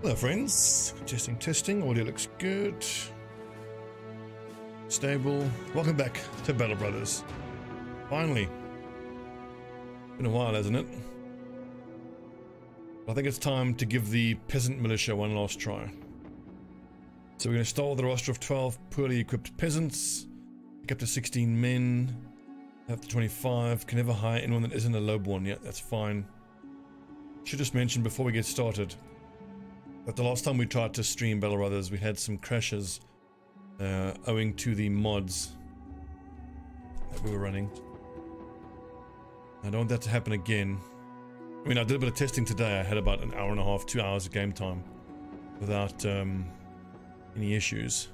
Hello friends, testing, audio looks good. Stable. Welcome back to Battle Brothers. Finally. Been a while, hasn't it? I think it's time to give the peasant militia one last try. So we're going to start with a roster of 12 poorly equipped peasants. Pick up to 16 men. Up to 25. Can never hire anyone that isn't a lowborn yet. That's fine. Should just mention before we get started that the last time we tried to stream Battle Brothers, we had some crashes owing to the mods that we were running. I don't want that to happen again. I mean, I did a bit of testing today. I had about an hour and a half, 2 hours of game time without any issues.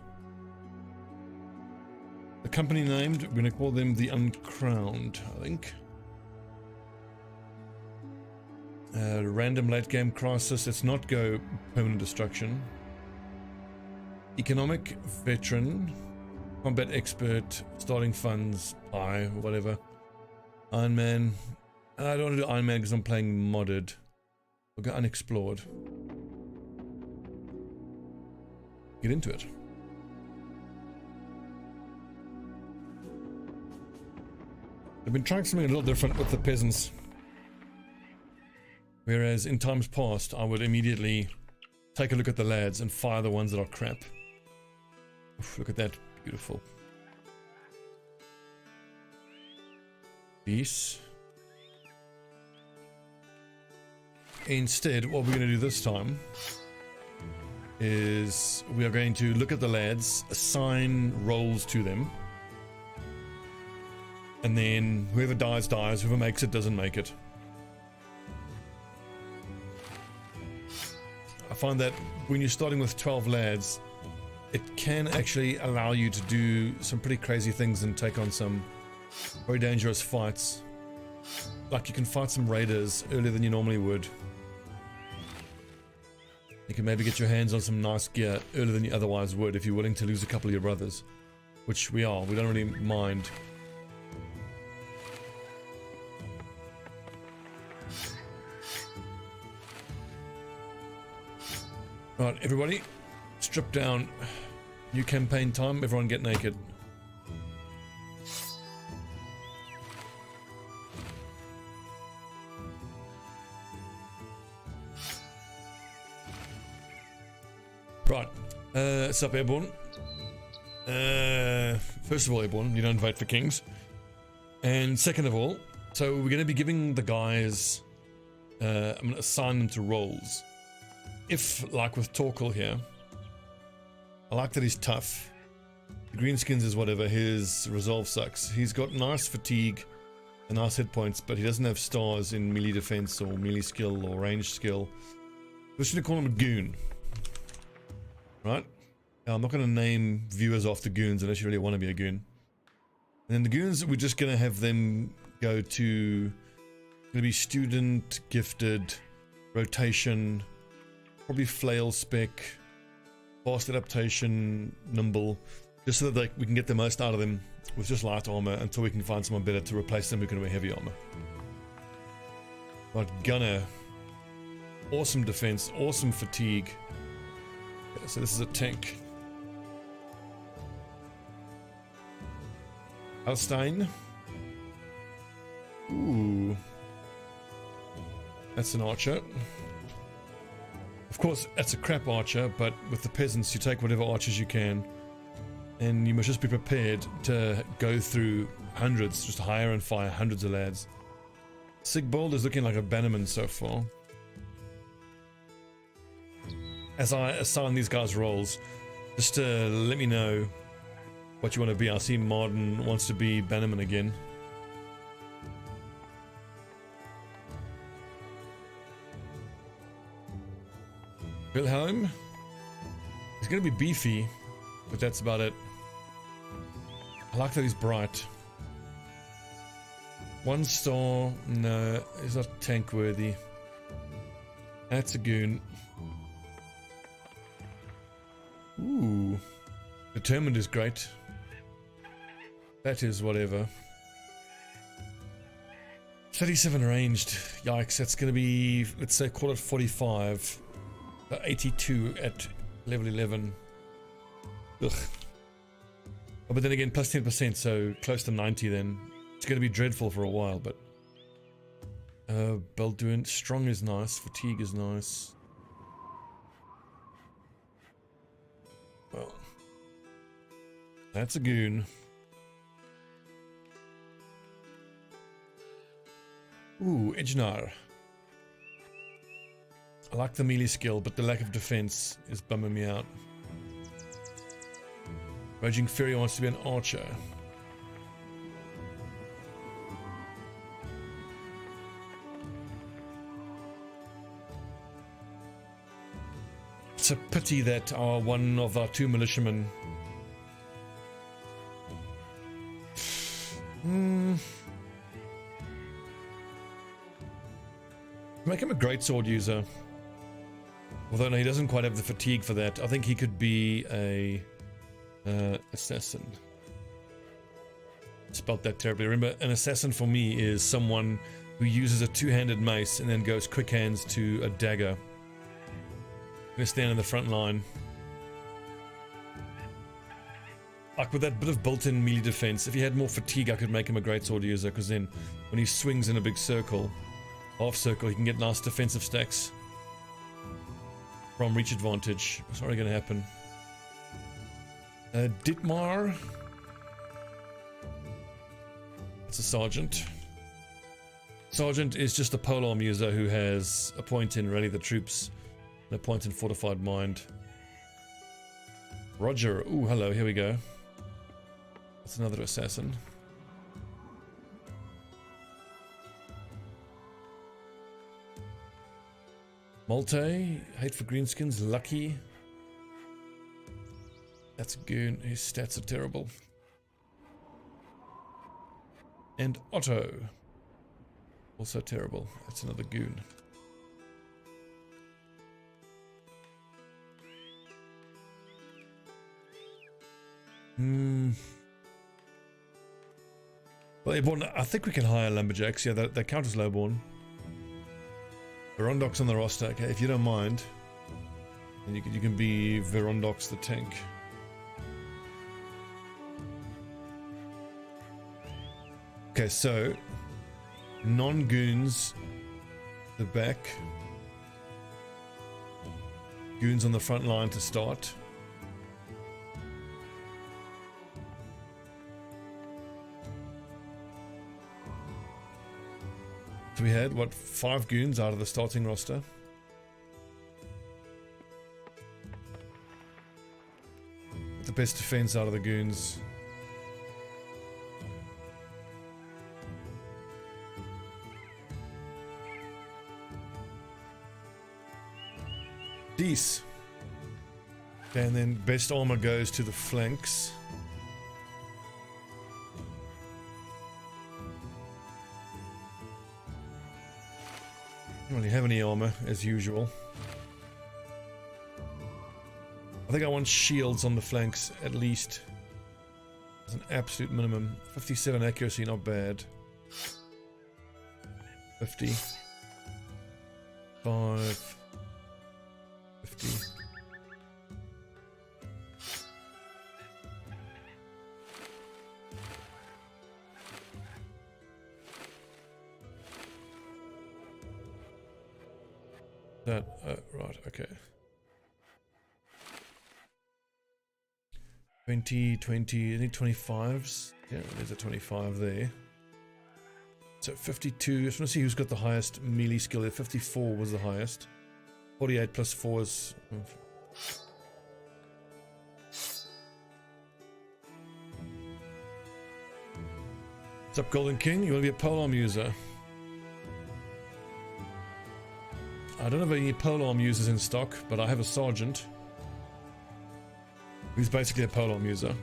The company named, we're going to call them the Uncrowned, I think. Random late game crisis. Let's not go permanent destruction. Economic veteran, combat expert, starting funds, whatever. Iron Man. I don't want to do Iron Man because I'm playing modded. We'll go unexplored. Get into it. I've been trying something a little different with the peasants. Whereas in times past, I would immediately take a look at the lads and fire the ones that are crap. Oof, look at that. Beautiful. Peace. Instead, what we're going to do this time is we are going to look at the lads, assign roles to them, and then whoever dies, dies. Whoever makes it, doesn't make it. I find that when you're starting with 12 lads, it can actually allow you to do some pretty crazy things and take on some very dangerous fights. Like you can fight some raiders earlier than you normally would. You can maybe get your hands on some nice gear earlier than you otherwise would if you're willing to lose a couple of your brothers. Which we are, we don't really mind. Right, everybody, strip down. New campaign time, everyone get naked. Right, what's up, Airborne? First of all, Airborne, you don't vote for kings. And second of all, so we're going to be giving the guys, I'm going to assign them to roles. If, like with Torkel here, I like that he's tough. The greenskins is whatever, his resolve sucks. He's got nice fatigue and nice hit points, but he doesn't have stars in melee defense or melee skill or range skill. We're just going to call him a goon. Right? Now, I'm not going to name viewers after goons unless you really want to be a goon. And then the goons, we're just going to have them go to, going to be student, gifted, rotation, probably flail spec, fast adaptation, nimble, just so that we can get the most out of them with just light armor until we can find someone better to replace them who can wear heavy armor. Right, gunner, awesome defense, awesome fatigue. Okay, so this is a tank. Alstein. Ooh, that's an archer. Of course, that's a crap archer, but with the peasants, you take whatever archers you can, and you must just be prepared to go through hundreds, just hire and fire hundreds of lads. Sigbold is looking like a bannerman so far. As I assign these guys roles, just let me know what you want to be. I see Martin wants to be bannerman again. Wilhelm, he's gonna be beefy, but that's about it. I like that he's bright. 1 star, no, he's not tank worthy. That's a goon. Ooh, determined is great. That is whatever. 37 ranged, yikes, that's gonna be, let's say, call it 45. 82 at level 11. Ugh. Oh, but then again, plus 10%, so close to 90 then. It's going to be dreadful for a while, but... Balduin, strong is nice, fatigue is nice. Well... That's a goon. Ooh, Ejnar. I like the melee skill, but the lack of defense is bumming me out. Raging Fury wants to be an archer. It's a pity that one of our 2 militiamen... Make him a greatsword user. Although no, he doesn't quite have the fatigue for that. I think he could be a assassin. Spelled that terribly. Remember, an assassin for me is someone who uses a 2-handed mace and then goes quick hands to a dagger. Gonna stand in the front line. Like with that bit of built-in melee defense, if he had more fatigue, I could make him a greatsword user, because then when he swings in a big circle, half circle, he can get nice defensive stacks from reach advantage. It's already going to happen. Dietmar. It's a sergeant. Sergeant is just a polearm user who has a point in rally the troops and a point in fortified mind. Roger. Ooh, hello. Here we go. That's another assassin. Malte, hate for greenskins, lucky. That's a goon, his stats are terrible. And Otto, also terrible, that's another goon. Well, everyone, I think we can hire lumberjacks, yeah, they count as lowborn. Verondox on the roster, okay, if you don't mind. Then you can be Verondox the tank. Okay, so non-goons the back. Goons on the front line to start. So we had, what, 5 goons out of the starting roster. The best defense out of the goons. Peace. Okay, and then best armor goes to the flanks. Don't really have any armor, as usual. I think I want shields on the flanks, at least. As an absolute minimum. 57 accuracy, not bad. 50. 5. 50. That, right, okay. 20, 20, I think 25s. Yeah, there's a 25 there. So 52, I just want to see who's got the highest melee skill there. 54 was the highest. 48 plus 4 is... What's up, Golden King? You want to be a polearm user? I don't have any polearm users in stock, but I have a sergeant who's basically a polearm user.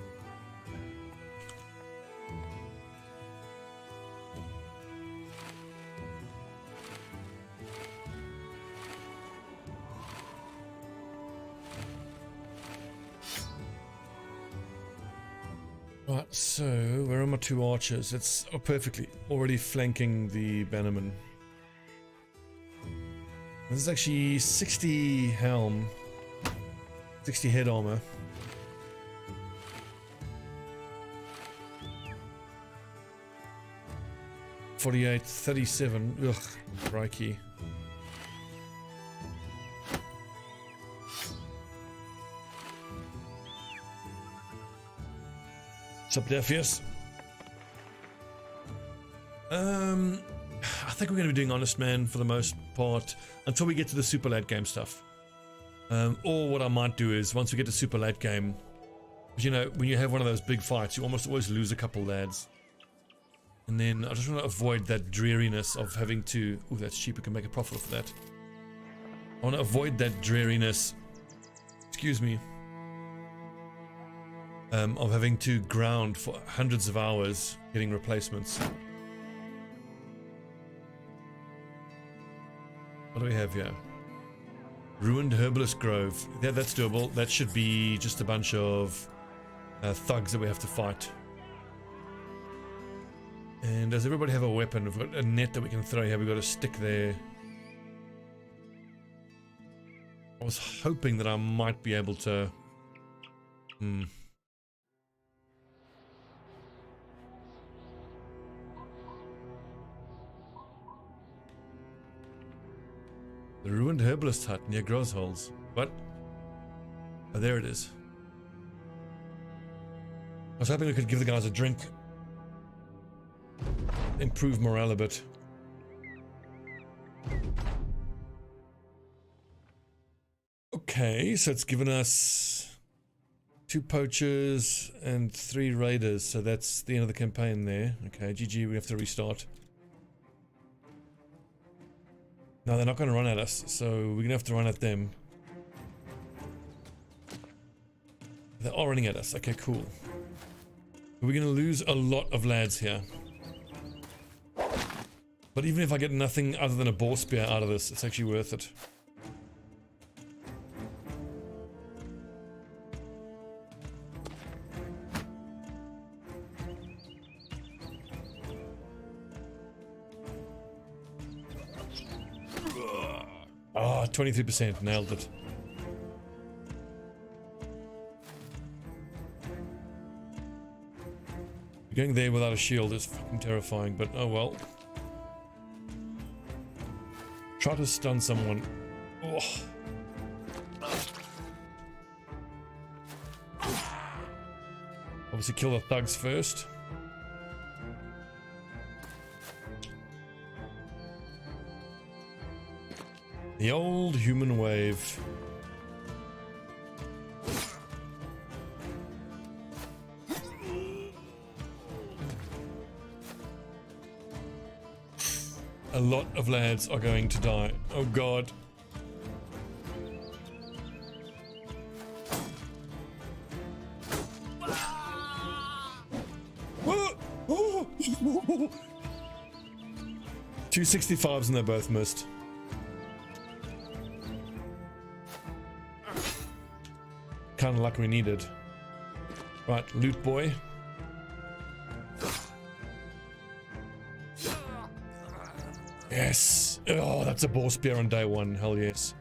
Right, so where are my 2 archers? It's perfectly already flanking the bannerman. This is actually 60 helm, 60 head armor. $48, $37. Ugh, crikey. What's up, Defius? I think we're going to be doing Honest Man for the most part until we get to the super late game stuff. Or what I might do is once we get to super late game, you know, when you have one of those big fights, you almost always lose a couple lads. And then I just want to avoid that dreariness of having to... Oh, that's cheap, we can make a profit off of that. I want to avoid that dreariness, excuse me, of having to ground for hundreds of hours getting replacements. What do we have here? Ruined Herbalist Grove. Yeah, that's doable. That should be just a bunch of thugs that we have to fight. And does everybody have a weapon? We've got a net that we can throw here. We've got a stick there. I was hoping that I might be able to... The ruined herbalist hut near Grosholz. What? Oh, there it is. I was hoping we could give the guys a drink. Improve morale a bit. Okay, so it's given us 2 poachers and 3 raiders, so that's the end of the campaign there. Okay, GG, we have to restart. No, they're not going to run at us, so we're going to have to run at them. They're all running at us. Okay, cool. We're going to lose a lot of lads here. But even if I get nothing other than a boar spear out of this, it's actually worth it. Ah, 23%, nailed it. Going there without a shield is fucking terrifying, but oh well. Try to stun someone. Oh. Obviously kill the thugs first. The old human wave. A lot of lads are going to die. Oh god. Oh. 265s and they both missed. Kind of luck we needed. Right, loot boy. Yes! Oh, that's a boar spear on day 1. Hell yes.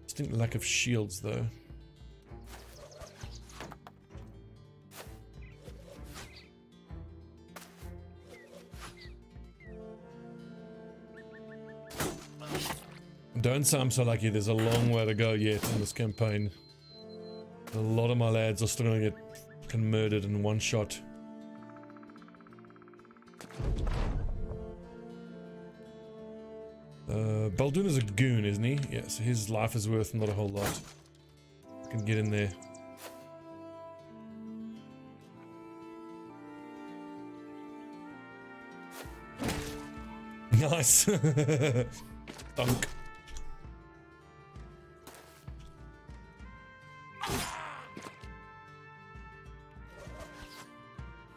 Distinct lack of shields though. Don't say I'm so lucky. There's a long way to go yet in this campaign. A lot of my lads are still gonna get fucking murdered in one shot. Baldoon is a goon, isn't he? Yeah, so his life is worth not a whole lot. I can get in there. Nice. Dunk.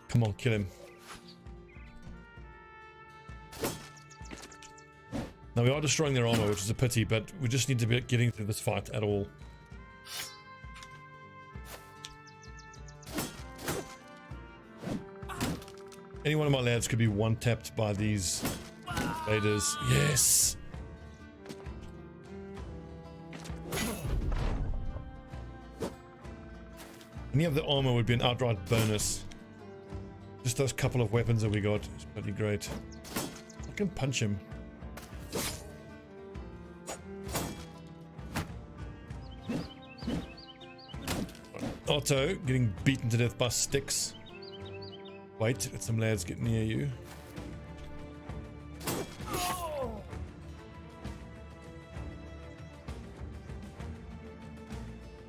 Come on, kill him. Now we are destroying their armor, which is a pity, but we just need to be getting through this fight at all. Any one of my lads could be one-tapped by these raiders. Yes! Any of the armor would be an outright bonus. Just those couple of weapons that we got is bloody great. I can punch him. Otto getting beaten to death by sticks. Wait, let some lads get near you.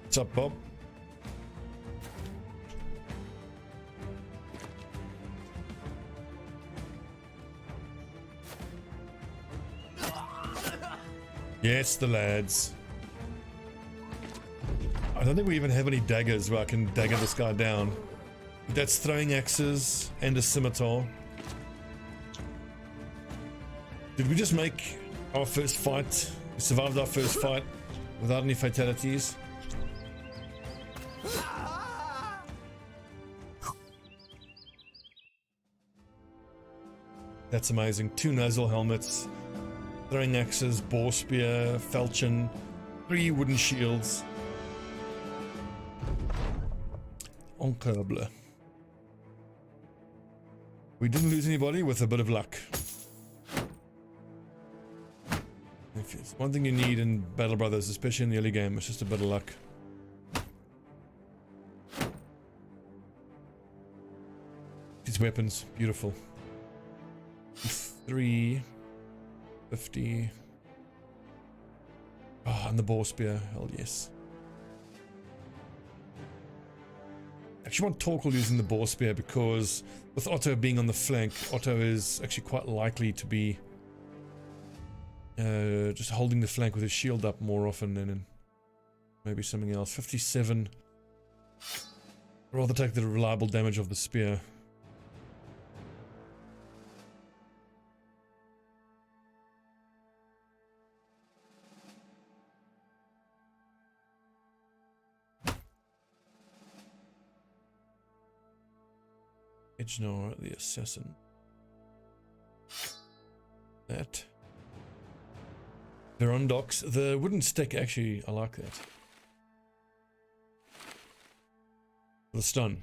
What's up, Bob? Yes, the lads. I don't think we even have any daggers where I can dagger this guy down. That's throwing axes and a scimitar. Did we just make our first fight? We survived our first fight without any fatalities. That's amazing. 2 nasal helmets, throwing axes, boar spear, falchion, 3 wooden shields. Incroyable. We didn't lose anybody with a bit of luck. If it's one thing you need in Battle Brothers, especially in the early game, it's just a bit of luck. These weapons, beautiful. 350. Oh, and the boar spear, hell yes. Actually want Torkel using the boar spear because with Otto being on the flank, Otto is actually quite likely to be just holding the flank with his shield up more often than maybe something else. 57. I'd rather take the reliable damage of the spear. Edgenor, the assassin. That. Verondox, the wooden stick, actually, I like that. The stun.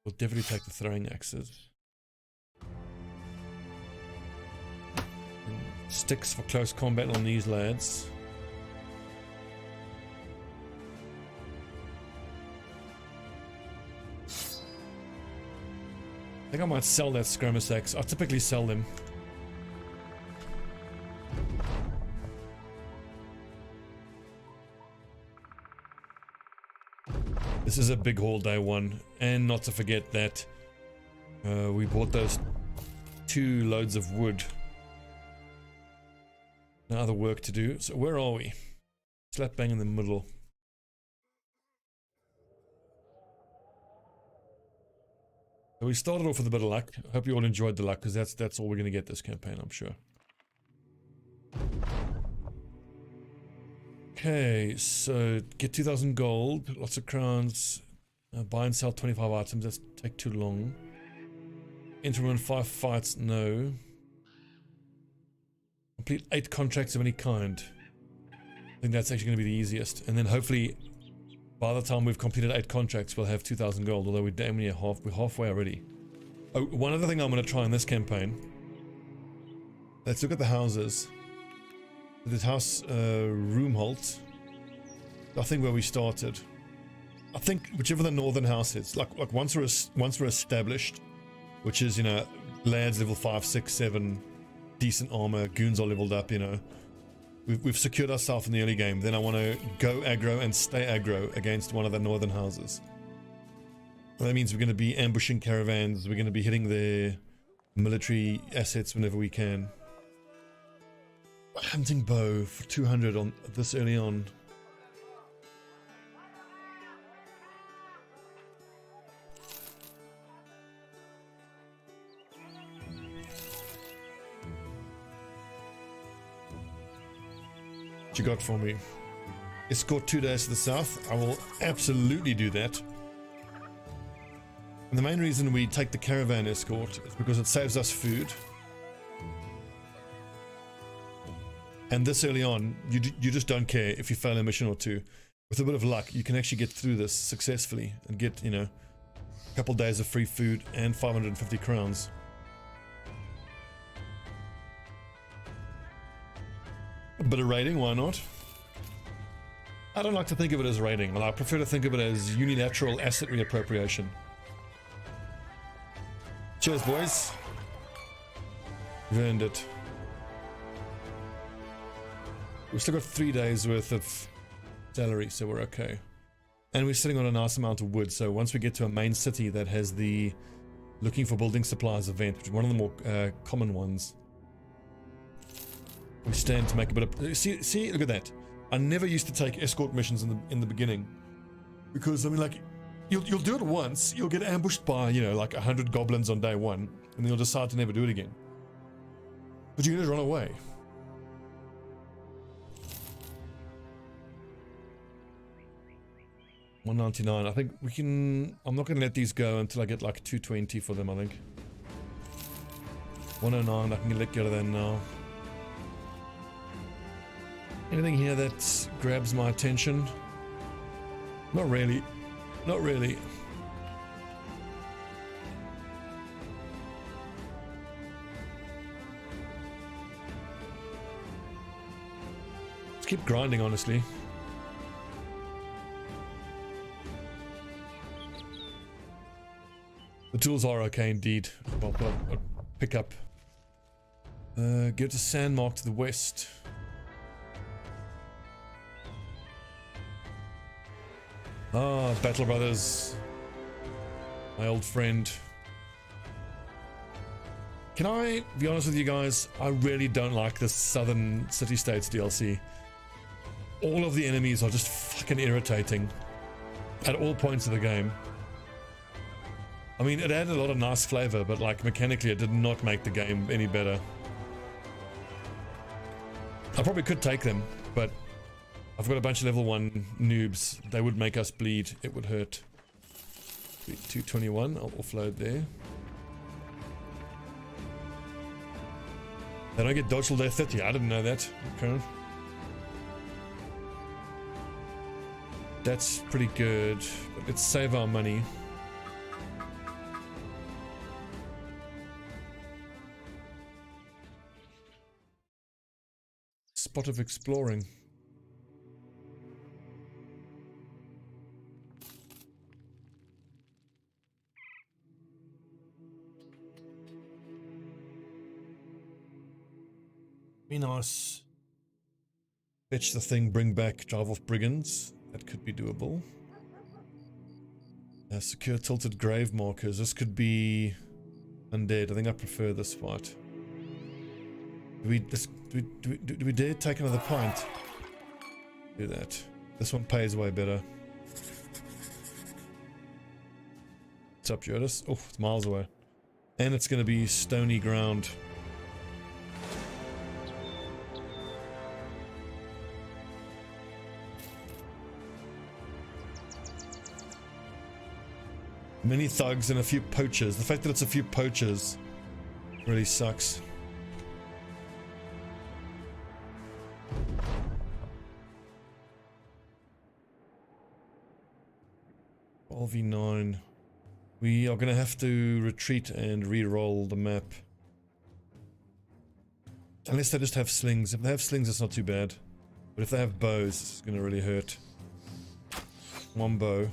We'll definitely take the throwing axes. And sticks for close combat on these lads. I think I might sell that skirmish axe. I typically sell them. This is a big haul day 1, and not to forget that we bought those 2 loads of wood. Now other work to do. So where are we? Slap bang in the middle. So we started off with a bit of luck. I hope you all enjoyed the luck, because that's all we're going to get this campaign, I'm sure. Okay, so get 2,000 gold, lots of crowns, buy and sell 25 items, that's take too long. Enter and 5 fights, no. Complete 8 contracts of any kind. I think that's actually going to be the easiest. And then hopefully, by the time we've completed 8 contracts, we'll have 2,000 gold, although we're damn near we're halfway already. Oh, one other thing I'm going to try in this campaign. Let's look at the houses. This house, Roomholt, I think where we started. I think whichever the northern house is, like once we're established, which is, you know, lads level 5, 6, 7, decent armor, goons are leveled up, you know. We've secured ourselves in the early game. Then I want to go aggro and stay aggro against one of the northern houses. Well, that means we're going to be ambushing caravans. We're going to be hitting their military assets whenever we can. Hunting bow for 200 on this early on. What you got for me? Escort 2 days to the south. I will absolutely do that. And the main reason we take the caravan escort is because it saves us food. And this early on, you just don't care if you fail a mission or two. With a bit of luck, you can actually get through this successfully and get, you know, a couple days of free food and 550 crowns. A bit of raiding, why not? I don't like to think of it as raiding. Well, I prefer to think of it as unilateral asset reappropriation. Cheers, boys. You've earned it. We've still got 3 days worth of salary, so we're okay. And we're sitting on a nice amount of wood, so once we get to a main city that has the looking for building supplies event, which is one of the more common ones, we stand to make a bit of... See, look at that. I never used to take escort missions in the beginning, because I mean, like, you'll do it once, you'll get ambushed by, you know, like 100 goblins on day one, and then you'll decide to never do it again. But you're gonna run away. $199. I think we can... I'm not gonna let these go until I get like 220 for them, I think. 109, I can let go of that now. Anything here that grabs my attention? Not really. Not really. Let's keep grinding, honestly. The tools are okay indeed. I'll pick up. Go to Sandmark to the west. Ah, Battle Brothers. My old friend. Can I be honest with you guys? I really don't like this Southern City-States DLC. All of the enemies are just fucking irritating at all points of the game. I mean, it added a lot of nice flavor, but like mechanically it did not make the game any better. I probably could take them, but I've got a bunch of level 1 noobs. They would make us bleed. It would hurt. 221, I'll offload there. They don't get dodge till day 30. I didn't know that. Okay. That's pretty good, but let's save our money. Spot of exploring. Be nice. Fetch the thing, bring back, drive off brigands. That could be doable. Secure tilted grave markers. This could be undead. I think I prefer this fight. Do we dare take another pint? Do that. This one pays way better. What's up, Jodis? Oh, it's miles away. And it's going to be stony ground. Many thugs and a few poachers. The fact that it's a few poachers really sucks. V9. We are going to have to retreat and re-roll the map. Unless they just have slings. If they have slings, it's not too bad. But if they have bows, it's going to really hurt. One bow.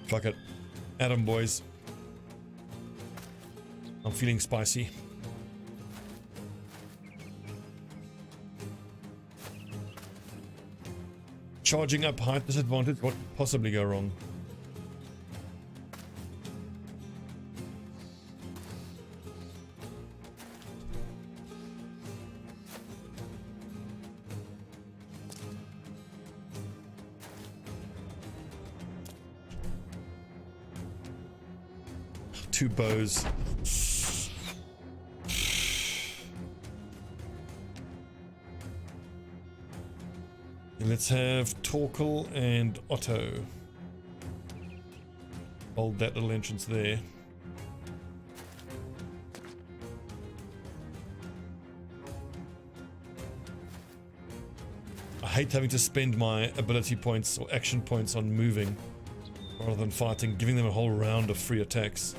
Fuck it. Adam, boys. I'm feeling spicy. Charging up height disadvantage, what could possibly go wrong? Two bows. And let's have Torkel and Otto. Hold that little entrance there. I hate having to spend my ability points or action points on moving rather than fighting, giving them a whole round of free attacks.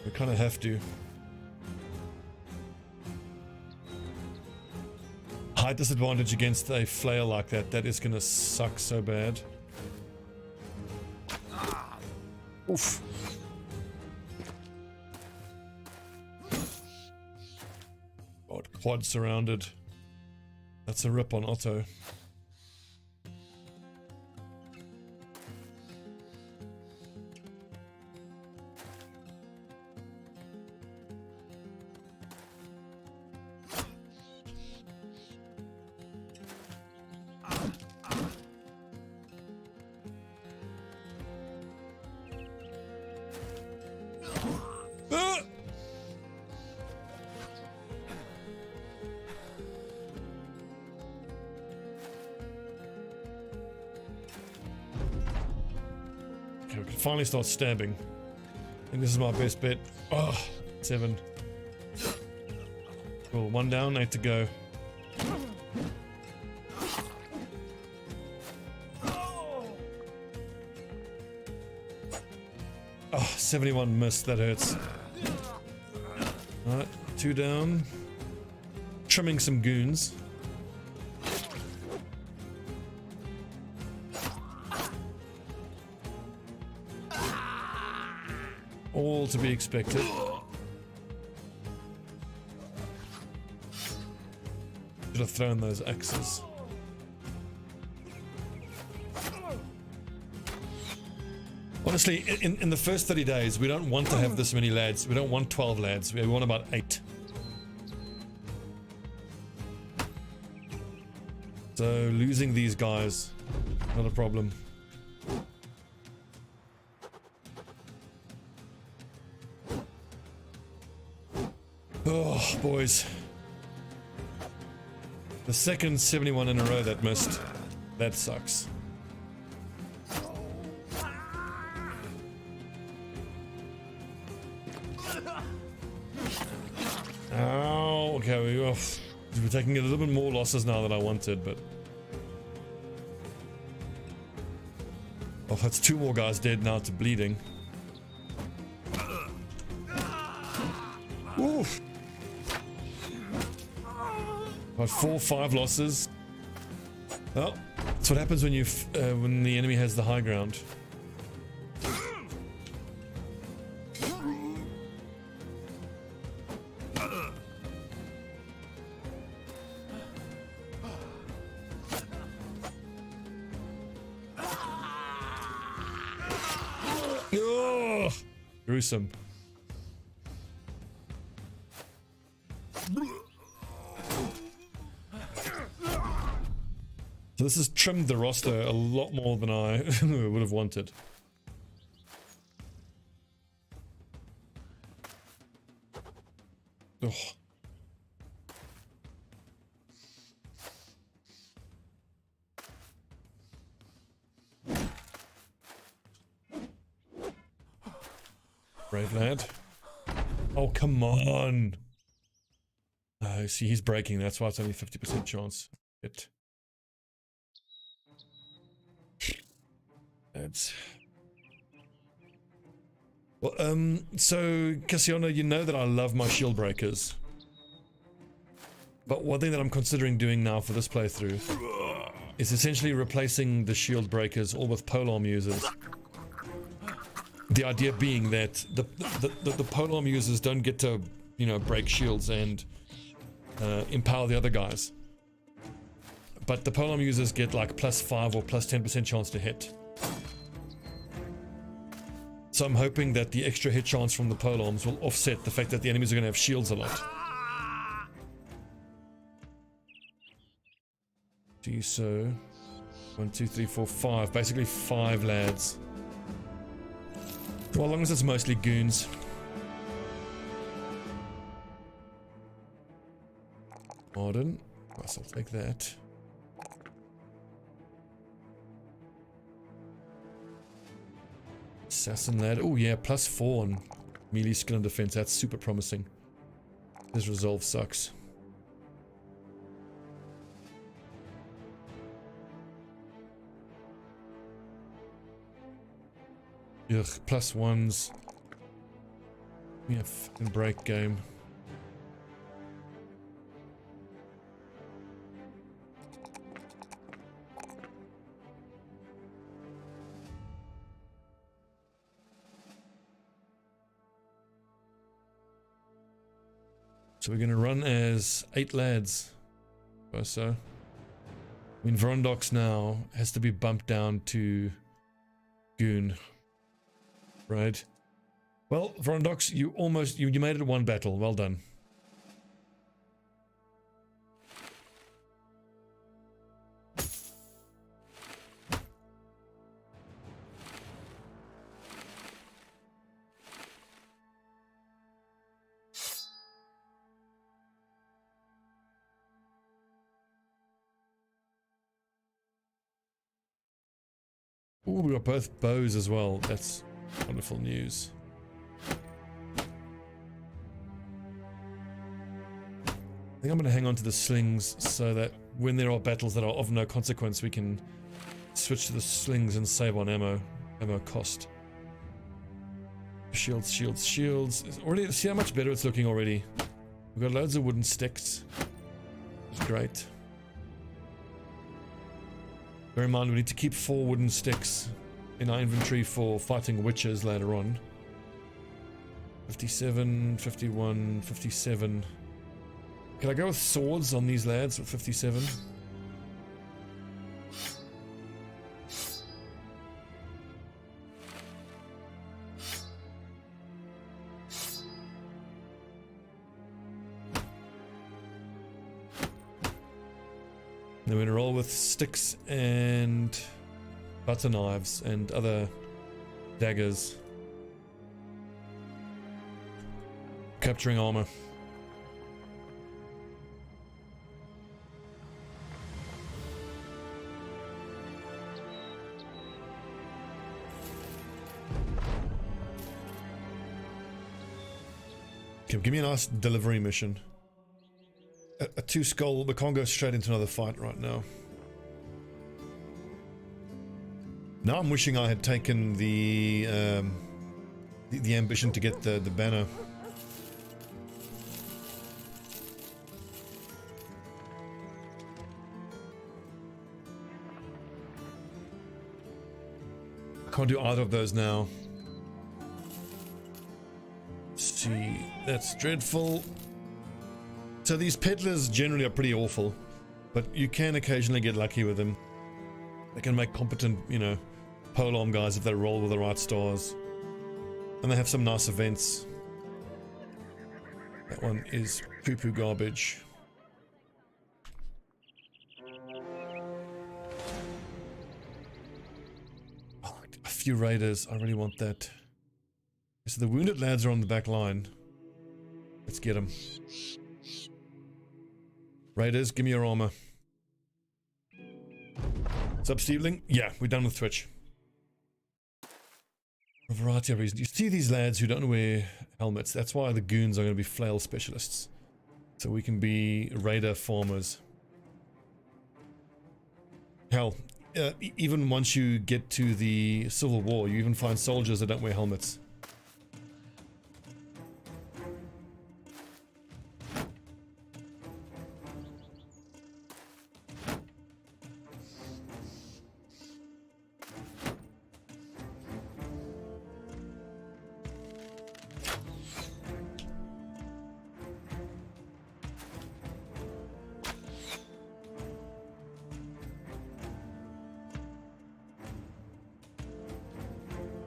We kind of have to. Height disadvantage against a flail like that, that is gonna suck so bad. Oof. God, quad surrounded. That's a rip on Otto. Okay, we can finally start stabbing. I think this is my best bet. Oh, 7. Cool, 1 down, 8 to go. Oh, 71 missed, that hurts. Alright, 2 down. Trimming some goons. All to be expected. Should have thrown those axes. Honestly, in the first 30 days, we don't want to have this many lads. We don't want 12 lads. We want about 8. So losing these guys, not a problem. Oh, boys. The second 71 in a row that missed. That sucks. Ow. Okay, we're taking a little bit more losses now than I wanted, but... Oh, that's 2 more guys dead now to bleeding. Oof. About 4, 5 losses. Well, that's what happens when when the enemy has the high ground. Oh, gruesome. So this has trimmed the roster a lot more than I would have wanted. Oh. Brave lad. Oh, come on. See, he's breaking. That's why it's only 50% chance. That's... Well, so, Cassiano, you know that I love my shield breakers. But one thing that I'm considering doing now for this playthrough is essentially replacing the shield breakers all with polearm users. The idea being that the polearm users don't get to, you know, break shields and empower the other guys. But the polearm users get like +5 or +10% chance to hit. So I'm hoping that the extra hit chance from the polearms will offset the fact that the enemies are going to have shields a lot. Gee, so 1, 2, 3, 4, 5. Basically 5 lads. Well, as long as it's mostly goons. Modern. Yes, I'll take that. Assassin lad. Oh yeah, +4 on melee skill and defense. That's super promising. His resolve sucks. Ugh, +1s. Yeah, fucking break game. So we're going to run as 8 lads or so. I mean, Vrondox now has to be bumped down to Goon. Right. Well, Vrondox, you almost, you made it 1 battle. Well done. Ooh, we got both bows as well. That's wonderful news. I think I'm going to hang on to the slings so that when there are battles that are of no consequence, we can switch to the slings and save on ammo cost. Shields, shields, shields. Already, see how much better it's looking already. We've got loads of wooden sticks. It's great. Bear in mind, we need to keep 4 wooden sticks in our inventory for fighting witches later on. 57, 51, 57. Can I go with swords on these lads with 57? Then we're going to roll with sticks and butter knives and other daggers. Capturing armor. Okay, give me a nice delivery mission. A 2 skull, we can't go straight into another fight right now. Now I'm wishing I had taken the ambition to get the banner. I can't do either of those now. Let's see, that's dreadful. So these peddlers generally are pretty awful, but you can occasionally get lucky with them. They can make competent, you know, polearm guys if they roll with the right stars. And they have some nice events. That one is poo-poo garbage. Oh, a few raiders, I really want that. So the wounded lads are on the back line. Let's get them. Raiders, give me your armor. What's up, Steveling? Yeah, we're done with Twitch. For a variety of reasons. You see these lads who don't wear helmets. That's why the goons are going to be flail specialists. So we can be raider farmers. Hell, even once you get to the Civil War, you even find soldiers that don't wear helmets.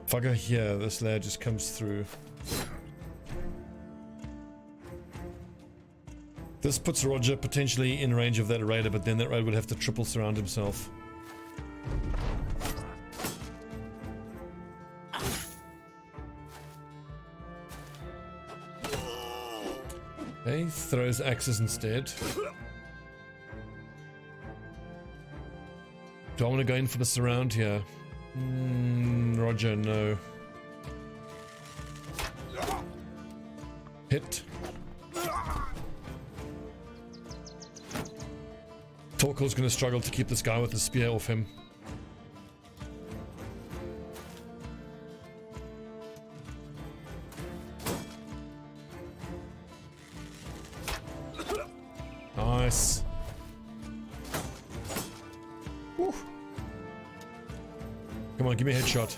Fucker, yeah, this lad just comes through. This puts Roger potentially in range of that raider, but then that raider would have to triple surround himself. Okay, throws axes instead. Do I want to go in for the surround here? Roger, no. Hit. Torkel's going to struggle to keep this guy with the spear off him. Nice. Woo. Come on, give me a headshot.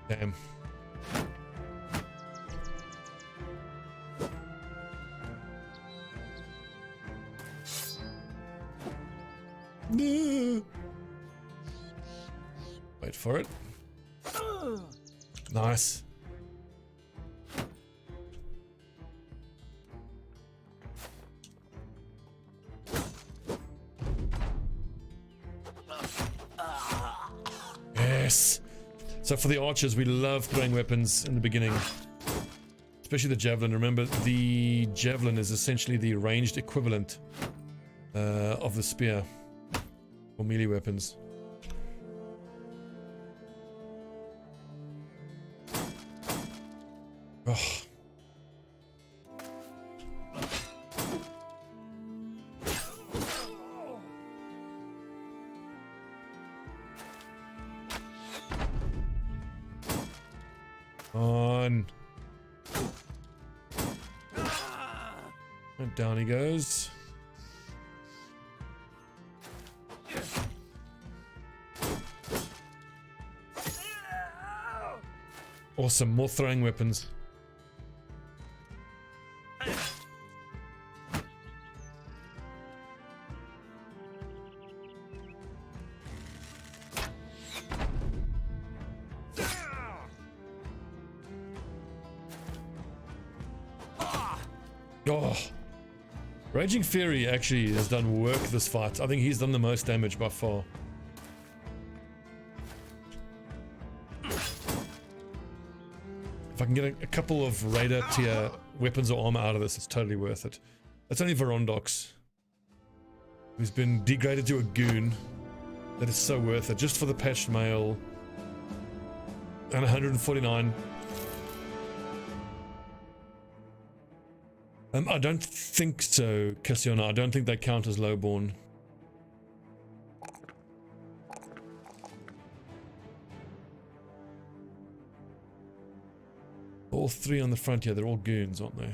Damn. No. Wait for it. Nice. Yes. So for the archers, we love throwing weapons in the beginning, especially the javelin. Remember, the javelin is essentially the ranged equivalent of the spear for melee weapons. Oh. On. And down he goes. Awesome, more throwing weapons. Oh, Raging Fury actually has done work this fight. I think he's done the most damage by far. If I can get a couple of Raider tier weapons or armor out of this, it's totally worth it. It's only Verondox, who's been degraded to a goon. That is so worth it, just for the patched mail. And 149. I don't think so, Cassiona. I don't think they count as lowborn. All three on the front here, they're all goons, aren't they?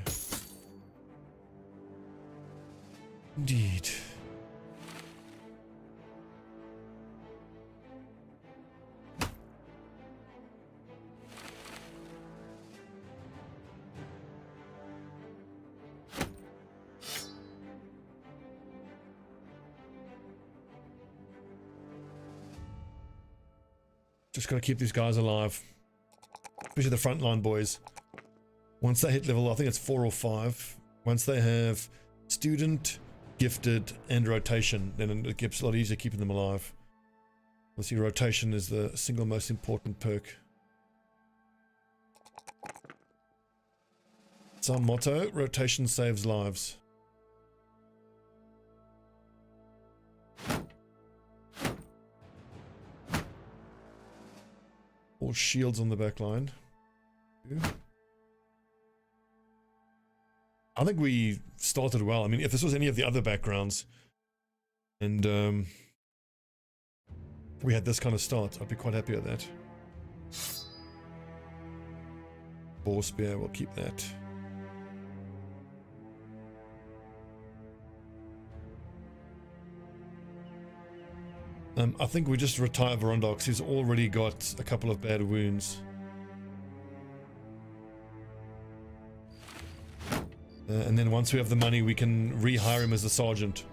Indeed. Just gotta keep these guys alive, especially the frontline boys. Once they hit level, I think it's 4 or 5. Once they have student, gifted, and rotation, then it gets a lot easier keeping them alive. Obviously, rotation is the single most important perk. It's our motto: rotation saves lives. All shields on the back line. I think we started well. I mean, if this was any of the other backgrounds and we had this kind of start, I'd be quite happy with that. Boar spear, we'll keep that. I think we just retire Verondox. He's already got a couple of bad wounds. And then once we have the money, we can rehire him as a sergeant.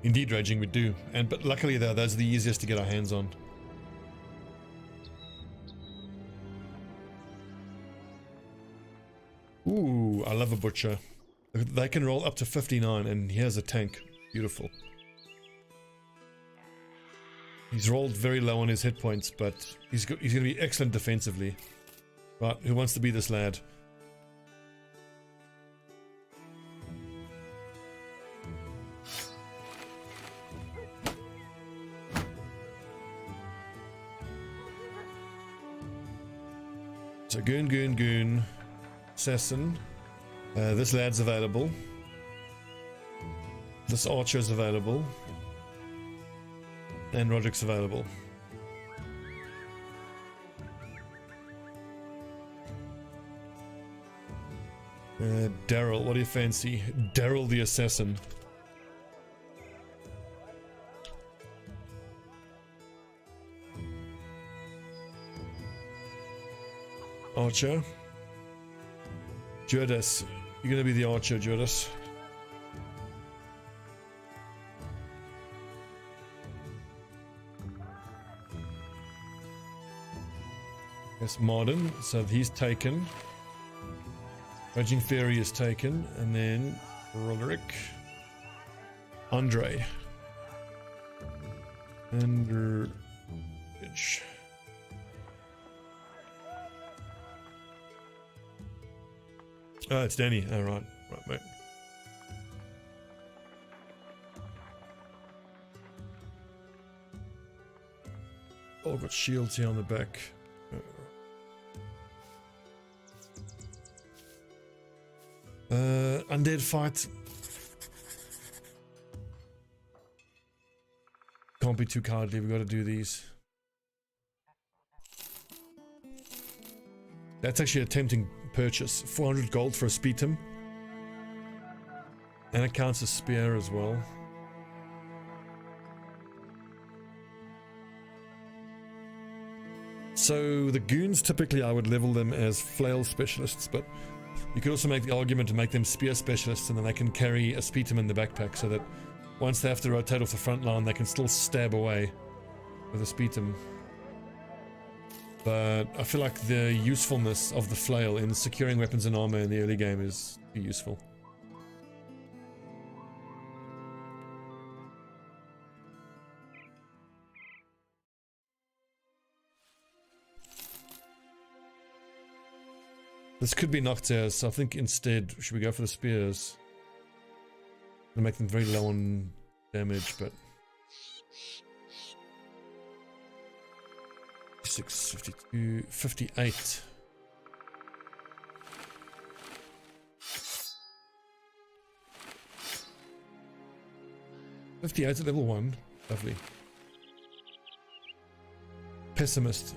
Indeed, Raging, we do. But luckily, though, those are the easiest to get our hands on. Ooh, I love a butcher. They can roll up to 59, and here's a tank. Beautiful. He's rolled very low on his hit points, but he's going to be excellent defensively. Right, who wants to be this lad? So goon, assassin. This lad's available. This archer's available. And Roderick's available. Daryl, what do you fancy? Daryl the assassin. Archer. Judas. You're gonna be the archer, Judas. Yes, Martin. So he's taken. Raging Fairy is taken. And then Roderick. Andre. Under. Oh, it's Danny. Oh, right, mate. Oh, I've got shields here on the back. Undead fight. Can't be too cowardly. We've got to do these. That's actually a tempting purchase. 400 gold for a spetum. And it counts as spear as well. So the goons, typically I would level them as flail specialists, but you could also make the argument to make them spear specialists, and then they can carry a spetum in the backpack so that once they have to rotate off the front line, they can still stab away with a spetum. But I feel like the usefulness of the flail in securing weapons and armor in the early game is useful. This could be Nocturnes, so I think instead, should we go for the spears? Gonna make them very low on damage, but 652, 58. '58 at level 1. Lovely. Pessimist.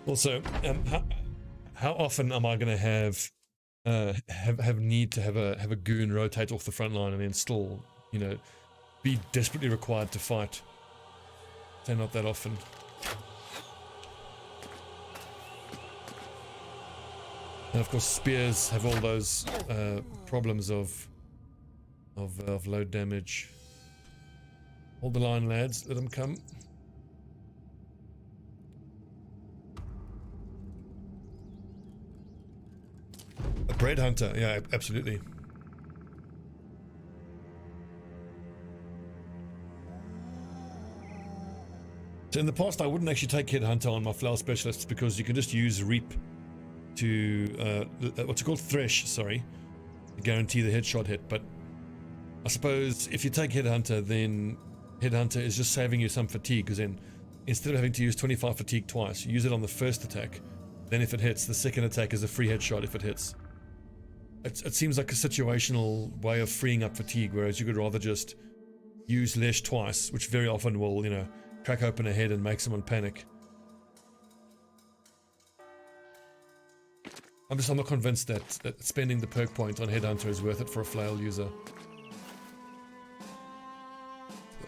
Also, how often am I going to have need to have a goon rotate off the front line and then still, you know, be desperately required to fight? Say not that often. And of course, spears have all those problems of low damage. Hold the line, lads. Let them come. A bread hunter, yeah, absolutely. So in the past, I wouldn't actually take headhunter on my flail specialists because you can just use reap to what's it called, thresh, sorry, to guarantee the headshot hit. But I suppose if you take headhunter, then headhunter is just saving you some fatigue, because then instead of having to use 25 fatigue twice, you use it on the first attack. Then if it hits, the second attack is a free headshot if it hits. It seems like a situational way of freeing up fatigue, whereas you could rather just use lesh twice, which very often will, you know, crack open a head and make someone panic. I'm not convinced that spending the perk point on headhunter is worth it for a flail user.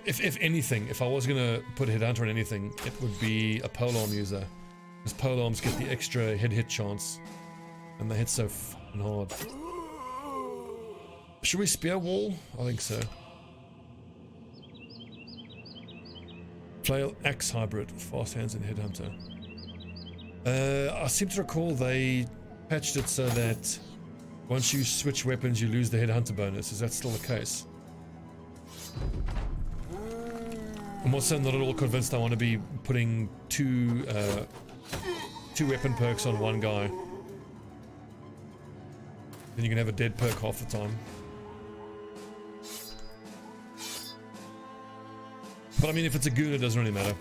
If anything, if I was gonna put headhunter on anything, it would be a polearm user, because polearms get the extra hit chance, and they hit so fucking hard. Should we spear wall? I think so. Flail axe hybrid, fast hands and headhunter. I seem to recall they patched it so that once you switch weapons, you lose the headhunter bonus. Is that still the case? I'm also not at all convinced I want to be putting two weapon perks on one guy. Then you can have a dead perk half the time. But I mean, if it's a goon, it doesn't really matter.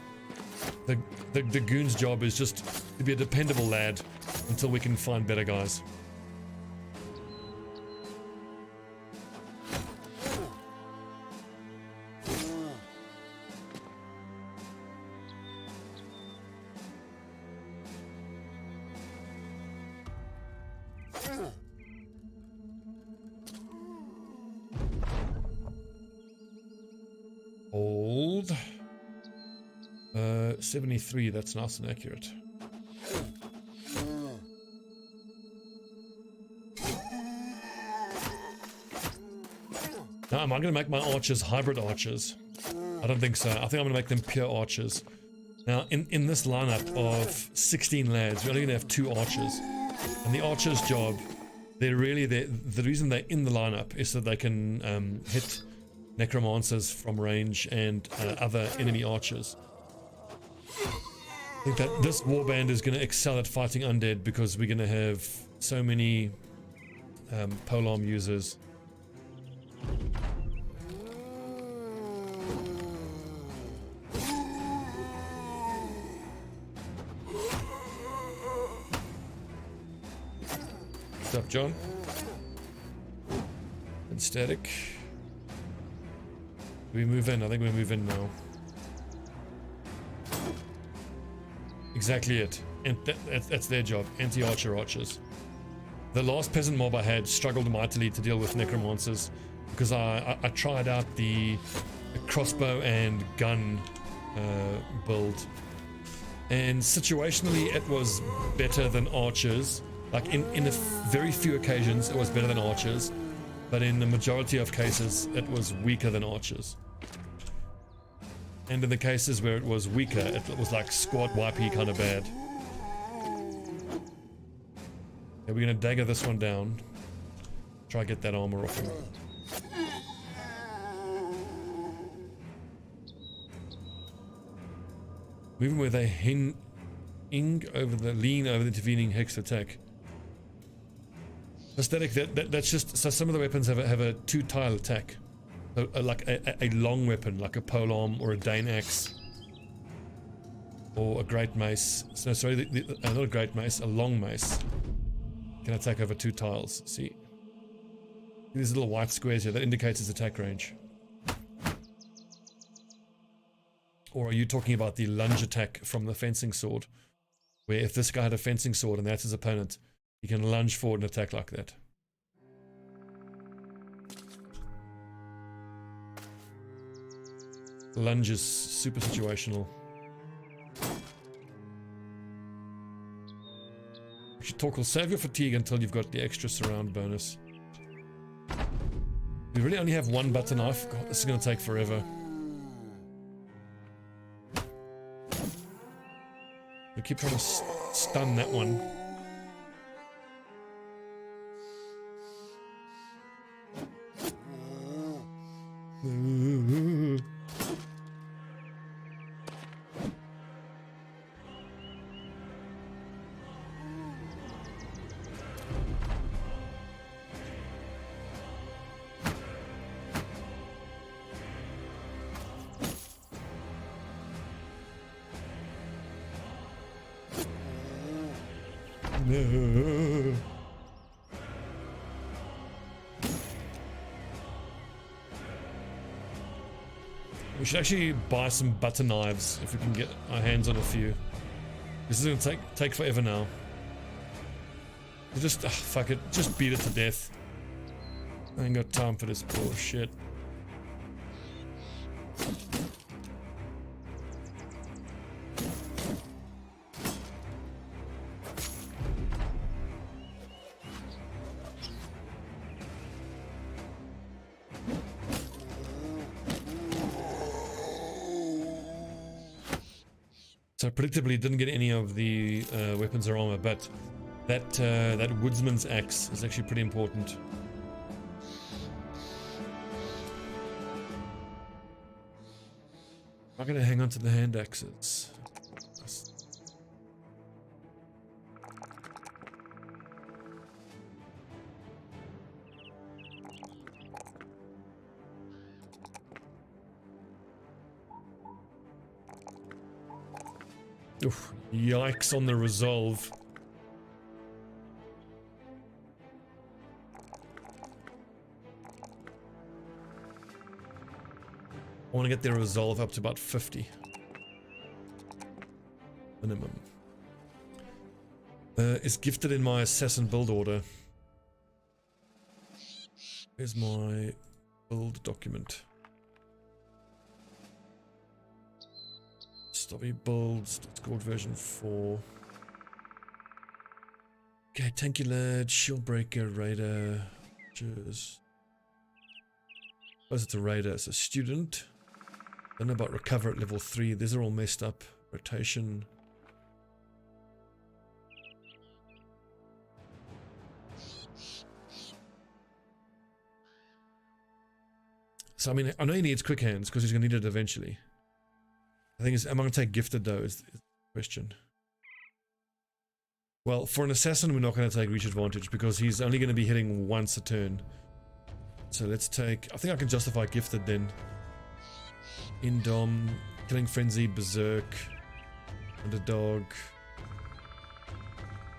The goon's job is just to be a dependable lad until we can find better guys. Old. 73, that's nice and accurate. Now, am I going to make my archers hybrid archers? I don't think so. I think I'm going to make them pure archers. Now, in this lineup of 16 lads, we're only going to have 2 archers. And the archer's job, they're really, the reason they're in the lineup is so they can hit necromancers from range and other enemy archers. I think that this warband is going to excel at fighting undead because we're going to have so many polearm users. What's up, John? And static. We move in. I think we move in now. Exactly it. And that's their job. Anti-archer archers. The last peasant mob I had struggled mightily to deal with necromancers because I tried out the crossbow and gun build, and situationally it was better than archers. Like in a very few occasions it was better than archers, but in the majority of cases it was weaker than archers. And in the cases where it was weaker, it was like squad wipey kind of bad. Okay, we're gonna dagger this one down. Try to get that armor off him. Moving with a lean over the intervening hex attack. Aesthetic, that's just, so some of the weapons have a 2-tile attack. So, like a long weapon, like a polearm or a Dane axe. Or a great mace. No, sorry, not a great mace, a long mace. Can attack over 2 tiles. See? These little white squares here, that indicates its attack range. Or are you talking about the lunge attack from the fencing sword? Where if this guy had a fencing sword and that's his opponent, he can lunge forward and attack like that. Lunge is super situational. Talk will save your fatigue until you've got the extra surround bonus. We really only have 1 butter knife. God, this is going to take forever. We keep trying to stun that one. No. We should actually buy some butter knives if we can get our hands on a few. This is gonna take forever now. We'll just fuck it, just beat it to death. I ain't got time for this bullshit. So predictably didn't get any of the weapons or armor, but that woodsman's axe is actually pretty important. I'm gonna hang on to the hand axes. Oof, yikes on the resolve. I want to get their resolve up to about 50 minimum. It's gifted in my assassin build order. Here's my build document. Stobbie builds, scored version 4. Okay, tanky lad, shield breaker, raider. Cheers. Suppose it's a raider, it's a student. Don't know about recover at level 3. These are all messed up. Rotation. So I mean, I know he needs quick hands because he's going to need it eventually. The thing is, am I going to take gifted though is the question. Well, for an assassin we're not going to take reach advantage because he's only going to be hitting once a turn. So let's take, I think I can justify gifted then. Indom, Killing Frenzy, Berserk, Underdog.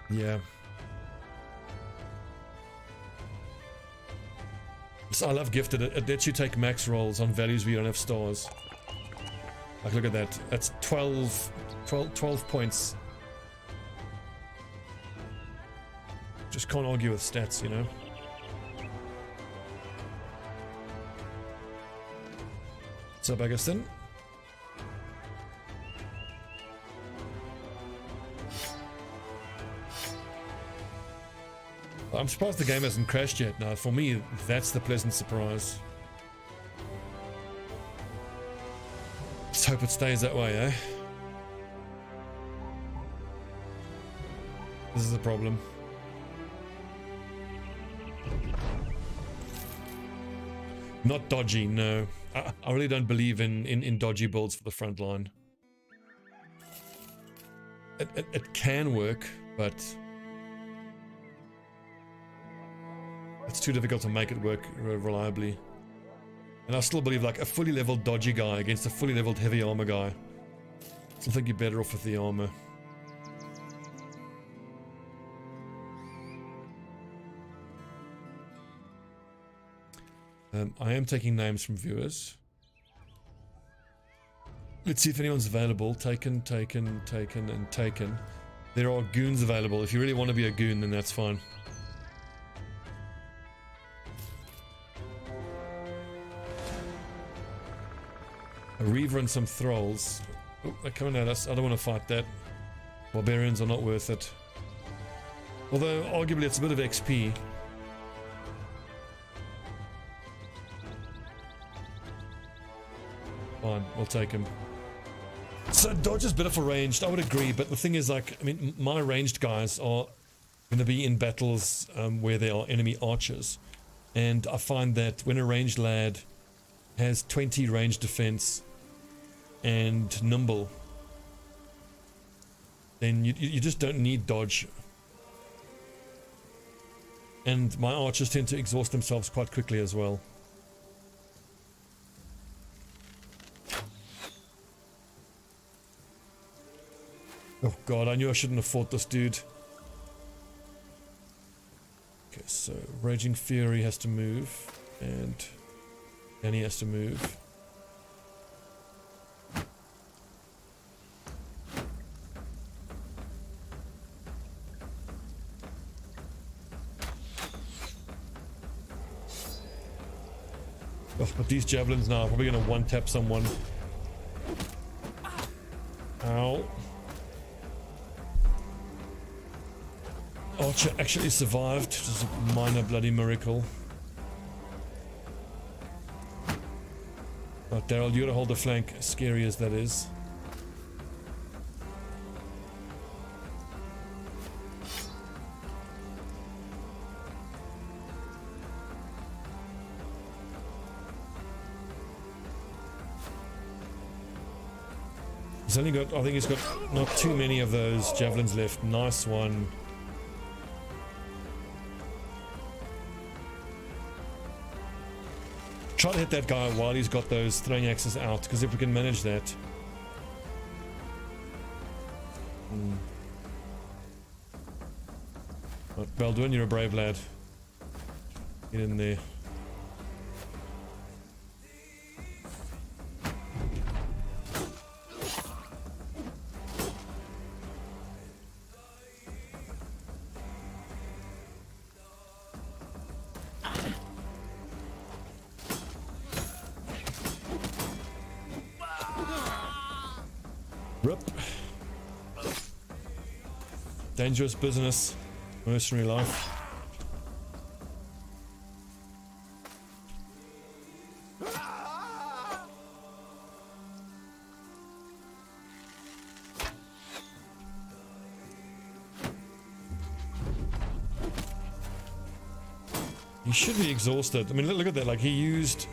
Yeah. So I love gifted. It lets you take max rolls on values where you don't have stars. Like, look at that. That's 12 points. Just can't argue with stats, you know? What's up, Augustin? I'm surprised the game hasn't crashed yet. Now, for me, that's the pleasant surprise. Let's hope it stays that way, eh? This is a problem. Not dodgy, no. I really don't believe in dodgy builds for the front line. It can work, but it's too difficult to make it work reliably. And I still believe like a fully leveled dodgy guy against a fully leveled heavy armor guy. I still think you're better off with the armor. I am taking names from viewers. Let's see if anyone's available. Taken, taken, taken, and taken. There are goons available. If you really want to be a goon, then that's fine. A Reaver and some Thralls. Oh, they're coming at us. I don't want to fight that. Barbarians are not worth it. Although, arguably, it's a bit of XP. Fine, we'll take him. So dodge is better for ranged, I would agree, but the thing is, like, I mean, my ranged guys are going to be in battles where there are enemy archers, and I find that when a ranged lad has 20 range defense and nimble, then you just don't need dodge. And my archers tend to exhaust themselves quite quickly as well. Oh god, I knew I shouldn't have fought this dude. Okay, so Raging Fury has to move, and Danny has to move. Oh, but these javelins now are probably going to one-tap someone. Ow. Archer actually survived, which is a minor bloody miracle. Right, Daryl, you gotta hold the flank, as scary as that is. He's only got, I think he's got not too many of those javelins left. Nice one. Try to hit that guy while he's got those throwing axes out, because if we can manage that. Right, Baldwin, you're a brave lad. Get in there. Rip. Dangerous business. Mercenary life. He should be exhausted. I mean, look at that. Like, he used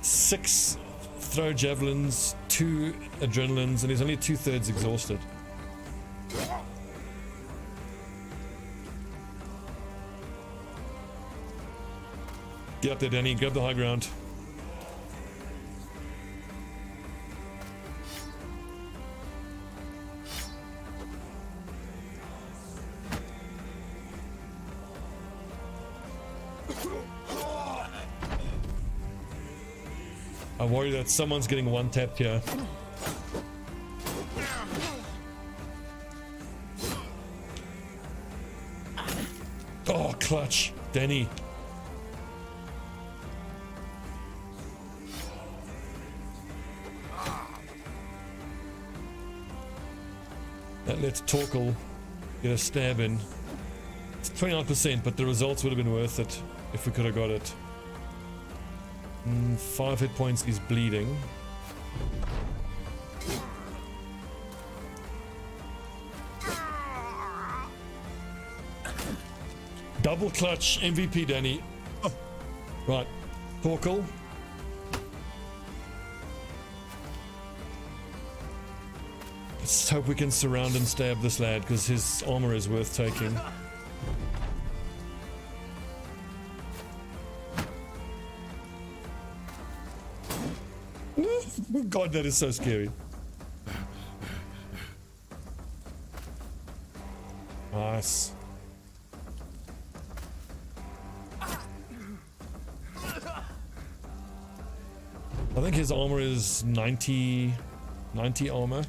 6 throw javelins, 2 adrenalines, and he's only 2/3 exhausted. Get up there, Danny. Grab the high ground. I worry that someone's getting one tapped here. Oh, clutch. Danny. That lets Torkel get a stab in. It's 29%, but the results would have been worth it if we could have got it. 5 hit points, he's bleeding. Double clutch, MVP Danny. Oh. Right, Torkel. Let's hope we can surround and stab this lad, because his armor is worth taking. God, that is so scary. Nice. I think his armor is 90 armor.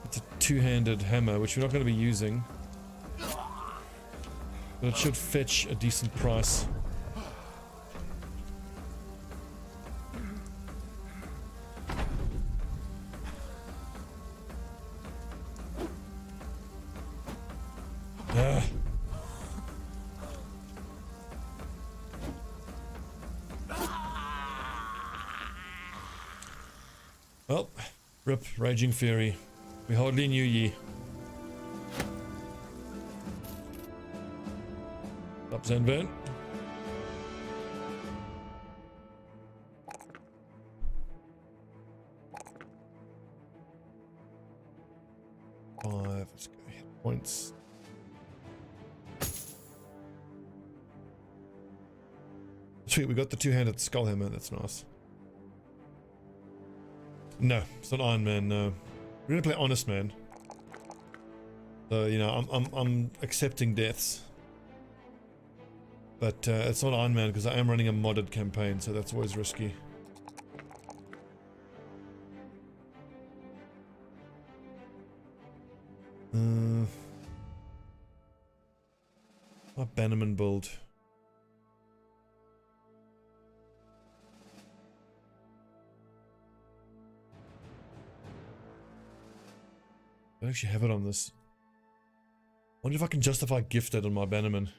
It's a 2-handed hammer, which we're not going to be using. But it should fetch a decent price. Well, rip, Raging Fury. We hardly knew ye. Up, Zenvan. Let's go hit points. Sweet, we got the 2-handed skull hammer, that's nice. No, it's not Iron Man, no. We're gonna play Honest Man. So, you know, I'm accepting deaths. But it's not Iron Man because I am running a modded campaign, so that's always risky. My Bannerman build. I don't actually have it on this. I wonder if I can justify gifted on my Bannerman.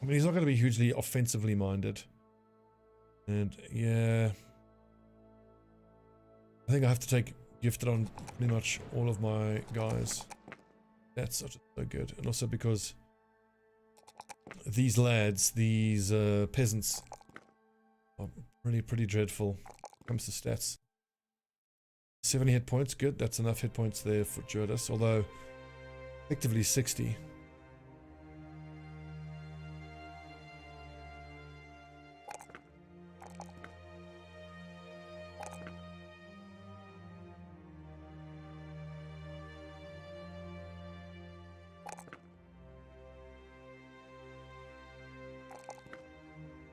I mean, he's not going to be hugely offensively minded. And yeah, I think I have to take gifted on pretty much all of my guys. That's so good. And also because these lads, these peasants, are pretty dreadful when it comes to stats. 70 hit points, good. That's enough hit points there for Jurdis, although effectively 60.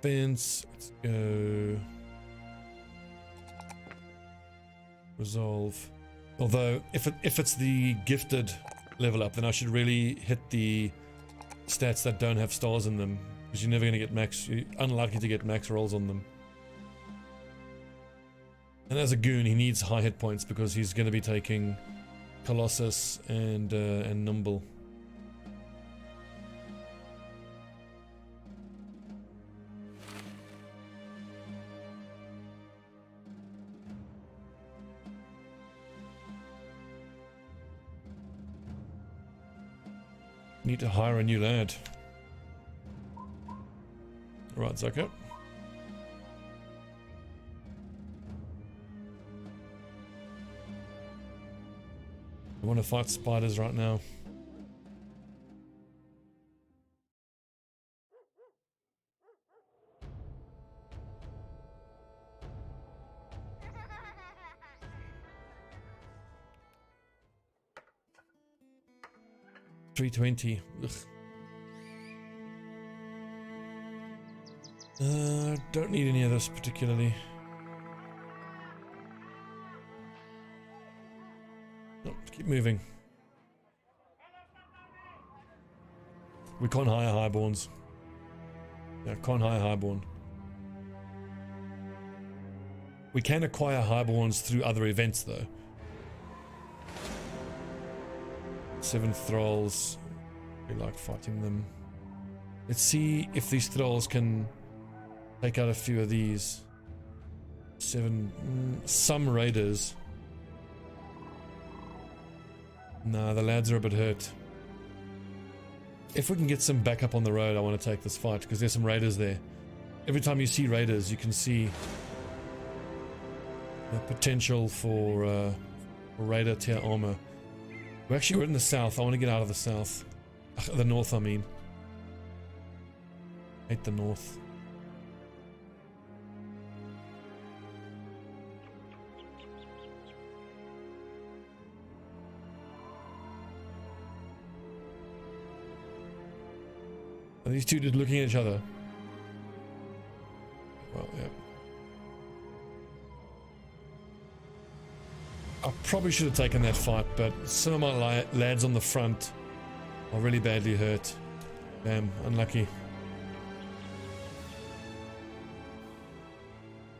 defense. Let's go resolve. Although if it's the gifted level up, then I should really hit the stats that don't have stars in them, because you're never going to get max. You're unlikely to get max rolls on them. And as a goon, he needs high hit points because he's going to be taking Colossus and Numble. Need to hire a new lad. Right, Zucker. I want to fight spiders right now. $320. Don't need any of this particularly. No, keep moving. We can't hire highborns. Yeah, can't hire highborn. We can acquire highborns through other events though. 7 thralls. We like fighting them. Let's see if these thralls can take out a few of these. 7. Some raiders. Nah, the lads are a bit hurt. If we can get some backup on the road, I want to take this fight because there's some raiders there. Every time you see raiders, you can see the potential for raider tier armor. We're in the south. I want to get out of the south. The north, I mean. Hate the north. Are these two just looking at each other? Well, yeah. I probably should have taken that fight, but some of my lads on the front are really badly hurt. Damn, unlucky.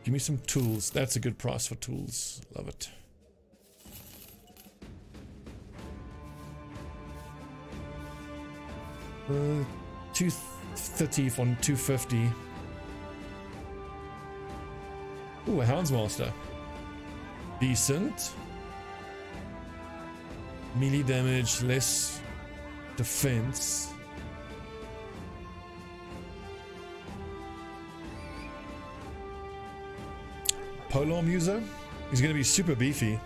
Give me some tools. That's a good price for tools. Love it. Uh, 230 from 250. Ooh, a Houndsmaster. Decent. Melee damage, less defense. Polearm user? He's going to be super beefy.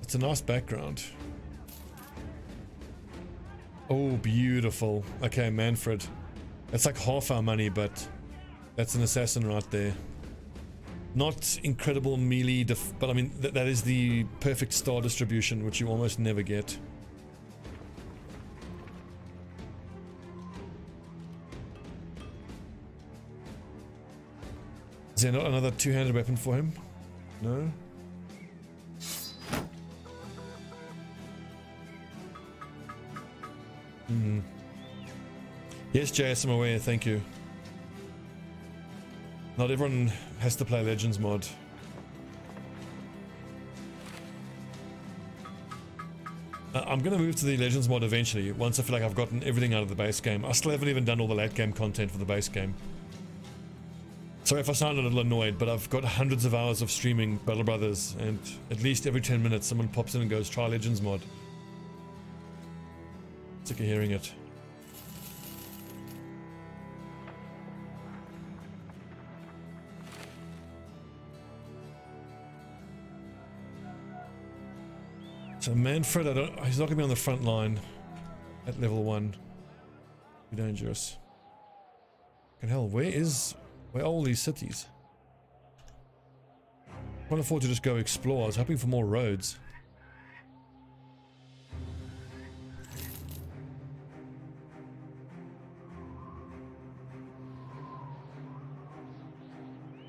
It's a nice background. Oh, beautiful. Okay, Manfred. That's like half our money, but that's an assassin right there. Not incredible melee, but I mean, that is the perfect star distribution, which you almost never get. Is there not another two-handed weapon for him? No? Yes, JS, I'm aware, thank you. Not everyone has to play Legends mod. I'm going to move to the Legends mod eventually, once I feel like I've gotten everything out of the base game. I still haven't even done all the late game content for the base game. Sorry if I sound a little annoyed, but I've got hundreds of hours of streaming Battle Brothers, and at least every 10 minutes someone pops in and goes, try Legends mod. Sick of hearing it. So Manfred, he's not going to be on the front line at level 1. Be dangerous. Fucking hell, where are all these cities? I can't afford to just go explore. I was hoping for more roads.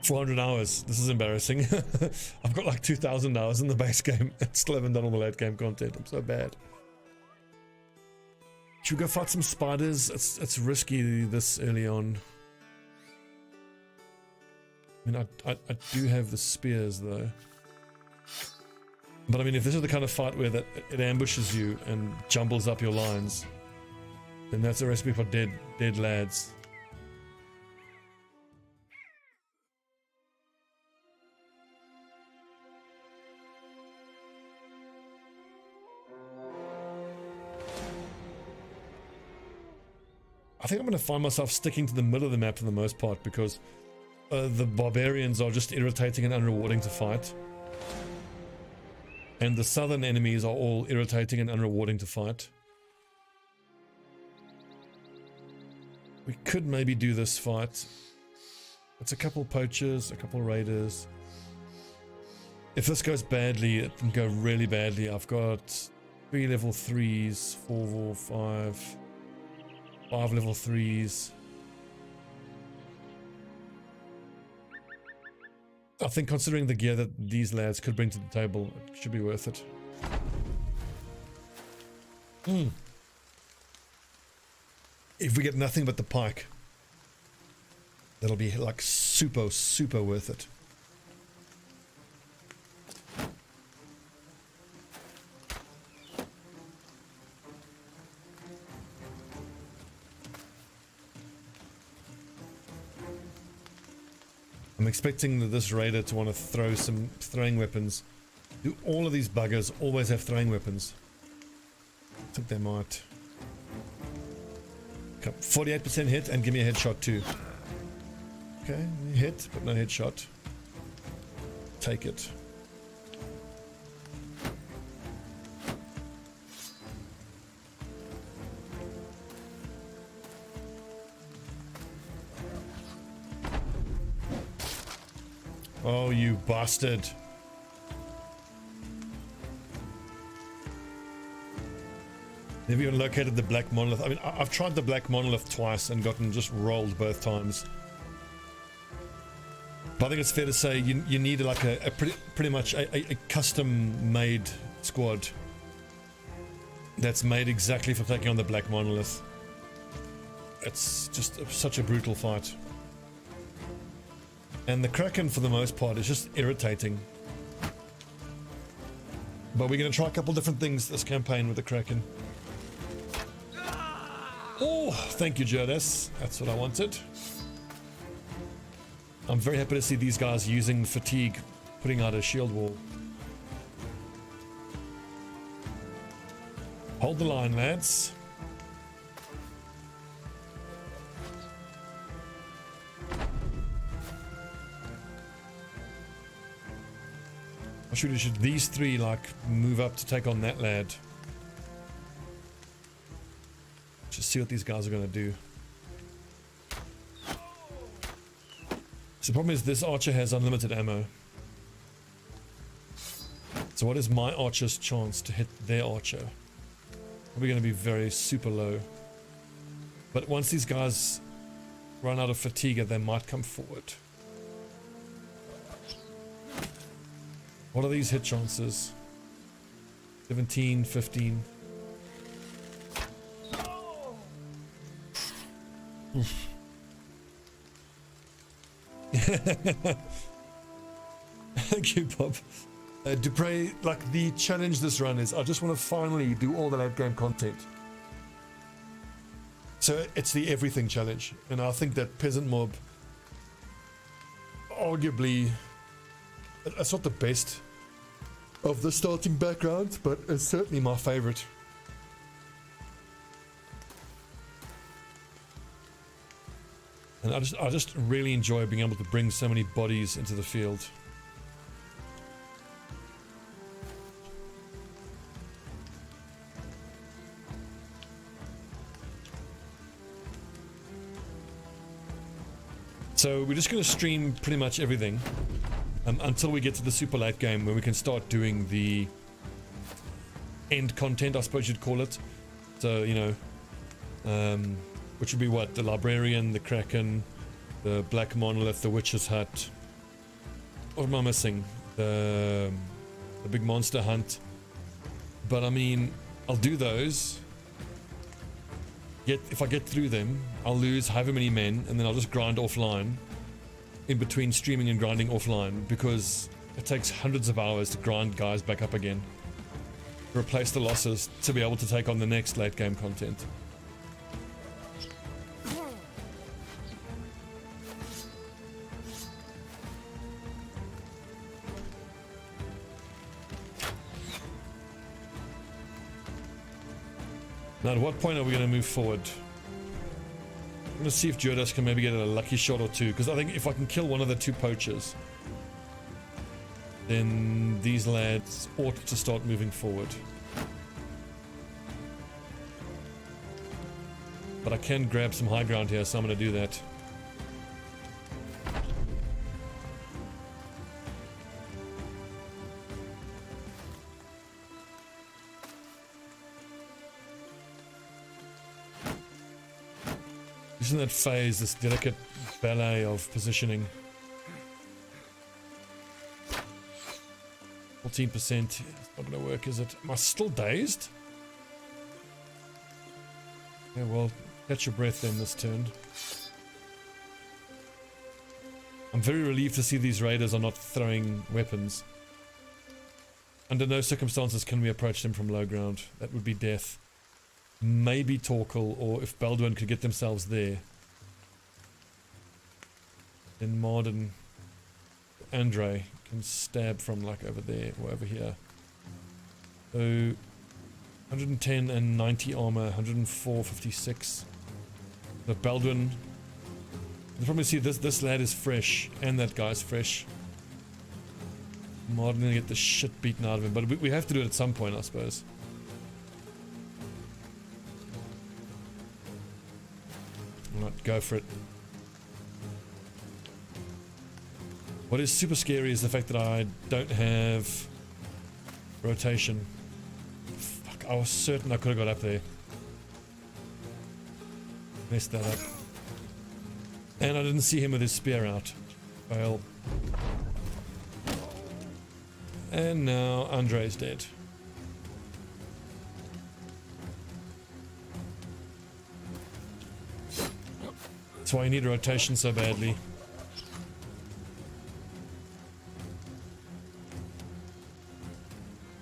400 hours. This is embarrassing. I've got like 2,000 hours in the base game and still haven't done all the late game content. I'm so bad. Should we go fight some spiders? It's risky this early on. I mean, I do have the spears though. But I mean, if this is the kind of fight where it ambushes you and jumbles up your lines, then that's a recipe for dead lads. I think I'm going to find myself sticking to the middle of the map for the most part because the barbarians are just irritating and unrewarding to fight. And the southern enemies are all irritating and unrewarding to fight. We could maybe do this fight. It's a couple poachers, a couple raiders. If this goes badly, it can go really badly. I've got 3 level 3s, 4, 5... 5 level 3s. I think considering the gear that these lads could bring to the table, it should be worth it. If we get nothing but the pike, that'll be like super worth it. I'm expecting this raider to want to throw some throwing weapons. Do all of these buggers always have throwing weapons? I think they might. Okay, 48% hit and give me a headshot too. Okay, hit, but no headshot. Take it. Oh, you bastard. Have you located the black monolith? I mean, I've tried the black monolith twice and gotten just rolled both times. But I think it's fair to say you need like a pretty much a custom made squad that's made exactly for taking on the black monolith. It's just such a brutal fight. And the Kraken, for the most part, is just irritating. But we're going to try a couple different things this campaign with the Kraken. Oh, thank you, Jodas. That's what I wanted. I'm very happy to see these guys using fatigue, putting out a shield wall. Hold the line, lads. Should these three like move up to take on that lad? Just see what these guys are going to do. So the problem is this archer has unlimited ammo. So what is my archer's chance to hit their archer? Probably going to be very super low. But once these guys run out of fatigue, they might come forward. What are these hit chances? 17, 15. Thank you, Bob. Dupre, like the challenge this run is, I just want to finally do all the late game content. So it's the everything challenge, and I think that Peasant Mob, arguably, it's not the best of the starting background, but it's certainly my favorite. And I just really enjoy being able to bring so many bodies into the field. So we're just going to stream pretty much everything until we get to the super late game where we can start doing the end content, I suppose you'd call it. So, you know, which would be what? The Librarian, the Kraken, the Black Monolith, the Witch's Hut, What am I missing? The big monster hunt. But I mean, I'll do those. If I get through them, I'll lose however many men, and then I'll just grind offline. In between streaming and grinding offline, because it takes hundreds of hours to grind guys back up again. Replace the losses to be able to take on the next late game content. Now, at what point are we going to move forward? I'm going to see if Jodas can maybe get a lucky shot or two, because I think if I can kill one of the two poachers, then these lads ought to start moving forward. But I can grab some high ground here, so I'm going to do that. Isn't that phase, this delicate ballet of positioning? 14%. It's not going to work, is it? Am I still dazed? Yeah, well, catch your breath then this turn. I'm very relieved to see these raiders are not throwing weapons. Under no circumstances can we approach them from low ground. That would be death. Maybe Torkel, or if Baldwin could get themselves there. Then Maud and Andre can stab from like over there or over here. So 110 and 90 armor, 104, 56. The Baldwin. You'll probably see this lad is fresh, and that guy's fresh. Maud gonna get the shit beaten out of him, but we have to do it at some point, I suppose. Alright, go for it. What is super scary is the fact that I don't have rotation. Fuck, I was certain I could have got up there. Messed that up. And I didn't see him with his spear out. Fail. And now Andre's dead. That's why you need rotation so badly.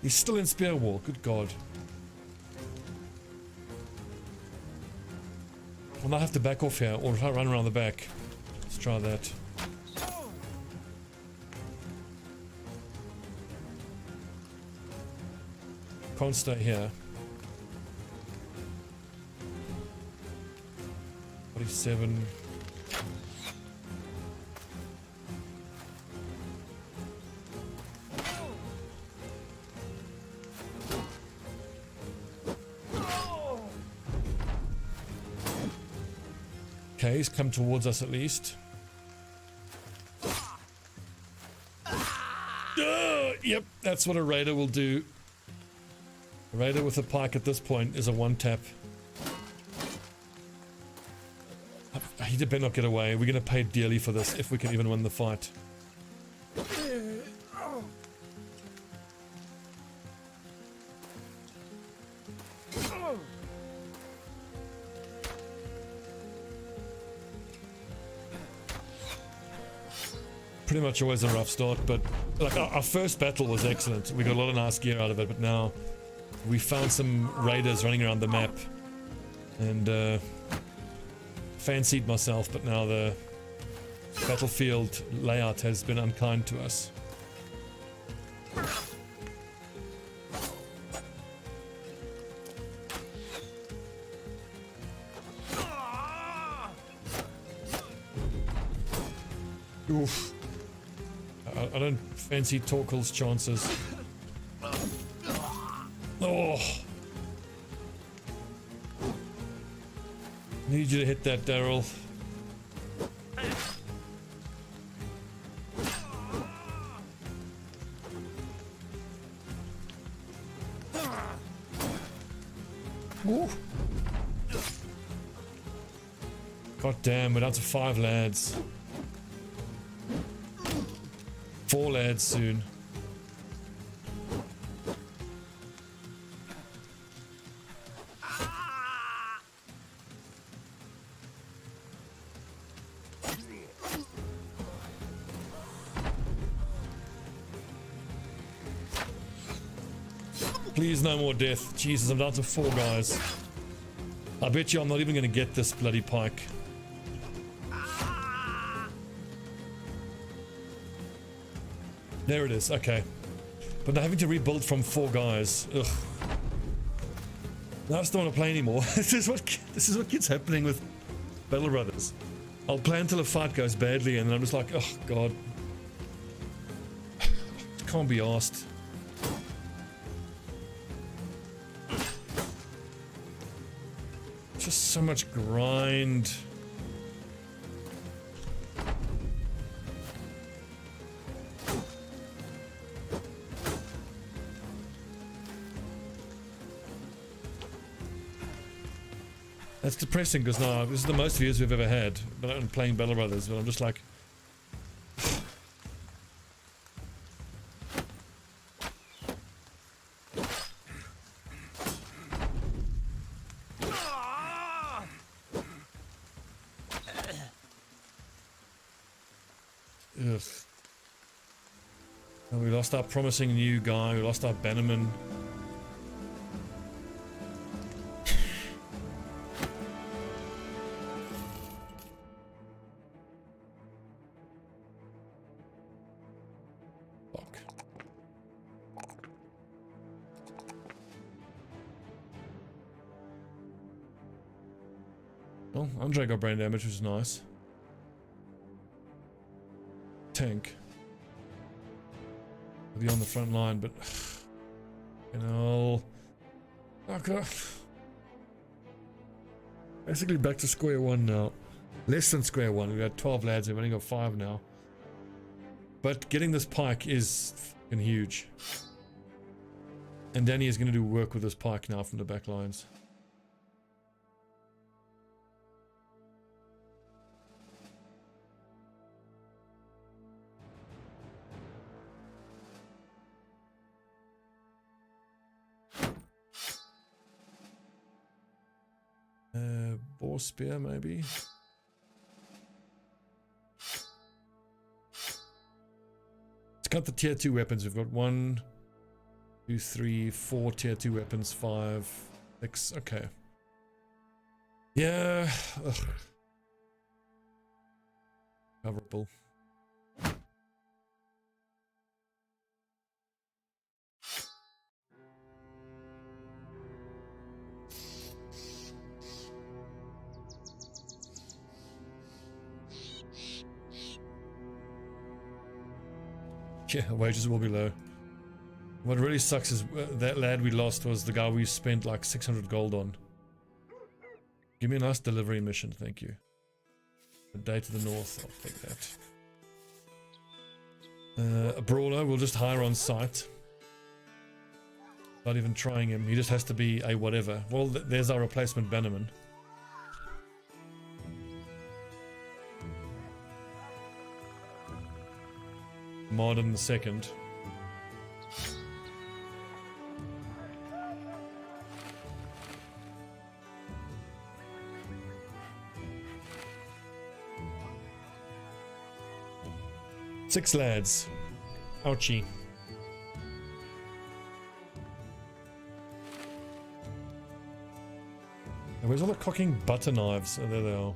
He's still in spear wall, good god. I'll not have to back off here or run around the back. Let's try that. Can't stay here. 47. Okay, he's come towards us at least. Yep, that's what a raider will do. A raider with a pike at this point is a one tap. He better not get away. We're going to pay dearly for this if we can even win the fight. Pretty much always a rough start, but like our first battle was excellent. We got a lot of nice gear out of it, but now we found some raiders running around the map and fancied myself, but now the battlefield layout has been unkind to us. Oof. I don't fancy Torkel's chances. Oh! Need you to hit that, Daryl. Ooh. God damn, we're down to 5 lads. 4 lads soon. Please, no more death. Jesus, I'm down to 4 guys. I bet you I'm not even going to get this bloody pike. There it is, okay. But now having to rebuild from 4 guys. Ugh. Now I just don't want to play anymore. This is what keeps happening with Battle Brothers. I'll play until a fight goes badly and then I'm just like, oh god. Can't be asked. Just so much grind. That's depressing because now this is the most views we've ever had, but I'm playing Battle Brothers, but I'm just like, ugh. And we lost our promising new guy, we lost our bannerman. Fuck. Well, Andre got brain damage, which is nice. Tank. Be on the front line, but you know, okay. Basically back to square one now. Less than square one. We've got 12 lads. We've only got 5 now. But getting this pike is fucking huge. And Danny is going to do work with this pike now from the back lines. Boar spear, maybe. Let's cut the tier 2 weapons. We've got 1, 2, 3, 4 tier 2 weapons, 5, 6. Okay. Yeah. Ugh. Coverable. Yeah, wages will be low. What really sucks is that lad we lost was the guy we spent like 600 gold on. Give me a nice delivery mission, thank you. A day to the north, I'll take that. A brawler, we'll just hire on site. Not even trying him, he just has to be a whatever. Well, there's our replacement bannerman. Modern the second. Six lads. Ouchie. Where's all the cocking butter knives? Oh, there they are.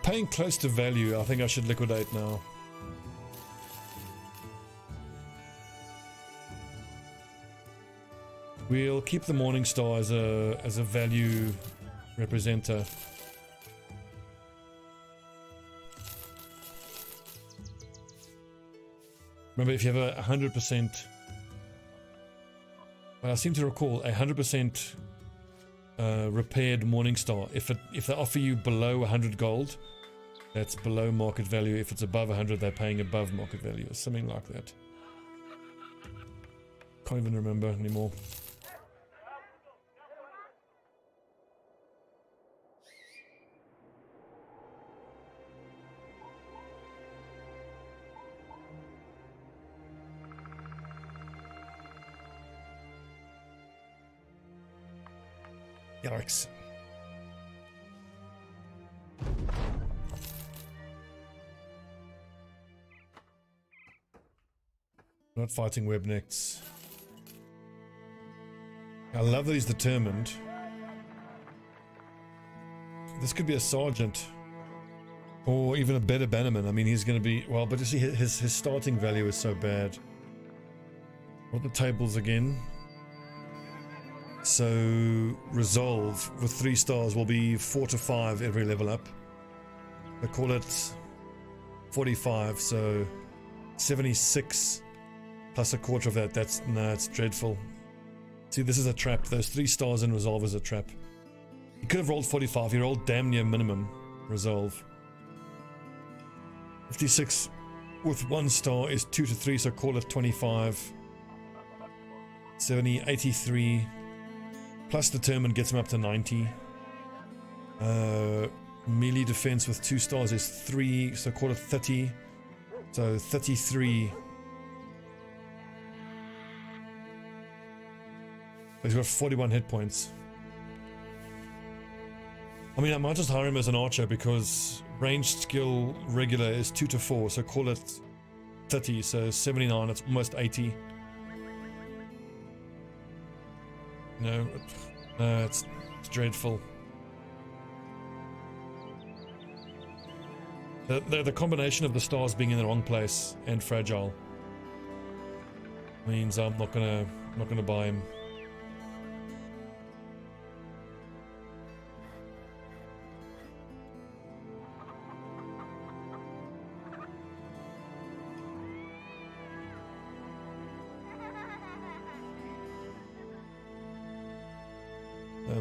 Paying close to value, I think I should liquidate now. We'll keep the Morningstar as a value representer. Remember, if you have a 100%, well, I seem to recall a 100% repaired Morning Star. If they offer you below 100 gold, that's below market value. If it's above 100, they're paying above market value, or something like that. Can't even remember anymore. Yikes. Not fighting webnecks. I love that he's determined. This could be a sergeant. Or even a better bannerman. I mean, he's going to be... Well, but you see, his starting value is so bad. What are the tables again? So, resolve with 3 stars will be 4 to 5 every level up. I call it 45, so 76 plus a quarter of that. That's, no, it's dreadful. See, this is a trap. Those 3 stars in resolve is a trap. He could have rolled 45. He rolled damn near minimum resolve. 56 with 1 star is 2 to 3, so call it 25. 70, 83. Plus determined gets him up to 90. Melee defense with 2 stars is 3, so call it 30. So 33. He's got 41 hit points. I mean, I might just hire him as an archer because ranged skill regular is 2 to 4, so call it 30, so 79, it's almost 80. No, it's dreadful. The combination of the stars being in the wrong place and fragile means I'm not gonna buy him.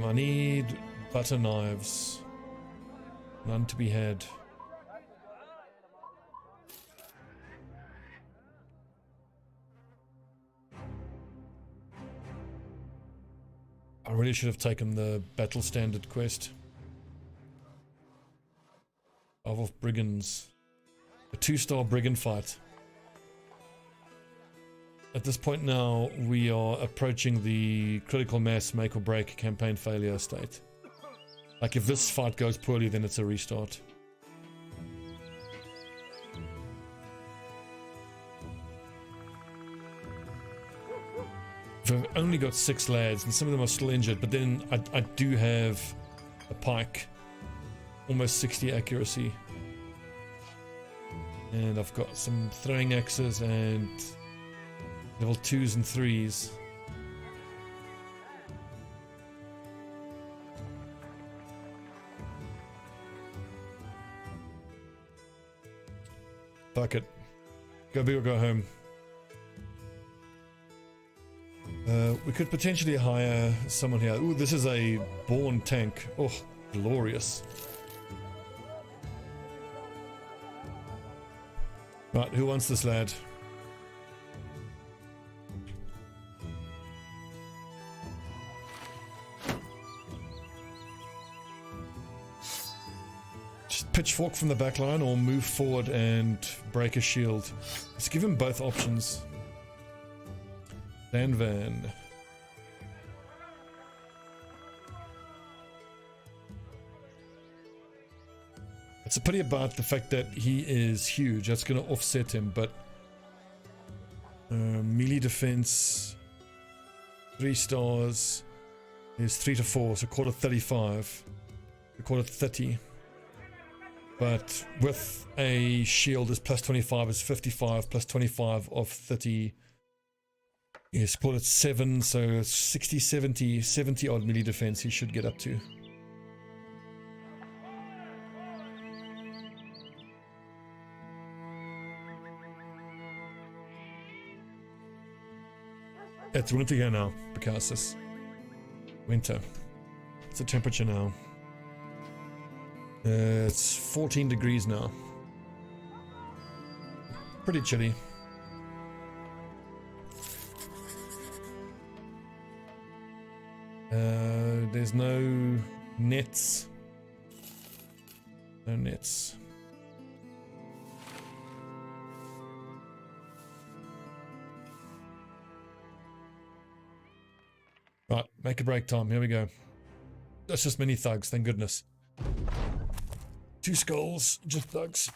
I need butter knives. None to be had. I really should have taken the battle standard quest. Of brigands. A 2-star brigand fight. At this point now, we are approaching the critical mass make or break campaign failure state. Like if this fight goes poorly, then it's a restart. I've only got 6 lads, and some of them are still injured, but then I do have a pike. Almost 60 accuracy. And I've got some throwing axes and level 2s and 3s. Fuck it. Go big or go home. We could potentially hire someone here. Ooh, this is a born tank. Oh, glorious. Right, who wants this lad? Just pitchfork from the back line or move forward and break a shield. Let's give him both options. Dan Van. It's a pity about the fact that he is huge. That's going to offset him, but melee defense 3 stars is 3 to 4, so call it 35. We call it 30. But with a shield is plus 25 is 55, plus 25 of 30 is call it 7, so 60, 70 odd melee defense he should get up to. It's winter here now, Picasso. Winter. What's the temperature now? It's 14 degrees now. Pretty chilly. There's no nets. No nets. Right, make a break time. Here we go. That's just mini thugs, thank goodness. 2 skulls, just thugs.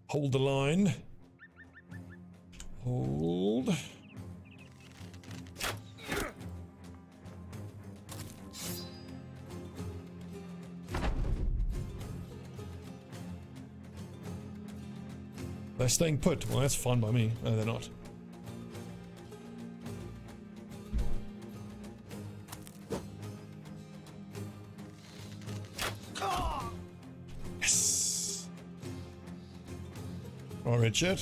Hold the line. Hold. They're staying put. Well, that's fine by me. No, they're not. Yes. All right, Richard.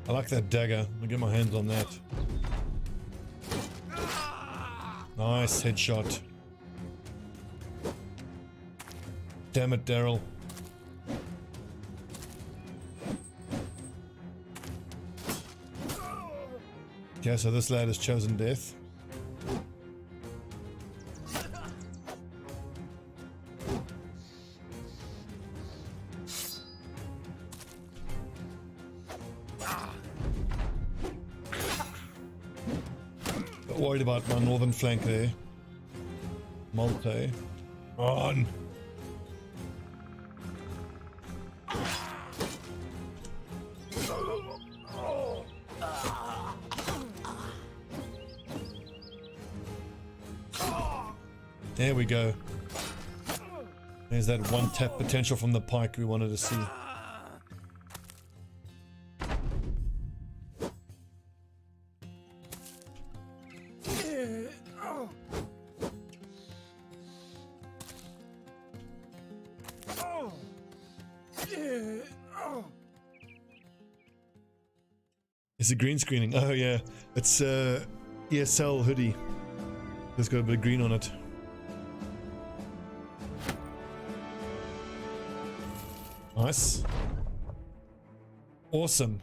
I like that dagger. I'll get my hands on that. Nice headshot. Damn it, Daryl. Okay, so this lad has chosen death. Worried about my northern flank there. Malte. On. There we go. There's that one tap potential from the pike we wanted to see. It's a green screening. Oh yeah, it's ESL hoodie. It's got a bit of green on it. Nice. Awesome.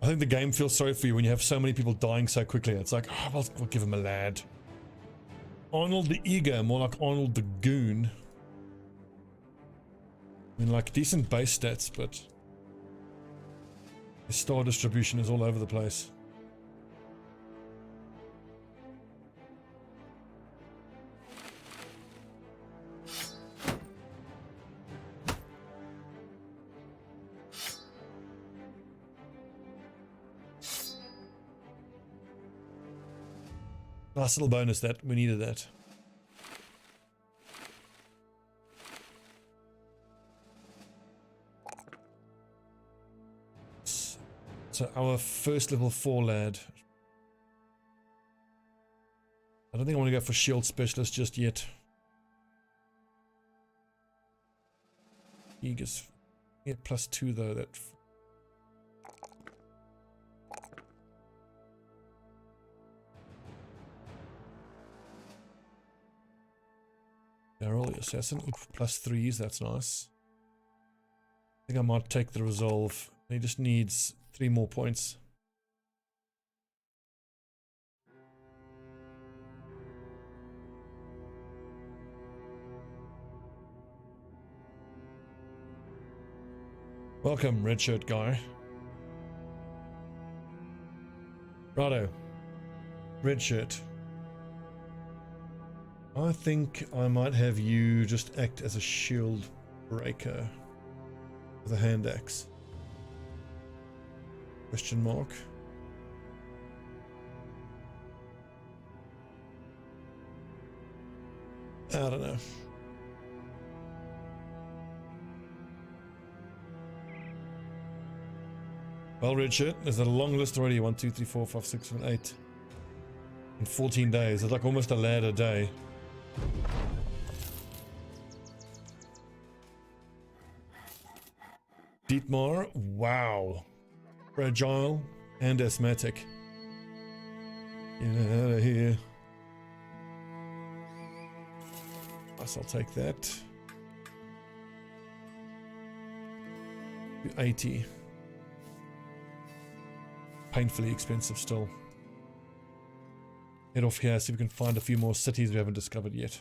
I think the game feels sorry for you when you have so many people dying so quickly. It's like, oh, we'll give him a lad. Arnold the Eager, more like Arnold the Goon. I mean, like, decent base stats, but his star distribution is all over the place. Nice little bonus that we needed that. So our first level 4 lad. I don't think I want to go for shield specialist just yet. He gets +2 though. That. Daryl, the assassin, +3s, that's nice. I think I might take the resolve. He just needs 3 more points. Welcome, red shirt guy. Righto. Red shirt. I think I might have you just act as a shield breaker with a hand axe. Question mark. I don't know. Well, Richard, there's a long list already. 1, 2, 3, 4, 5, 6, 7, 8. In 14 days. It's like almost a lad a day. Dietmar, wow. Fragile and asthmatic. Get out of here. Guess I'll take that. 80. Painfully expensive still. Head off here, see if we can find a few more cities we haven't discovered yet.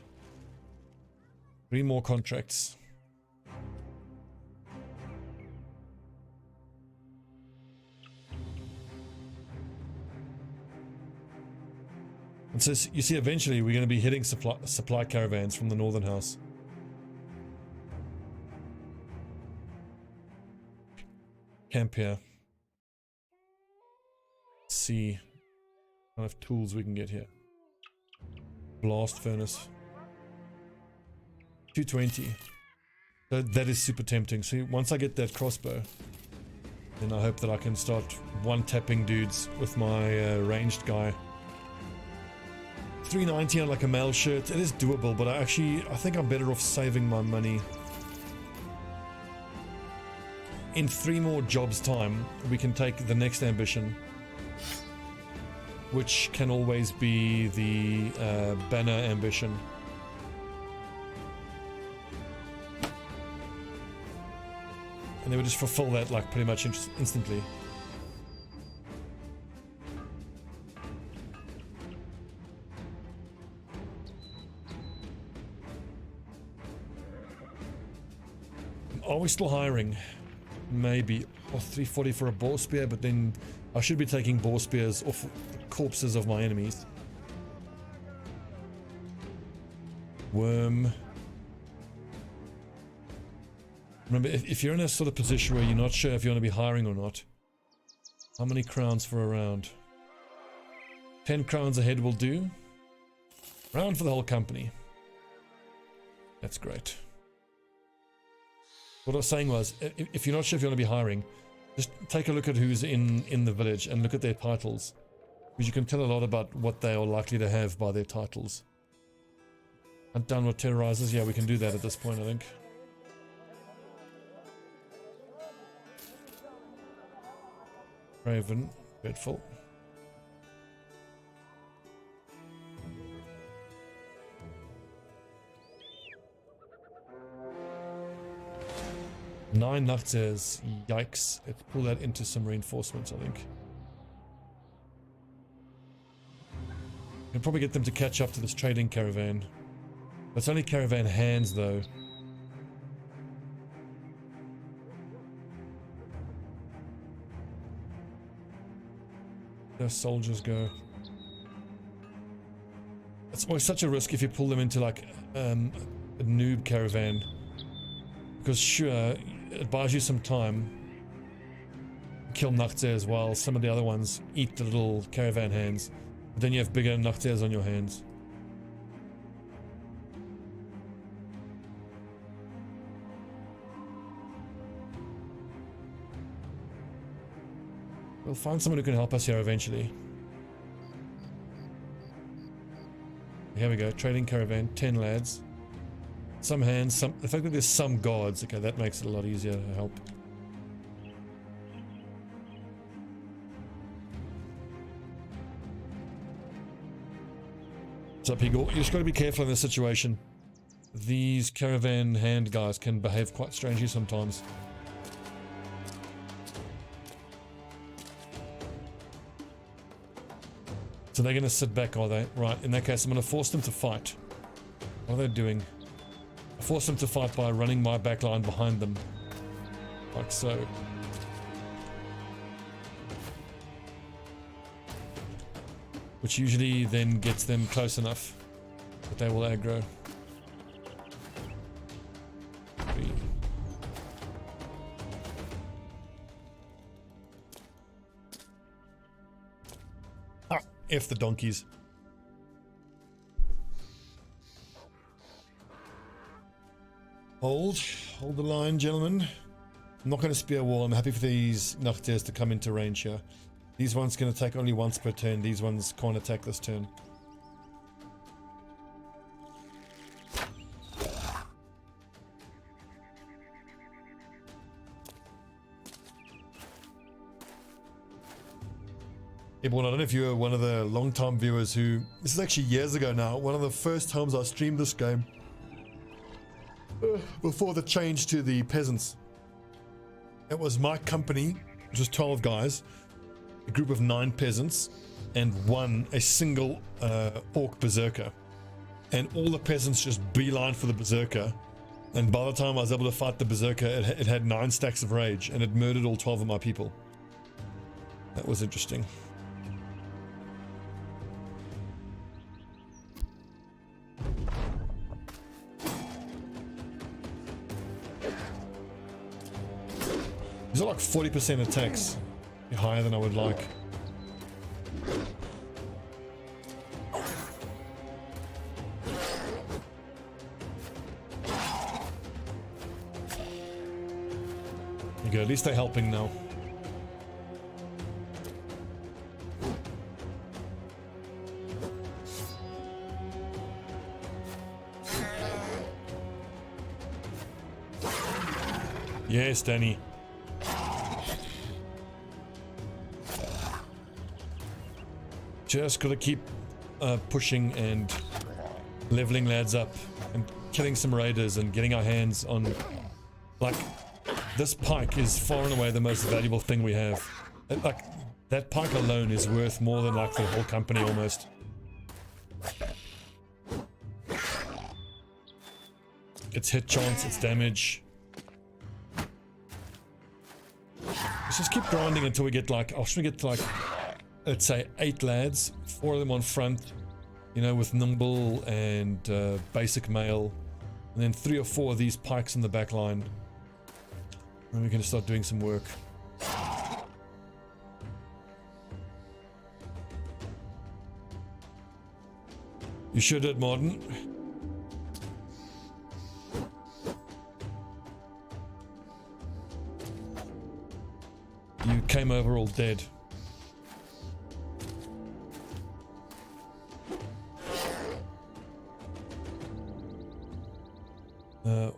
3 more contracts. And so you see, eventually we're going to be hitting supply caravans from the northern house. Camp here. Let's see what kind of tools we can get here. Blast furnace. 220. That is super tempting. See, once I get that crossbow, then I hope that I can start one-tapping dudes with my ranged guy. 390 on like a mail shirt. It is doable, but I think I'm better off saving my money. In 3 more jobs time, we can take the next ambition, which can always be the banner ambition. And they would just fulfill that like pretty much instantly. Are we still hiring? Maybe. Or 340 for a boar spear, but then I should be taking boar spears off the corpses of my enemies. Worm. Remember, if you're in a sort of position where you're not sure if you want to be hiring or not, how many crowns for a round? 10 crowns a head will do. Round for the whole company. That's great. What I was saying was, if you're not sure if you want to be hiring, just take a look at who's in the village and look at their titles. Because you can tell a lot about what they are likely to have by their titles. Hunt down what terrorizes. Yeah, we can do that at this point, I think. Raven, dreadful. Nine Nachtseers, yikes. Let's pull that into some reinforcements, I think. Can probably get them to catch up to this trading caravan. It's only caravan hands, though. Those soldiers go. It's always such a risk if you pull them into like a noob caravan. Because sure, it buys you some time. Kill Nachtseers while some of the other ones eat the little caravan hands. But then you have bigger Nachtseers on your hands. We'll find someone who can help us here eventually. Here we go, trading caravan, 10 lads. Some hands, the fact that there's some guards, okay, that makes it a lot easier to help. What's up, Igor? You just got to be careful in this situation. These caravan hand guys can behave quite strangely sometimes. So they're going to sit back, are they? Right, in that case, I'm going to force them to fight. What are they doing? I force them to fight by running my backline behind them. Like so. Which usually then gets them close enough that they will aggro. F the donkeys. Hold the line, gentlemen. I'm not going to spear wall. I'm happy for these Nachtiers to come into range here. These ones going to attack only once per turn. These ones can't attack this turn. Airborne, I don't know if you were one of the long-time viewers who... This is actually years ago now. One of the first times I streamed this game. Before the change to the Peasants. It was my company, which was 12 guys. A group of 9 peasants. And a single orc berserker. And all the peasants just beeline for the berserker. And by the time I was able to fight the berserker, it had 9 stacks of rage. And it murdered all 12 of my people. That was interesting. These are like 40% attacks. Higher than I would like. There you go, at least they're helping now. Yes, Danny. Just gotta keep pushing and leveling lads up and killing some raiders and getting our hands on, like, this pike is far and away the most valuable thing we have. Like, that pike alone is worth more than like the whole company almost. Its hit chance, its damage. Let's just keep grinding until we get like, oh, should we get to like, let's say 8 lads, 4 of them on front, you know, with nimble and basic mail, and then 3 or 4 of these pikes in the back line. And we can start doing some work. You sure did, Martin. You came over all dead.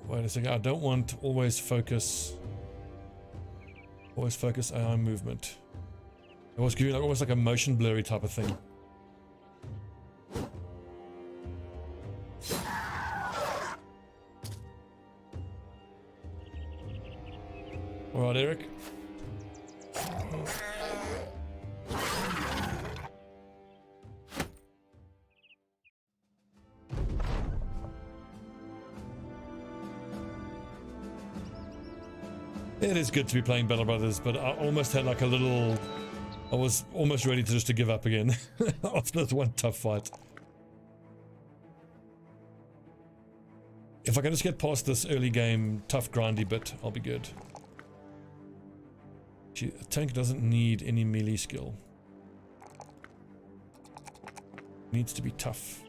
Wait a second, I don't want always focus AI movement. I was giving like almost like a motion blurry type of thing. Alright, Eric. It is good to be playing Battle Brothers, but I almost had like a little... I was almost ready to give up again after that one tough fight. If I can just get past this early game tough grindy bit, I'll be good. A tank doesn't need any melee skill. Needs to be tough.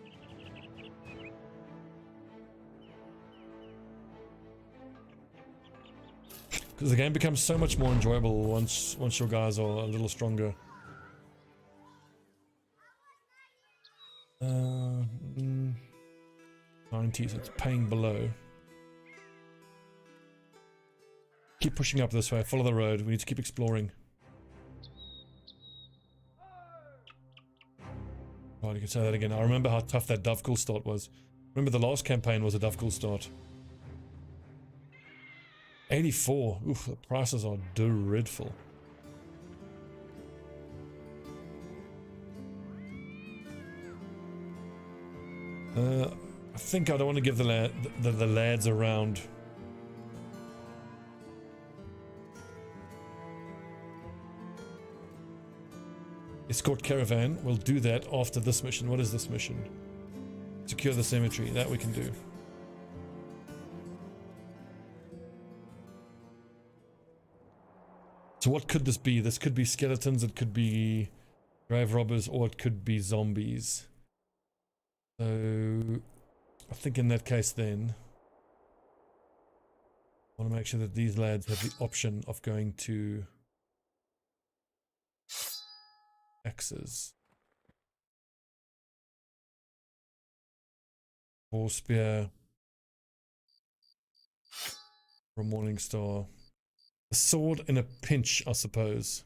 Because the game becomes so much more enjoyable once your guys are a little stronger. 90, so it's paying below. Keep pushing up this way, follow the road, we need to keep exploring. Right, you can say that again. I remember how tough that Dovecool start was. Remember the last campaign was a Dovecool start. 84. Oof, the prices are dreadful. I think I don't want to give the lads around. Escort caravan. We'll do that after this mission. What is this mission? Secure the cemetery. That we can do. So what could this be? This could be skeletons, it could be grave robbers, or it could be zombies. So I think in that case then I want to make sure that these lads have the option of going to axes. 4 spear for a morning star. A sword in a pinch, I suppose.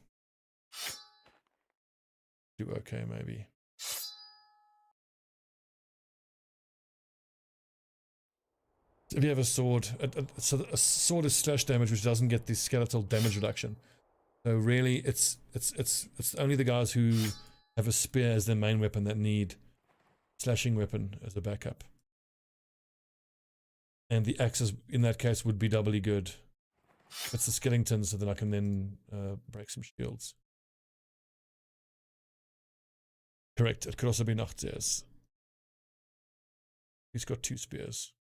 Do okay, maybe. If you have a sword, so a sword is slash damage, which doesn't get the skeletal damage reduction. So really, it's only the guys who have a spear as their main weapon that need slashing weapon as a backup. And the axes, in that case, would be doubly good. It's the skeletons, so that I can then break some shields. Correct, it could also be Nachtseers. He's got 2 spears.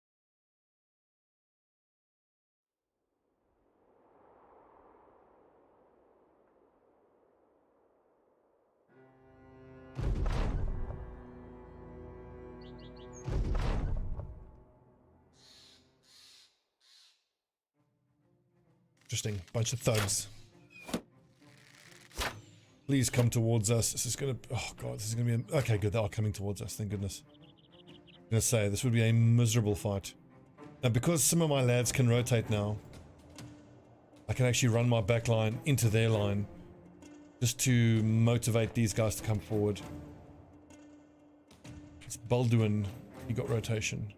Interesting. Bunch of thugs. Please come towards us. This is gonna... Oh god, this is gonna be... Okay, good. They are coming towards us. Thank goodness. I'm gonna say, this would be a miserable fight. Now, because some of my lads can rotate now, I can actually run my back line into their line just to motivate these guys to come forward. It's Balduin. He got rotation.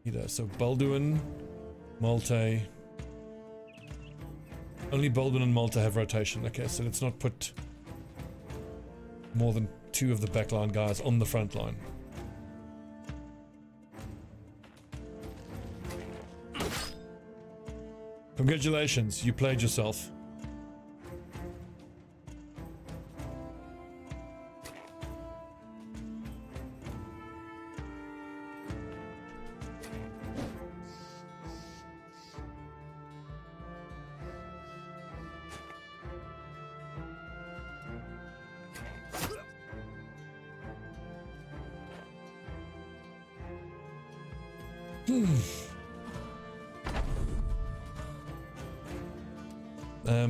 He does. So Balduin, Malte... Only Baldwin and Malta have rotation. Okay, so let's not put more than 2 of the backline guys on the front line. Congratulations, you played yourself.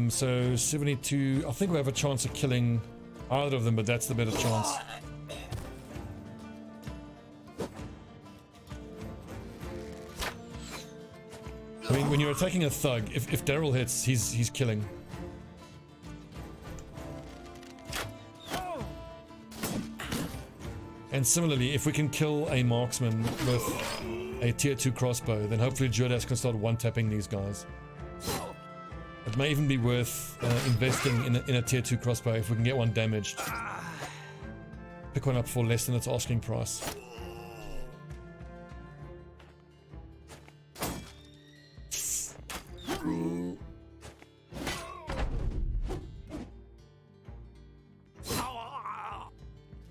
So 72, I think we have a chance of killing either of them, but that's the better chance. I mean, when you're attacking a thug, if Daryl hits, he's killing. And similarly, if we can kill a marksman with a tier 2 crossbow, then hopefully Jordas can start one-tapping these guys. It may even be worth investing in a tier 2 crossbow if we can get one damaged. Pick one up for less than its asking price.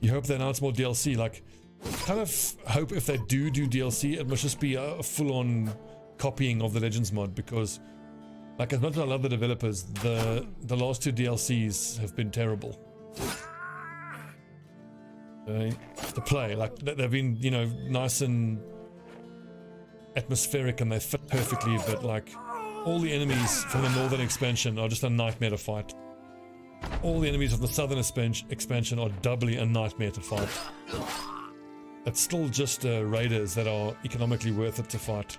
You hope they announce more DLC. Like, kind of hope if they do DLC, it must just be a full-on copying of the Legends mod, because like, as much as I love the developers, the last 2 DLCs have been terrible. To play, like, they've been, you know, nice and atmospheric and they fit perfectly, but like, all the enemies from the northern expansion are just a nightmare to fight. All the enemies of the southern expansion are doubly a nightmare to fight. It's still just raiders that are economically worth it to fight.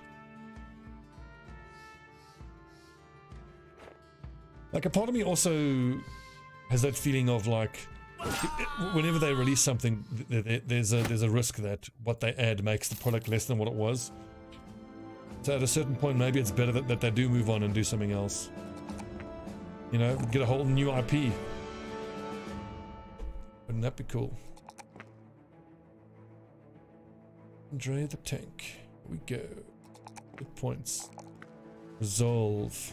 Like, a part of me also has that feeling of like, whenever they release something, there's a risk that what they add makes the product less than what it was. So at a certain point, maybe it's better that they do move on and do something else. You know, get a whole new IP. Wouldn't that be cool? Andre the tank. Here we go. Good points. Resolve.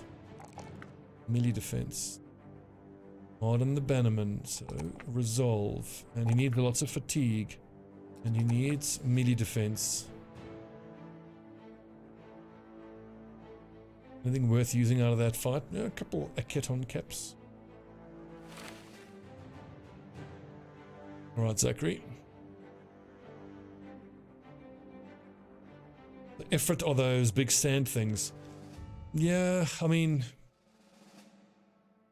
Melee defense. Harden the bannerman, so resolve. And he needs lots of fatigue. And he needs melee defense. Anything worth using out of that fight? Yeah, a couple Aketon caps. Alright, Zachary. The Ifrit are those big sand things. Yeah, I mean,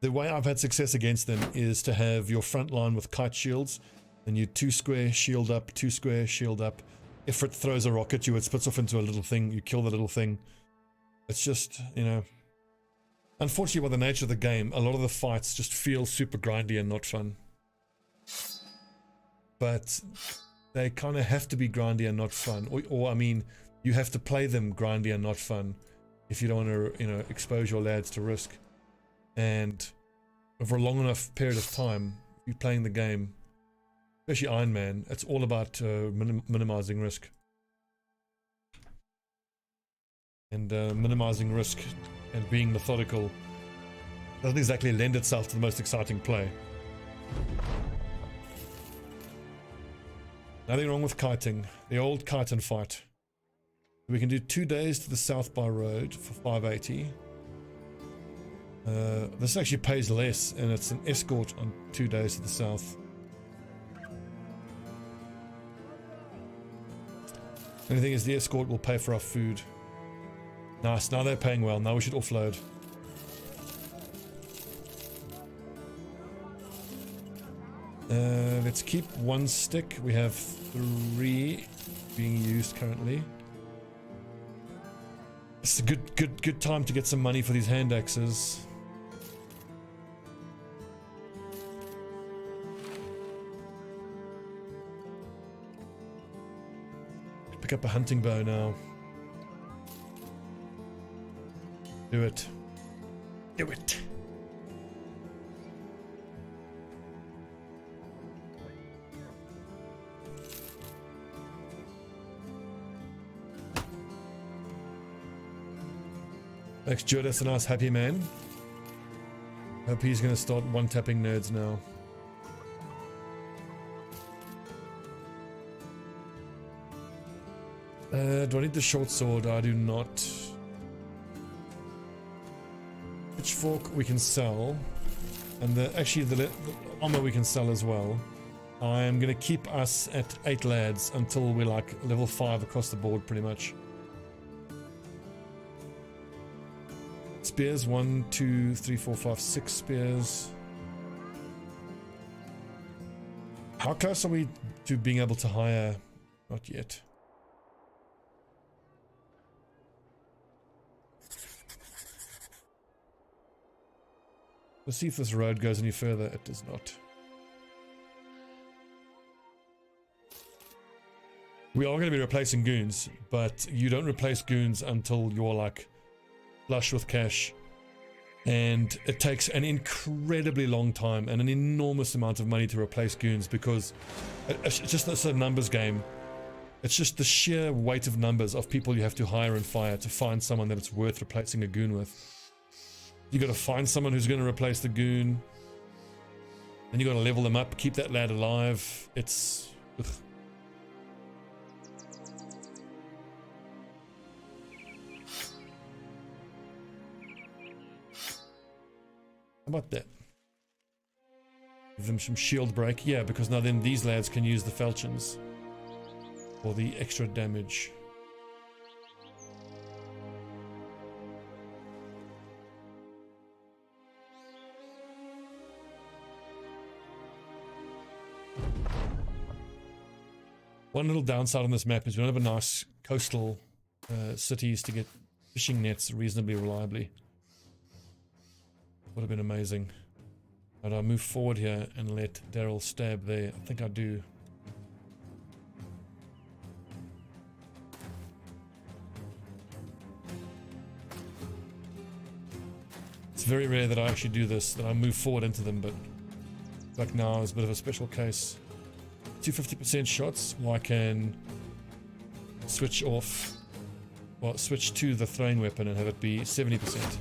the way I've had success against them is to have your front line with kite shields, and you 2 square shield up, 2 square shield up. Ifrit throws a rock at you, it splits off into a little thing, you kill the little thing. It's just, you know, unfortunately by the nature of the game, a lot of the fights just feel super grindy and not fun. But they kind of have to be grindy and not fun, or I mean, you have to play them grindy and not fun if you don't want to, you know, expose your lads to risk. And over a long enough period of time, if you're playing the game, especially Iron Man, it's all about minimizing risk. And minimizing risk and being methodical doesn't exactly lend itself to the most exciting play. Nothing wrong with kiting. The old kite and fight. We can do 2 days to the south by road for 580. This actually pays less, and it's an escort on 2 days to the south. The only thing is the escort will pay for our food. Nice, now they're paying well. Now we should offload. Let's keep 1 stick. We have 3 being used currently. It's a good time to get some money for these hand axes. Pick up a hunting bow now. Do it. Do it. Thanks, Joe. That's a nice happy man. Hope he's going to start one-tapping nerds now. Do I need the short sword? I do not. Pitchfork we can sell. And actually the armor we can sell as well. I am going to keep us at 8 lads until we're like level 5 across the board pretty much. Spears, 1, 2, 3, 4, 5, 6 spears. How close are we to being able to hire? Not yet. Let's see if this road goes any further. It does not. We are going to be replacing goons, but you don't replace goons until you're like flush with cash, and it takes an incredibly long time and an enormous amount of money to replace goons because it's just a numbers game. It's just the sheer weight of numbers of people you have to hire and fire to find someone that it's worth replacing a goon with. You got to find someone who's going to replace the goon, then you got to level them up, keep that lad alive. It's ugh. How about that? Give them some shield break. Yeah, because now then these lads can use the falchions for the extra damage. One little downside on this map is we don't have a nice coastal cities to get fishing nets reasonably reliably. Would have been amazing. But I'll move forward here and let Daryl stab there. I think I do. It's very rare that I actually do this, that I move forward into them, but like now is a bit of a special case. 250% shots, well, I can switch off, well, switch to the throwing weapon and have it be 70%.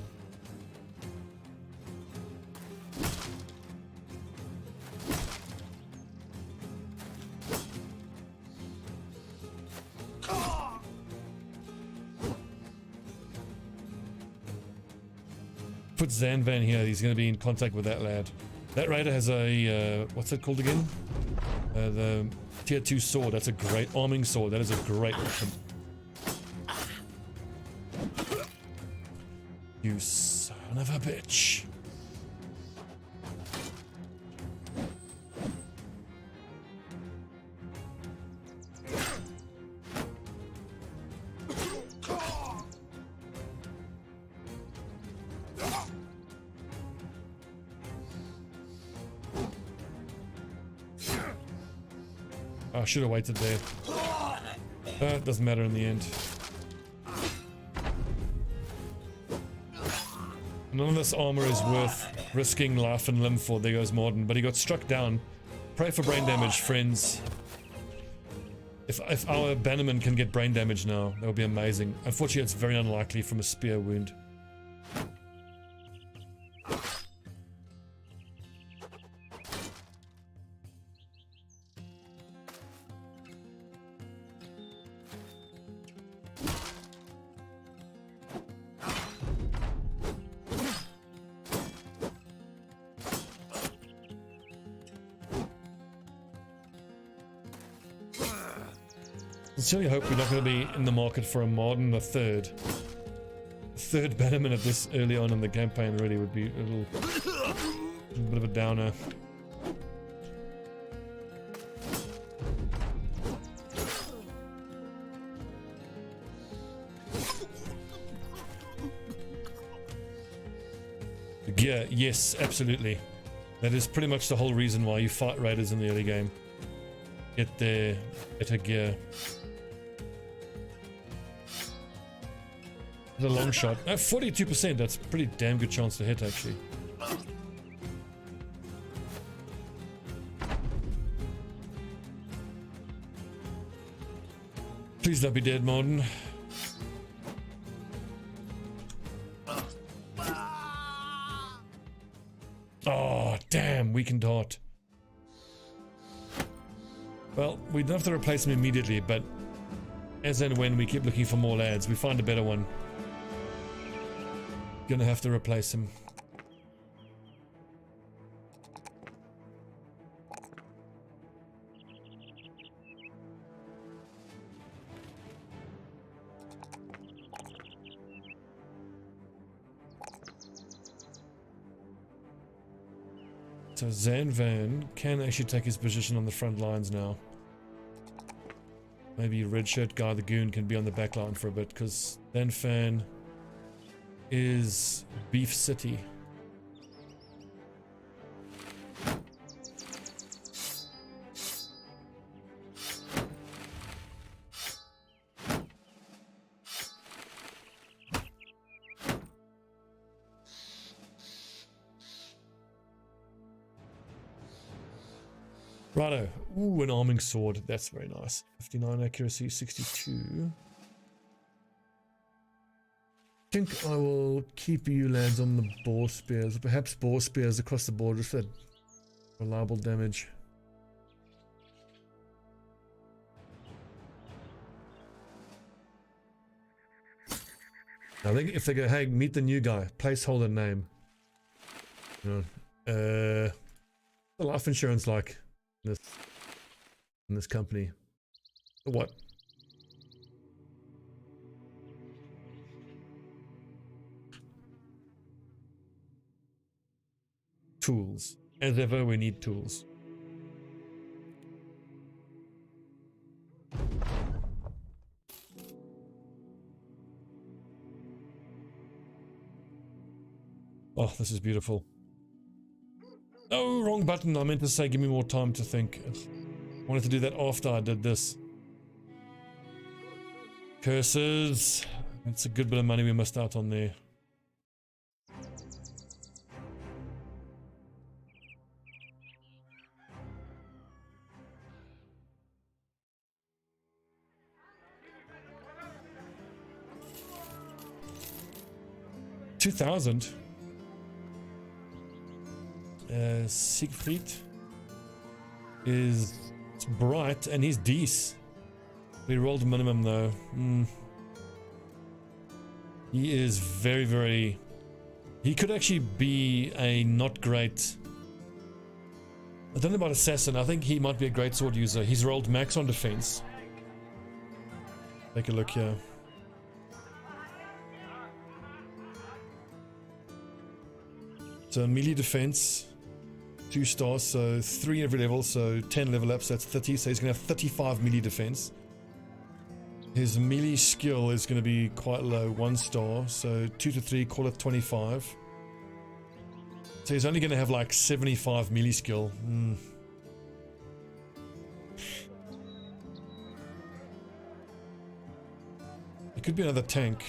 Put Zanvan here, he's going to be in contact with that lad. That raider has a, what's it called again? The tier 2 sword. That's a great arming sword. That is a great weapon. You son of a bitch. I should have waited there. It doesn't matter in the end. None of this armor is worth risking life and limb for. There goes Morden, but he got struck down. Pray for brain damage, friends. If our bannerman can get brain damage now, that would be amazing. Unfortunately, it's very unlikely from a spear wound. Sincerely hope we're not going to be in the market for a Marden the third. Third bannerman at this early on in the campaign really would be a bit of a downer. The gear, yes, absolutely. That is pretty much the whole reason why you fight raiders in the early game. Get their better gear. The long shot. 42%, that's a pretty damn good chance to hit, actually. Please don't be dead, Marden. Oh, damn, weakened heart. Well, we don't have to replace him immediately, but as and when we keep looking for more lads, we find a better one. Gonna have to replace him. So Zan Van can actually take his position on the front lines now. Maybe red shirt guy, the goon, can be on the back line for a bit, because Zan Van is Beef City. Righto. Ooh, an arming sword. That's very nice. 59 accuracy, 62. I think I will keep you lads on the boar spears, perhaps boar spears across the board, just for that reliable damage. I think if they go, hey, meet the new guy, placeholder name. You know, the life insurance like in this company. What? Tools. As ever, we need tools. Oh, this is beautiful. Oh, wrong button. I meant to say give me more time to think. I wanted to do that after I did this. Curses. That's a good bit of money we missed out on there. $2,000. Siegfried is bright and he's decent. We rolled minimum though. He is very, very... He could actually be a not great... I don't know about assassin. I think he might be a great sword user. He's rolled max on defense. Take a look here. So melee defense, 2 stars, so 3 every level, so 10 level ups, that's 30, so he's going to have 35 melee defense. His melee skill is going to be quite low, 1 star, so 2 to 3, call it 25. So he's only going to have like 75 melee skill. It could be another tank.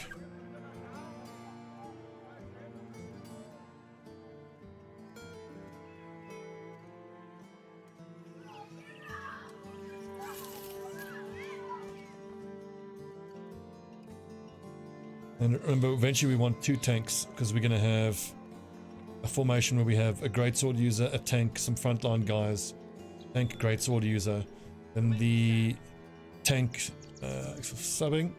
And remember, eventually we want 2 tanks, because we're going to have a formation where we have a greatsword user, a tank, some frontline guys, tank, greatsword user, and the tank subbing.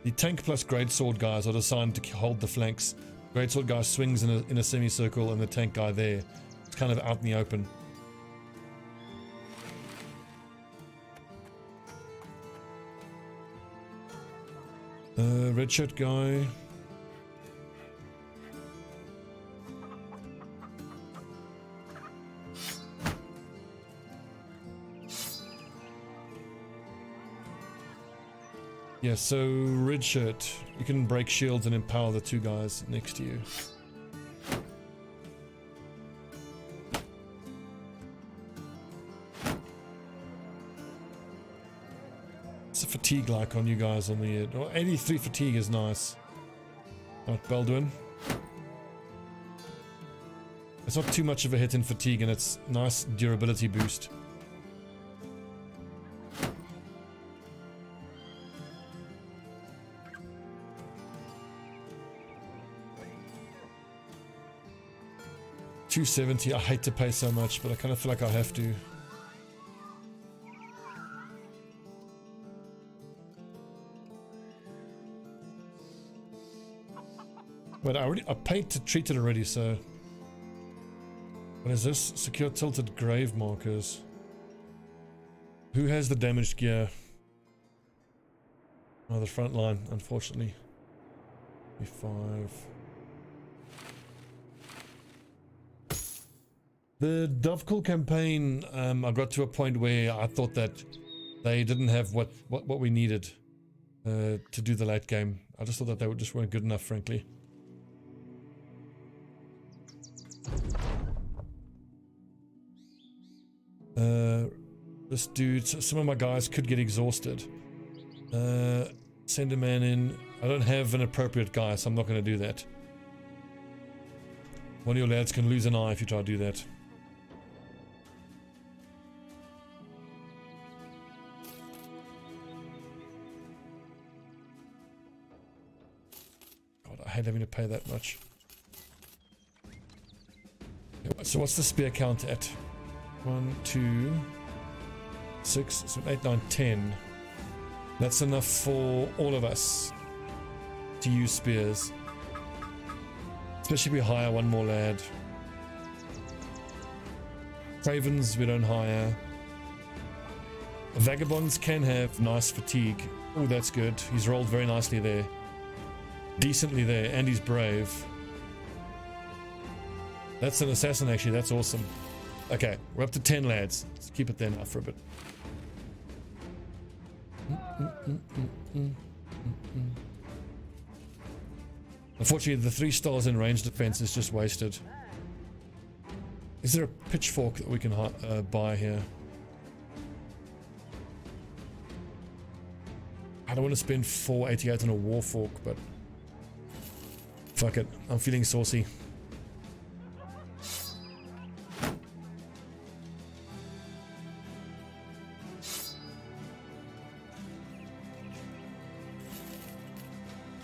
The tank plus greatsword guys are assigned to hold the flanks. Greatsword guy swings in a semicircle, and the tank guy there. It's kind of out in the open. Red shirt guy. Yeah, so red shirt, you can break shields and empower the 2 guys next to you. It's a fatigue like on you guys on the 83 fatigue is nice. Right, Baldwin. It's not too much of a hit in fatigue, and it's nice durability boost. $270. I hate to pay so much, but I kind of feel like I have to. But I paid to treat it already, so... What is this? Secure tilted grave markers. Who has the damaged gear? Oh, the front line, unfortunately. 5. The Dovecall campaign, I got to a point where I thought that they didn't have what we needed to do the late game. I just thought that they just weren't good enough, frankly. This dude, some of my guys could get exhausted. Send a man in. I don't have an appropriate guy, so I'm not going to do that. One of your lads can lose an eye if you try to do that. God, I hate having to pay that much. So what's the spear count at? 1, 2, 6, 7, 8, 9, 10. That's enough for all of us to use spears. Especially if we hire one more lad. Cravens we don't hire. Vagabonds can have nice fatigue. Oh, that's good. He's rolled very nicely there. Decently there, and he's brave. That's an assassin actually, that's awesome. Okay, we're up to 10 lads. Let's keep it there now for a bit. Unfortunately, the 3 stars in range defense is just wasted. Is there a pitchfork that we can buy here? I don't want to spend 488 on a war fork, but fuck it, I'm feeling saucy.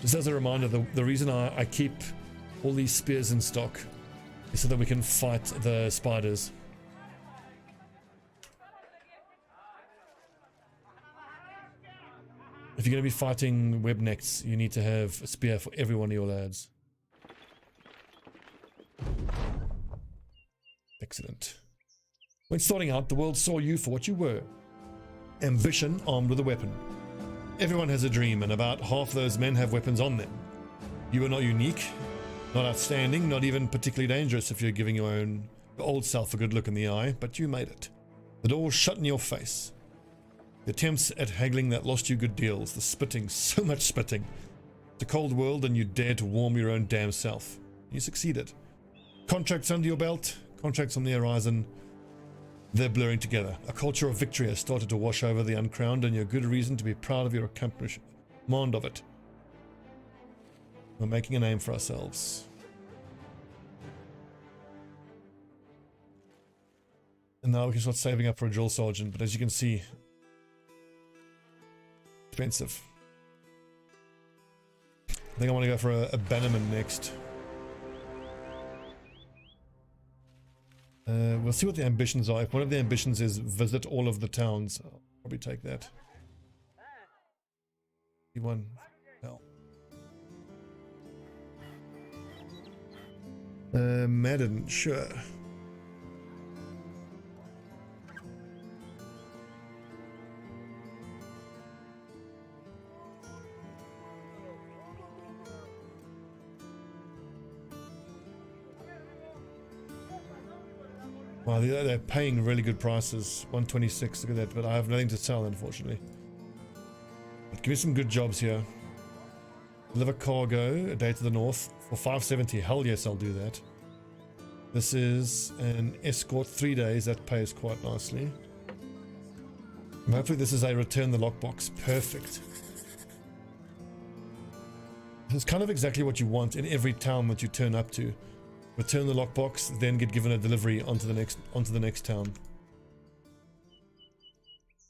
Just as a reminder, the reason I keep all these spears in stock is so that we can fight the spiders. If you're going to be fighting webnecks, you need to have a spear for every one of your lads. Excellent. When starting out, the world saw you for what you were. Ambition armed with a weapon. Everyone has a dream, and about half those men have weapons on them. You are not unique. Not outstanding, not even particularly dangerous if you're giving your old self a good look in the eye, but you made it. The door shut in your face. The attempts at haggling that lost you good deals, the spitting, so much spitting. It's a cold world and you dared to warm your own damn self. You succeeded. Contracts under your belt, contracts on the horizon. They're blurring together. A culture of victory has started to wash over the Uncrowned, and you're good reason to be proud of your accomplishment of it. We're making a name for ourselves. And now we can start saving up for a drill sergeant, but as you can see, expensive. I think I want to go for a bannerman next. We'll see what the ambitions are. If one of the ambitions is visit all of the towns, I'll probably take that. One. Hell. Madden, sure. Wow, they're paying really good prices. 126, look at that, but I have nothing to sell, unfortunately. But give me some good jobs here. Deliver cargo, a day to the north, for 570. Hell yes, I'll do that. This is an escort, 3 days. That pays quite nicely. And hopefully this is a return the lockbox. Perfect. This is kind of exactly what you want in every town that you turn up to. Return the lockbox, then get given a delivery onto the next town.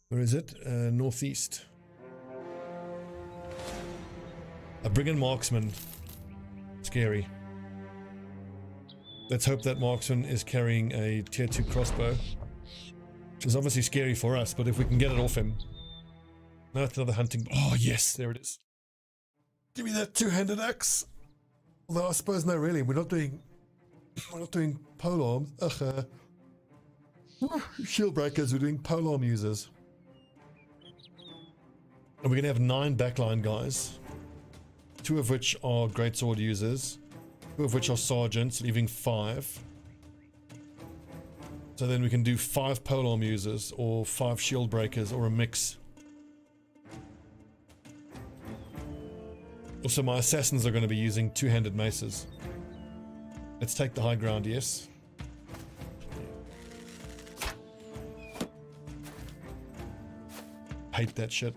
Where is it? Northeast. A brigand marksman. Scary. Let's hope that marksman is carrying a tier 2 crossbow. Which is obviously scary for us, but if we can get it off him. No, it's another hunting. Oh yes, there it is. Give me that two-handed axe. Although I suppose no, really, we're not doing polearm. Shield breakers. We're doing polearm users. And we're gonna have 9 backline guys. 2 of which are greatsword users. 2 of which are sergeants, leaving 5. So then we can do 5 polearm users, or 5 shield breakers, or a mix. Also, my assassins are going to be using 2-handed maces. Let's take the high ground, yes. Hate that shit.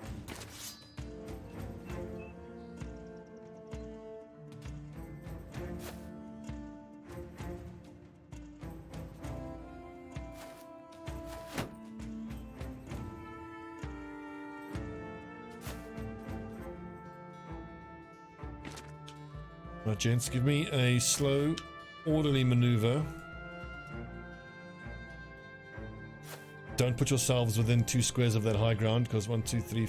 Right, gents, give me a slow, orderly maneuver. Don't put yourselves within 2 squares of that high ground, because 1, 2, 3,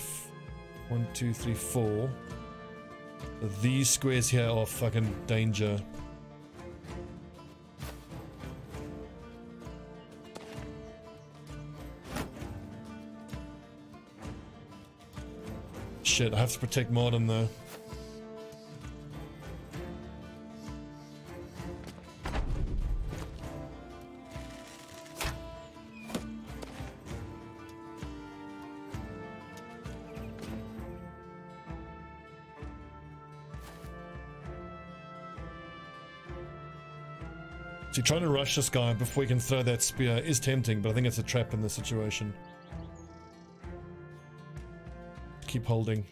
4. These squares here are fucking danger. Shit, I have to protect Martin though. So trying to rush this guy before he can throw that spear is tempting, but I think it's a trap in this situation. Keep holding.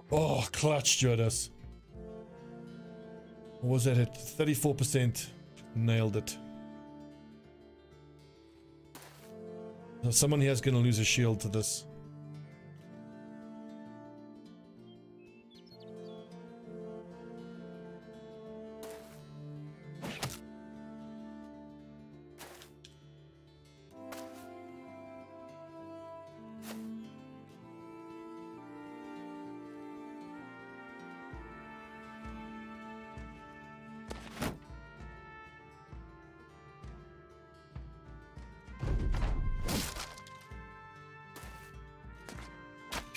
Oh, clutch, Judas. What was that hit? 34%. Nailed it. Someone here is going to lose a shield to this.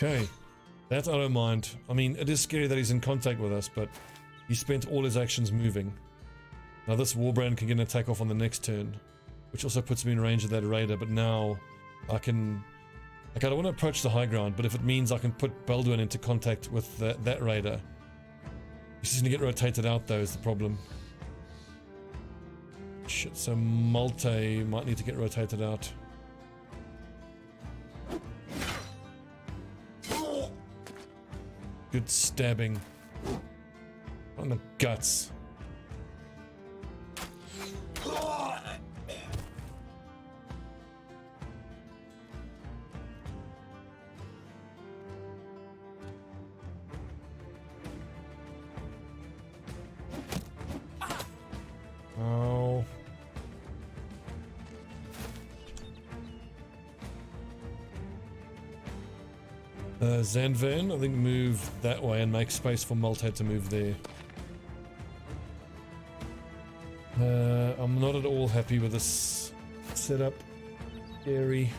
Okay, that I don't mind. I mean, it is scary that he's in contact with us, but he spent all his actions moving. Now this Warbrand can get an attack off on the next turn, which also puts me in range of that raider, but now I can... Like, I don't want to approach the high ground, but if it means I can put Baldwin into contact with that raider. He's just going to get rotated out though is the problem. Shit, so Malte might need to get rotated out. Good stabbing. On the guts. Oh. Zanvan, I think move that way and make space for Malte to move there. I'm not at all happy with this setup. Scary.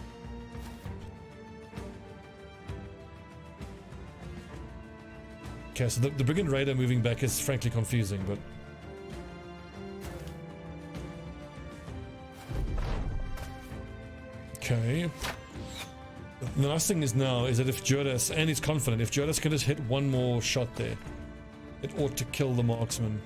Okay, so the Brigand Raider moving back is frankly confusing, but... Okay. The nice thing is now is that if Jodas, and he's confident, if Jodas can just hit one more shot there, it ought to kill the marksman.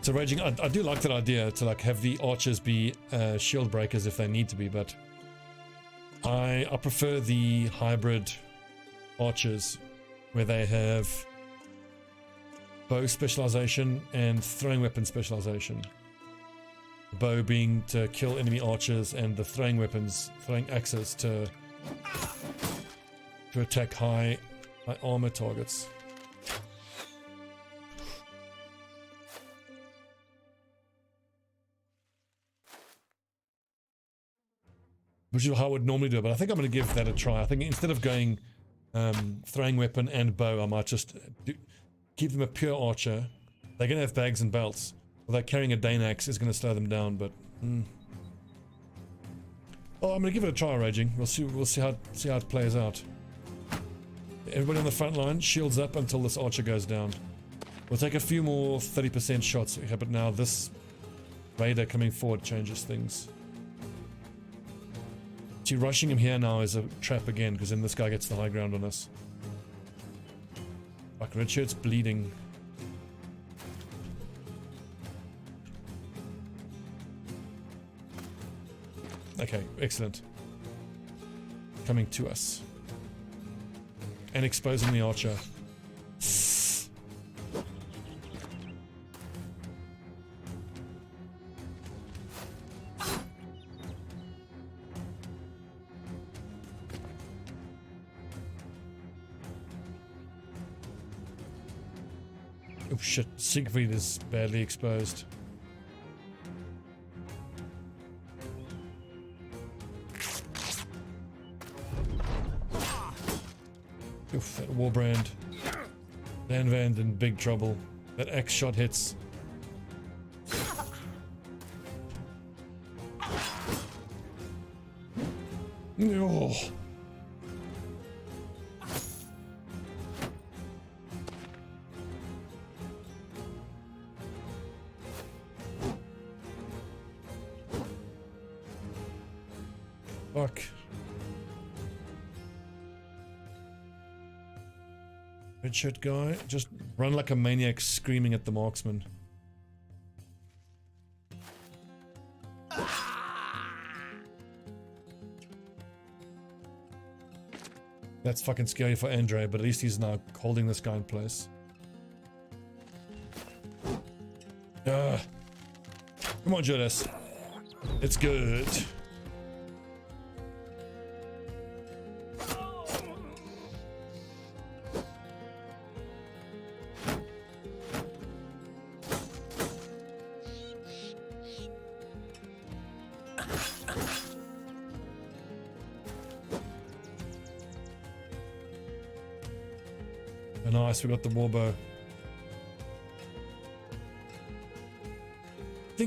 So Raging, I do like that idea to like have the archers be shield breakers if they need to be, but I prefer the hybrid archers where they have bow specialization and throwing weapon specialization. The bow being to kill enemy archers and the throwing weapons, throwing axes to attack high armor targets. Which is how I would normally do it, but I think I'm going to give that a try. I think instead of going throwing weapon and bow, I might just keep them a pure archer. They're going to have bags and belts. Although carrying a Dane axe is going to slow them down, but... Oh, I'm going to give it a try, Raging. We'll see how it plays out. Everybody on the front line, shields up until this archer goes down. We'll take a few more 30% shots, okay, but now this raider coming forward changes things. See, rushing him here now is a trap again, because then this guy gets the high ground on us. Like, Richard's bleeding. Okay, excellent. Coming to us. And exposing the archer. Oh shit, Siegfried is badly exposed. Oof, that Warbrand. Danvan's in big trouble. That X shot hits. Oh. Fuck. Red shirt guy, just run like a maniac screaming at the marksman. That's fucking scary for Andre, but at least he's now holding this guy in place. Come on, Judas. It's good. Nice, we got the warbow.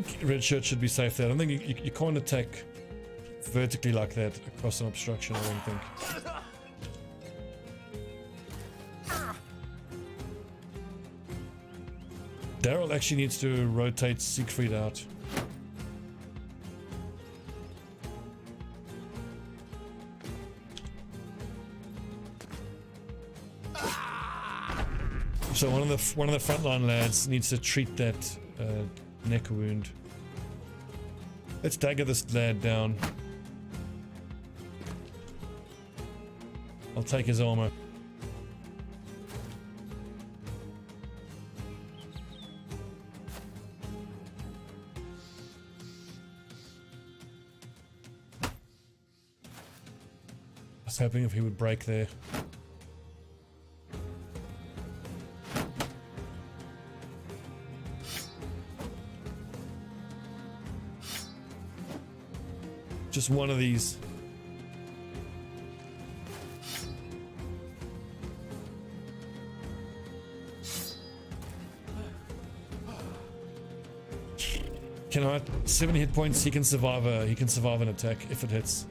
think red shirt should be safe there. I don't think you can't attack vertically like that across an obstruction, I don't think. Daryl actually needs to rotate Siegfried out. So one of the frontline lads needs to treat that neck wound. Let's dagger this lad down. I'll take his armor. I was hoping if he would break there. Just one of these. Can I? 70 hit points. He can survive an attack if it hits.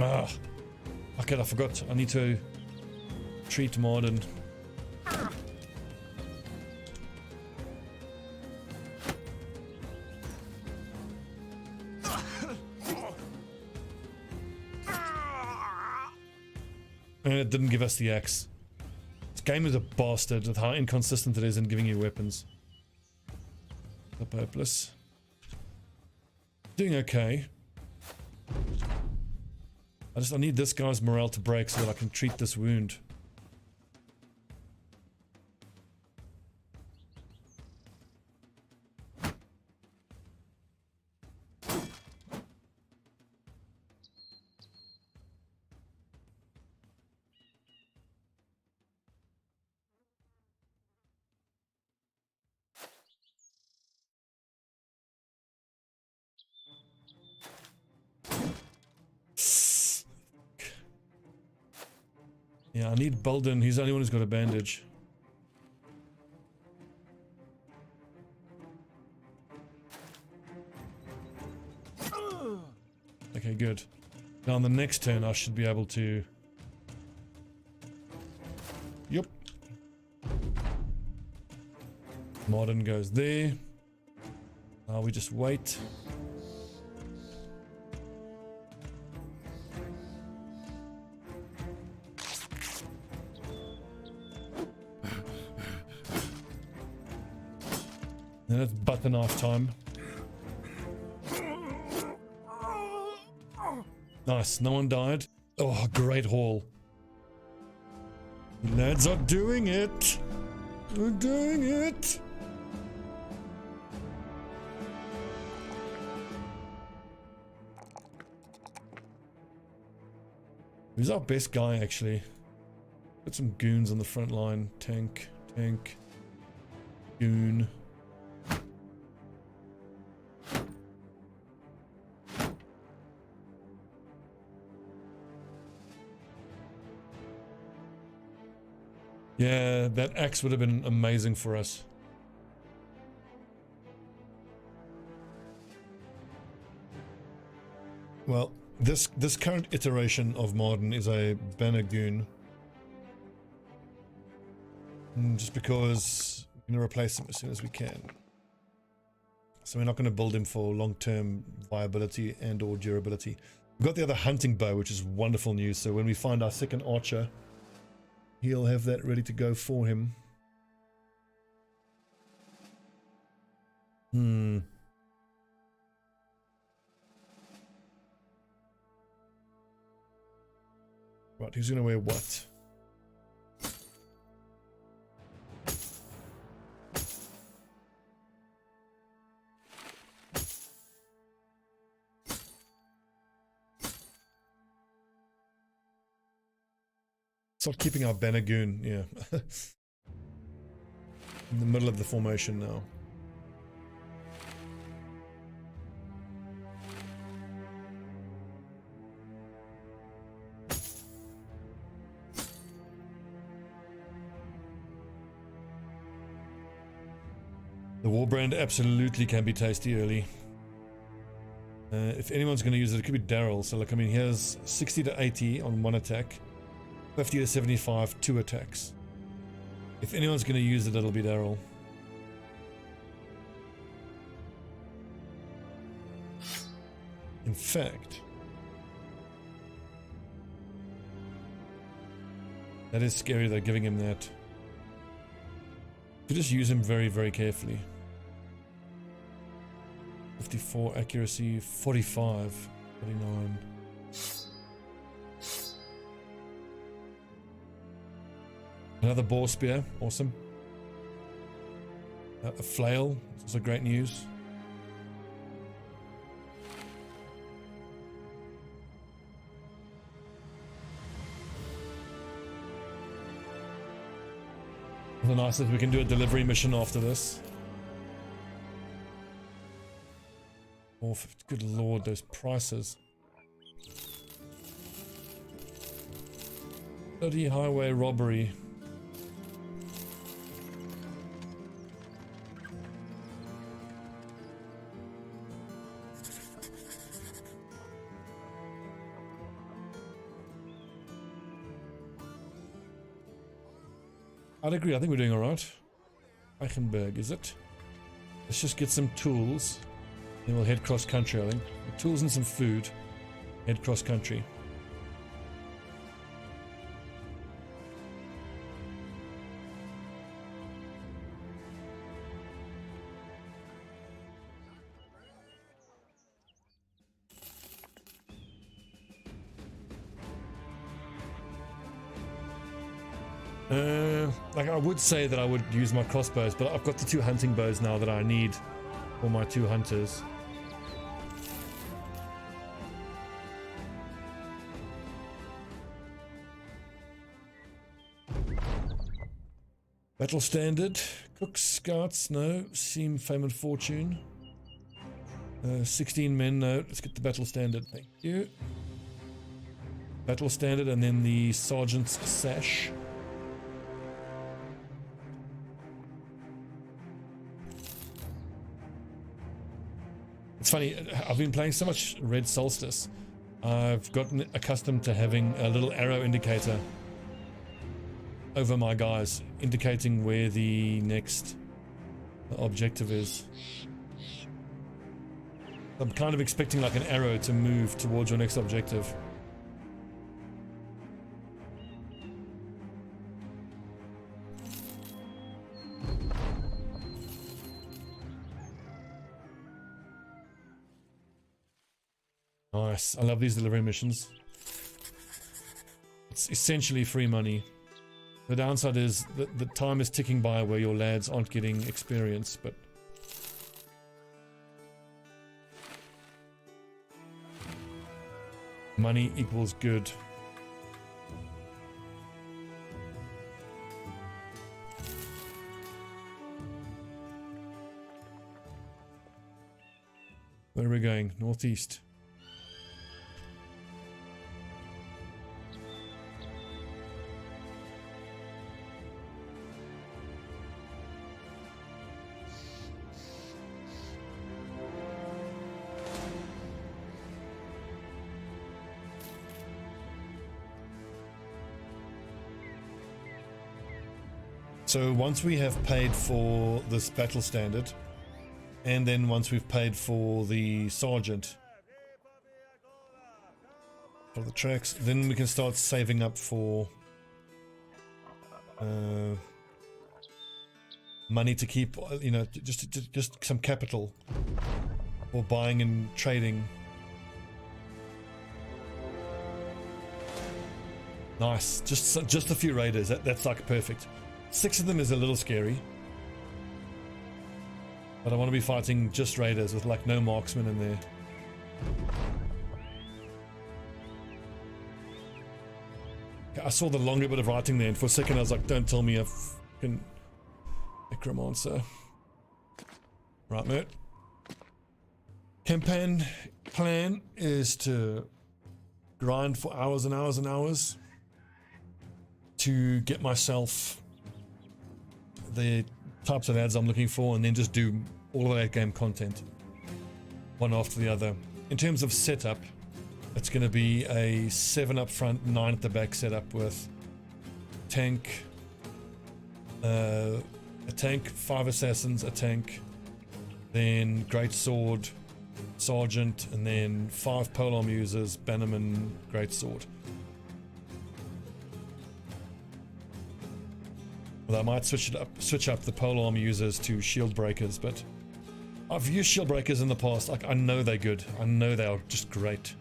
Ah, okay, I forgot. I need to treat Morden. And it didn't give us the axe. This game is a bastard with how inconsistent it is in giving you weapons. Up hopeless. Doing okay. I need this guy's morale to break so that I can treat this wound. Yeah, I need Bolden. He's the only one who's got a bandage. Okay, good. Now on the next turn I should be able to... Yup. Modern goes there. Now we just wait. And it's butter knife time. Nice, no one died. Oh, great haul. Lads are doing it. We're doing it. Who's our best guy, actually? Put some goons on the front line. Tank, goon. Yeah, that axe would have been amazing for us. Well, this current iteration of Marden is a banner goon. Just because we're going to replace him as soon as we can. So we're not going to build him for long-term viability and or durability. We've got the other hunting bow, which is wonderful news. So when we find our second archer, he'll have that ready to go for him. Right, who's gonna wear what? Start keeping our banner goon, yeah. In the middle of the formation now. The Warbrand absolutely can be tasty early. If anyone's going to use it, it could be Daryl. So like, I mean, here's 60 to 80 on one attack, 50 to 75, 2 attacks. If anyone's going to use it, it'll be Daryl. In fact, that is scary though, giving him that. You just use him very, very carefully. 54 accuracy, 45, 49. Another boar spear, awesome. A flail, it's also great news. The nice if we can do a delivery mission after this. Oh, good lord, those prices. 30 highway robbery. I'd agree, I think we're doing alright. Eichenberg, is it? Let's just get some tools. Then we'll head cross country, I think. Tools and some food. Head cross country. Like I would say that I would use my crossbows, but I've got the 2 hunting bows now that I need for my 2 hunters. Battle standard, Cook's Scouts, no. Seam, Fame and Fortune. 16 men, no. Let's get the battle standard, thank you. Battle standard and then the Sergeant's Sash. It's funny, I've been playing so much Red Solstice, I've gotten accustomed to having a little arrow indicator over my guys, indicating where the next objective is. I'm kind of expecting like an arrow to move towards your next objective. Nice. I love these delivery missions. It's essentially free money. The downside is that the time is ticking by where your lads aren't getting experience, but money equals good. Where are we going? Northeast. So once we have paid for this battle standard, and then once we've paid for the sergeant of the tracks, then we can start saving up for money to keep, you know, just some capital for buying and trading. Nice, just a few raiders. That's like perfect. 6 of them is a little scary, but I want to be fighting just raiders with like no marksmen in there. I saw the longer bit of writing there, and for a second I was like, don't tell me a fucking necromancer. Right, mate. Campaign plan is to grind for hours and hours and hours to get myself the types of ads I'm looking for, and then just do all of that game content, one after the other. In terms of setup, it's going to be a 7 up front, 9 at the back setup with tank, a tank, 5 assassins, a tank, then great sword, sergeant, and then 5 polearm users, bannerman, great sword. Well, I might switch up the polearm users to shield breakers, but I've used shield breakers in the past. Like, I know they're good. I know they are just great.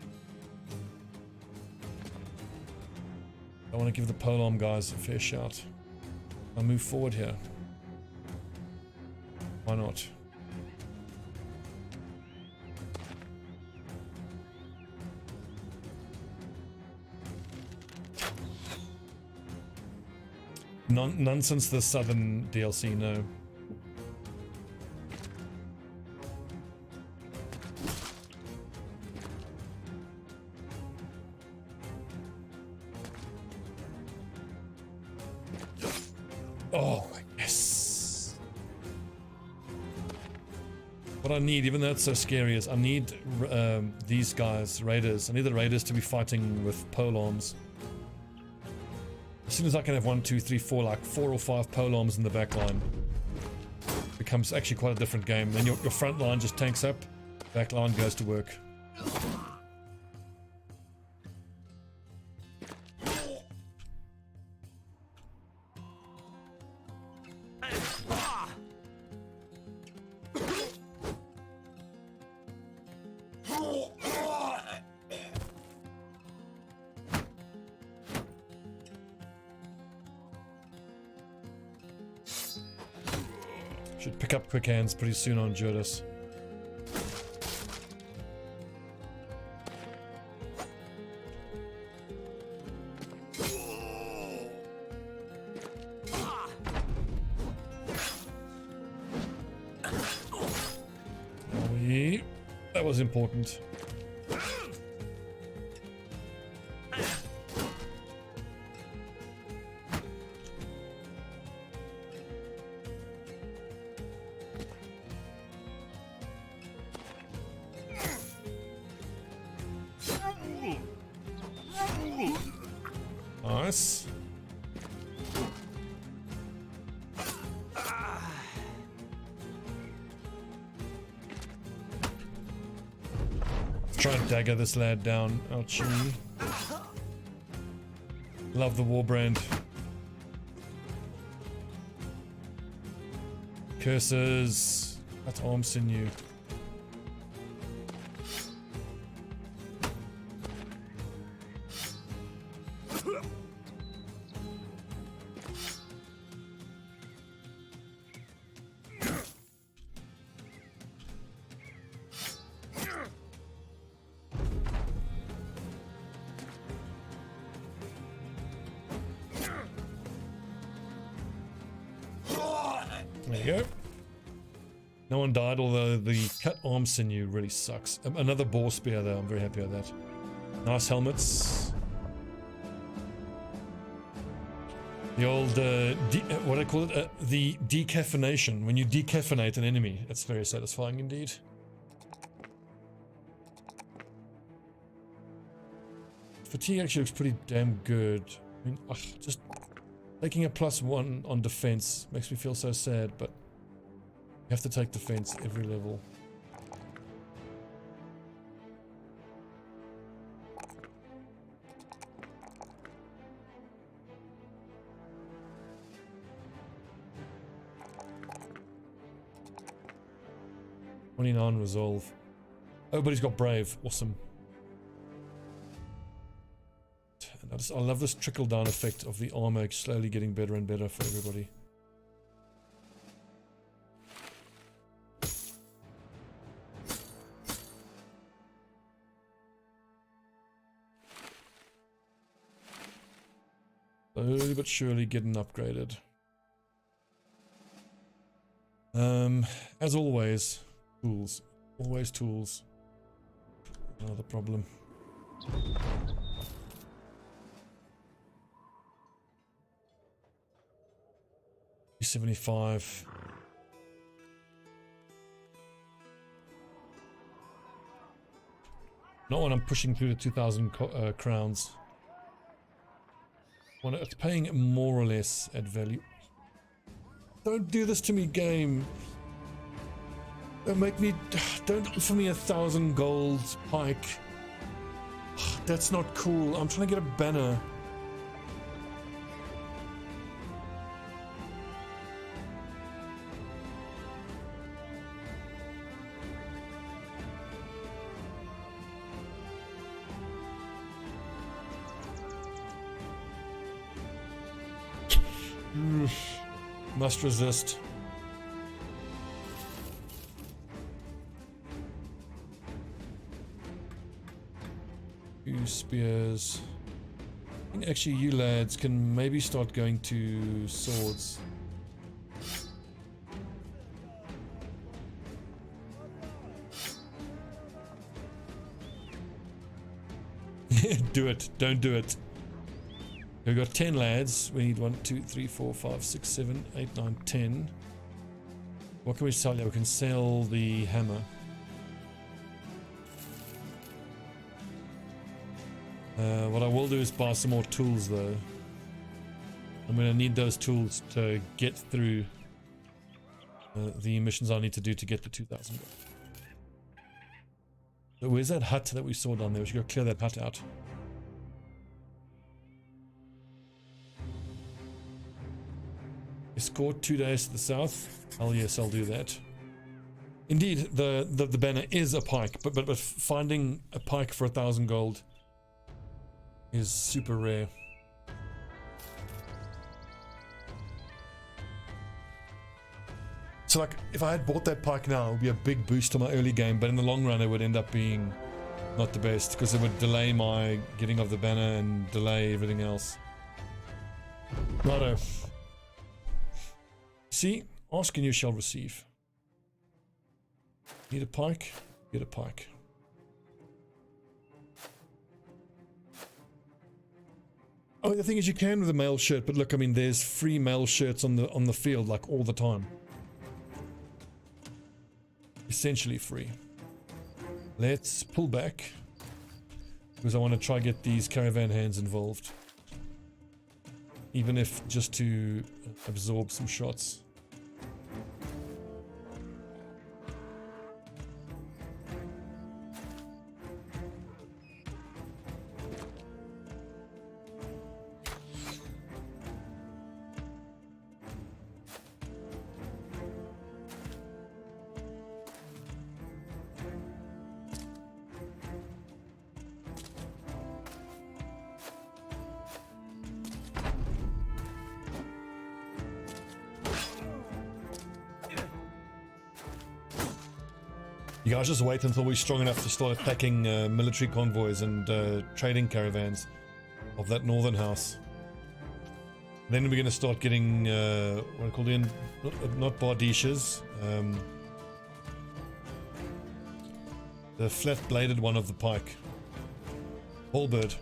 I want to give the polearm guys a fair shout. I'll move forward here. Why not? None since the Southern DLC, no. Oh, yes. What I need, even though it's so scary, is I need these guys, raiders. I need the raiders to be fighting with polearms. As soon as I can have 1, 2, 3, 4, like 4 or 5 polearms in the back line, it becomes actually quite a different game. Then your front line just tanks up, back line goes to work. Should pick up quick hands pretty soon on Judas. That was important. Nice. Try and dagger this lad down. Ouchie. Love the warbrand. Curses. That's arm sinew. There you go. No one died, although the cut arm sinew really sucks. Another boar spear though, I'm very happy with that. Nice helmets. The old, what do I call it? The decaffeination. When you decaffeinate an enemy, it's very satisfying indeed. Fatigue actually looks pretty damn good. I mean, just taking a +1 on defense makes me feel so sad, but you have to take defense every level. (29) resolve. Oh, but he's got brave. Awesome. I love this trickle down effect of the armor slowly getting better and better for everybody. Slowly but surely getting upgraded. As always, tools. Always tools. Another problem. $75. Not when I'm pushing through the 2,000 crowns. When it's paying more or less at value. Don't do this to me, game. Don't make me. Don't offer me 1,000 gold pike. That's not cool. I'm trying to get a banner. Must resist. Two spears. I think actually you lads can maybe start going to swords. Do it. Don't do it. We've got 10 lads. We need 1, 2, 3, 4, 5, 6, 7, 8, 9, 10. What can we sell? Yeah, we can sell the hammer. What I will do is buy some more tools though. I'm going to need those tools to get through the missions I need to do to get the 2,000. So where's that hut that we saw down there? We should go clear that hut out. Escort 2 days to the south. Hell yes, I'll do that. Indeed, the banner is a pike, but finding a pike for 1,000 gold is super rare. So like, if I had bought that pike now, it would be a big boost to my early game, but in the long run it would end up being not the best, because it would delay my getting of the banner and delay everything else. Righto. See, ask and you shall receive. Need a pike? Get a pike. Oh, the thing is, you can with a mail shirt, but look, I mean, there's free mail shirts on the field like all the time. Essentially free. Let's pull back because I want to try get these caravan hands involved, even if just to absorb some shots. You guys just wait until we're strong enough to start attacking military convoys and trading caravans of that northern house. Then we're going to start getting what are called in, not bardishes, the flat-bladed one of the pike, halberd.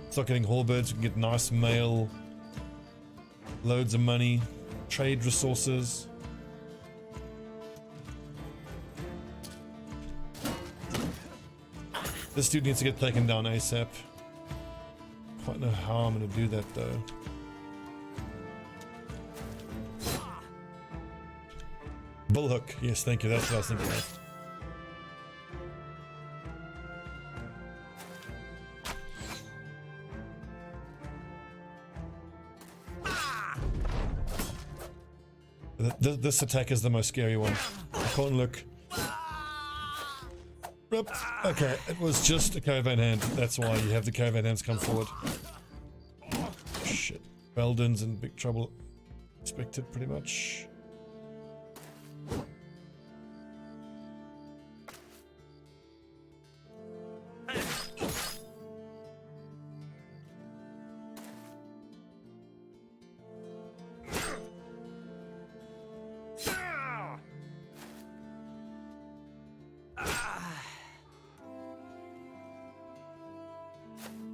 Start getting halberds. We can get nice mail, loads of money, trade resources. This dude needs to get taken down ASAP. Quite know how I'm going to do that though. Bullhook. Yes, thank you. That's what I was thinking of. This attack is the most scary one. I can't look. Okay, it was just a caravan hand. That's why you have the caravan hands come forward. Shit. Belden's in big trouble. Expected, pretty much.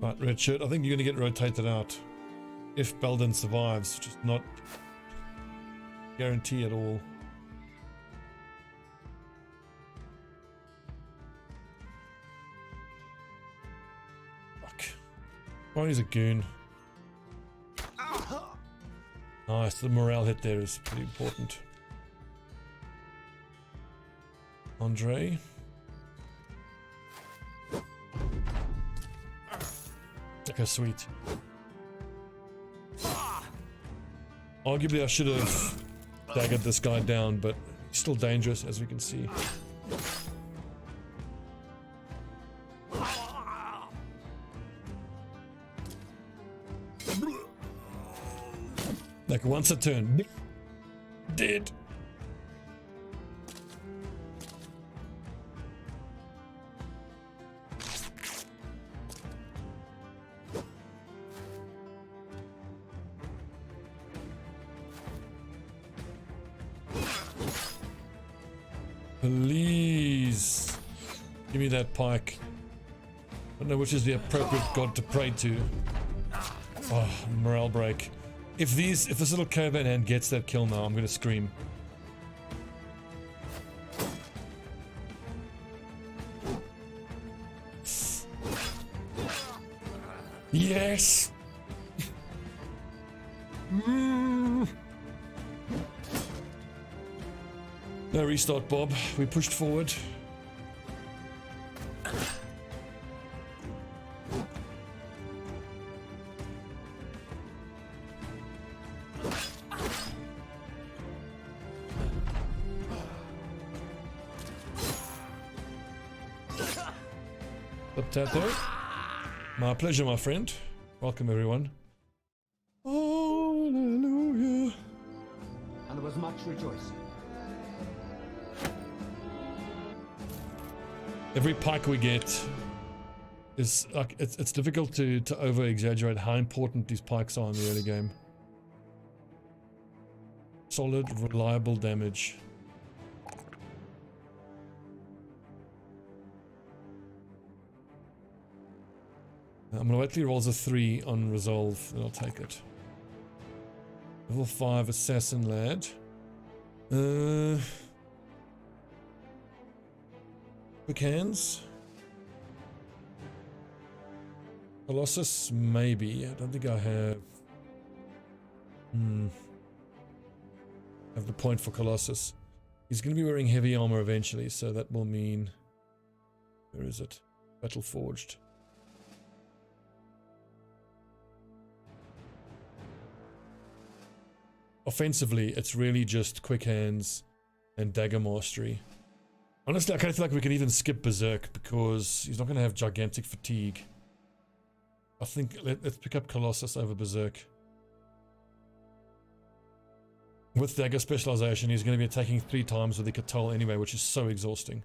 Right, Richard, I think you're going to get rotated out if Belden survives, which is not guarantee at all. Fuck. Oh, he's a goon. Nice, the morale hit there is pretty important. Andre. Okay, sweet. Arguably I should have daggered this guy down, but he's still dangerous as we can see. Like once a turn. Dead. Please give me that pike. I don't know which is the appropriate god to pray to. Oh, morale break. If this little caravan hand gets that kill now, I'm gonna scream. Yes. No restart, Bob. We pushed forward. Potato. My pleasure, my friend. Welcome, everyone. Hallelujah. And there was much rejoicing. Every pike we get is like it's difficult to over exaggerate how important these pikes are in the early game. Solid, reliable damage. I'm gonna wait till he rolls a 3 on resolve, then I'll take it. Level 5 assassin lad. Quick hands. Colossus, maybe. I don't think I have. Have the point for Colossus. He's going to be wearing heavy armor eventually, so that will mean. Where is it? Battle Forged. Offensively, it's really just quick hands and dagger mastery. Honestly, I kind of feel like we can even skip Berserk because he's not going to have gigantic fatigue. I think let's pick up Colossus over Berserk. With dagger specialization, he's going to be attacking 3 times with the Katal anyway, which is so exhausting.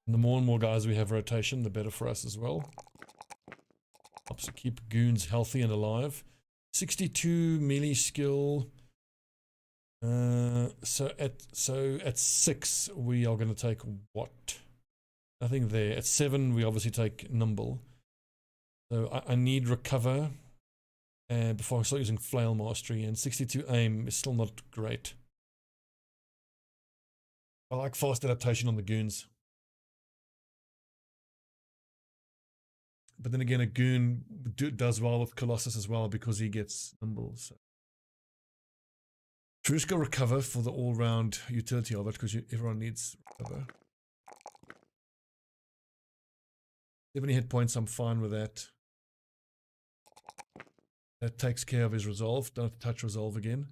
The more and more guys we have rotation, the better for us as well. Helps to keep goons healthy and alive. 62 melee skill. So at 6 we are going to take what? Nothing there. At 7 we obviously take nimble. So I need recover before I start using flail mastery, and 62 aim is still not great. I like fast adaptation on the goons. But then again, a goon does well with Colossus as well because he gets nimble. So. Should we just go recover for the all-round utility of it, because everyone needs recover. 70 hit points, I'm fine with that. That takes care of his resolve. Don't have to touch resolve again.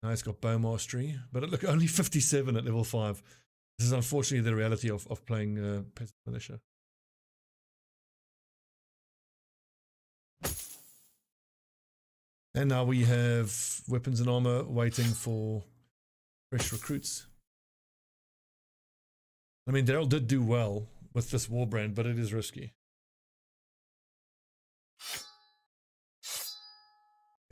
Now he's got bow mastery. But look, only 57 at level 5. This is unfortunately the reality of playing Peasant Militia. And now we have weapons and armor waiting for fresh recruits. I mean, Daryl did do well with this war brand, but it is risky.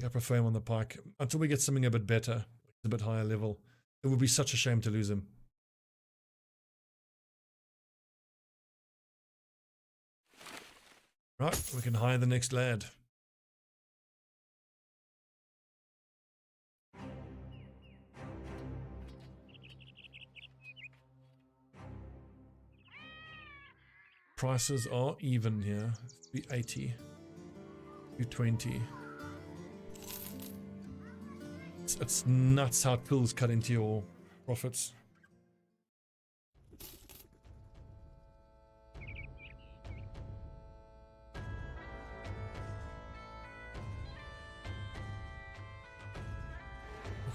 I prefer him on the pike until we get something a bit better, a bit higher level. It would be such a shame to lose him. Right, we can hire the next lad. prices are even here. 380, 220. It's nuts how pills cut into your profits.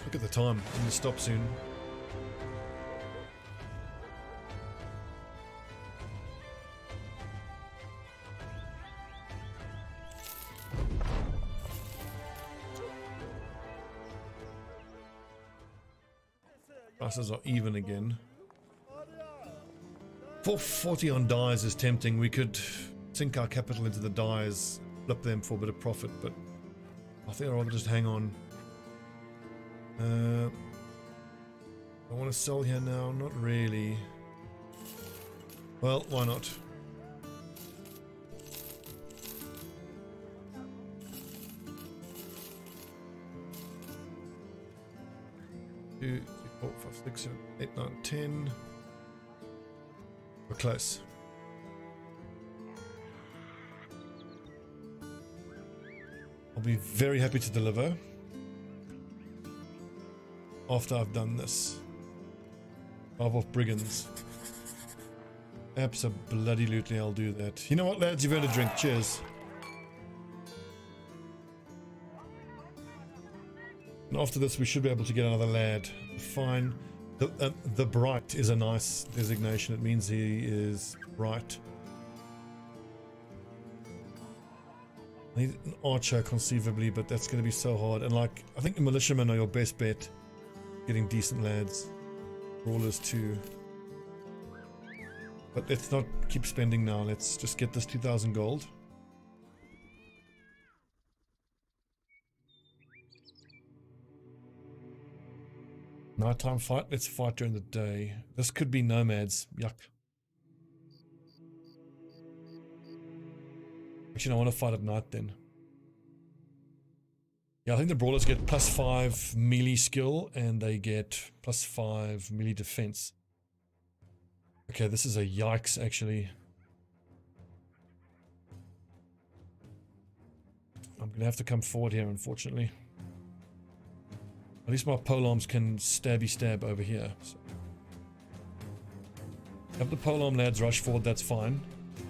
Look at the time. I'm going to stop soon. Prices are even again. 440 on dyes is tempting. We could sink our capital into the dyes, flip them for a bit of profit, but I think I'd rather just hang on. I want to sell here now. Not really. Well, why not? Two, 3, 4, 5, 6, 7, 8, 9, 10. We're close. I'll be very happy to deliver after I've done this. 5 off brigands. Absolutely, I'll do that. You know what, lads? You've had a drink. Cheers. And after this, we should be able to get another lad. Fine. The bright is a nice designation. It means he is bright. I need an archer conceivably, but that's going to be so hard. And like, I think the militiamen are your best bet. Getting decent lads. Brawlers too. But let's not keep spending now. Let's just get this 2,000 gold. Nighttime fight? Let's fight during the day. This could be nomads. Yuck. Actually, I want to fight at night then. Yeah, I think the brawlers get +5 melee skill and they get +5 melee defense. Okay, this is a yikes actually. I'm going to have to come forward here, unfortunately. At least my polearms can stab over here. So. Have the polearm lads rush forward, that's fine.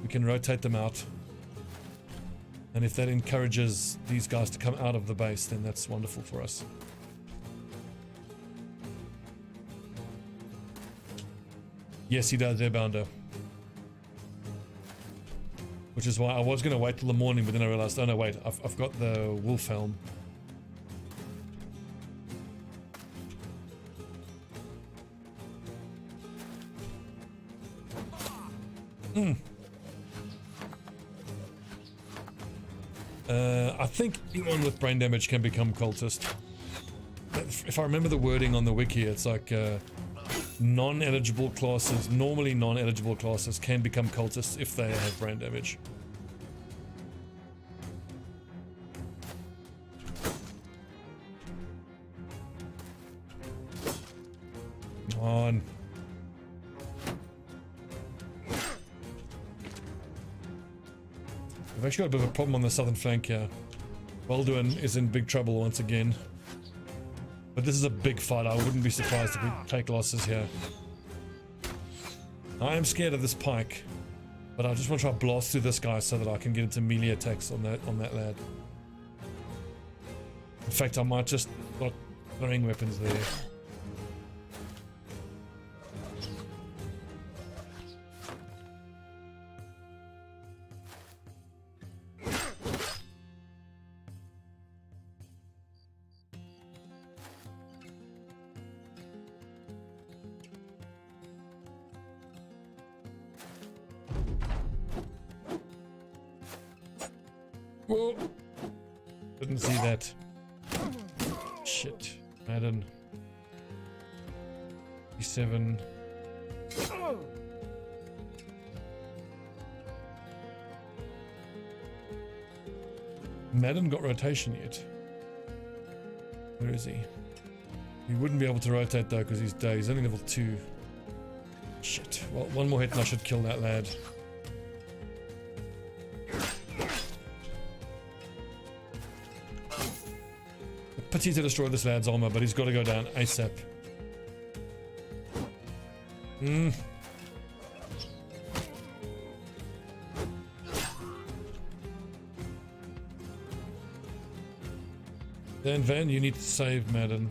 We can rotate them out. And if that encourages these guys to come out of the base, then that's wonderful for us. Yes, he does, Airbounder. Which is why I was going to wait till the morning, but then I realized, oh no, wait, I've got the wolf helm. I think anyone with brain damage can become cultist. If I remember the wording on the wiki, it's like non-eligible classes, normally non-eligible classes can become cultists if they have brain damage. Come on. We've actually got a bit of a problem on the southern flank here. Baldwin is in big trouble once again. But this is a big fight. I wouldn't be surprised if we take losses here. I am scared of this pike, but I just want to try to blast through this guy so that I can get into melee attacks on that lad. In fact, I might just start throwing weapons there. Whoa. Didn't see that. Shit. Madden. 7. Madden got rotation yet. Where is he? He wouldn't be able to rotate though because he's dead. He's only level 2. Shit. Well, one more hit and I should kill that lad. ability to destroy this lad's armor, but he's got to go down ASAP. Then Van, you need to save Madden.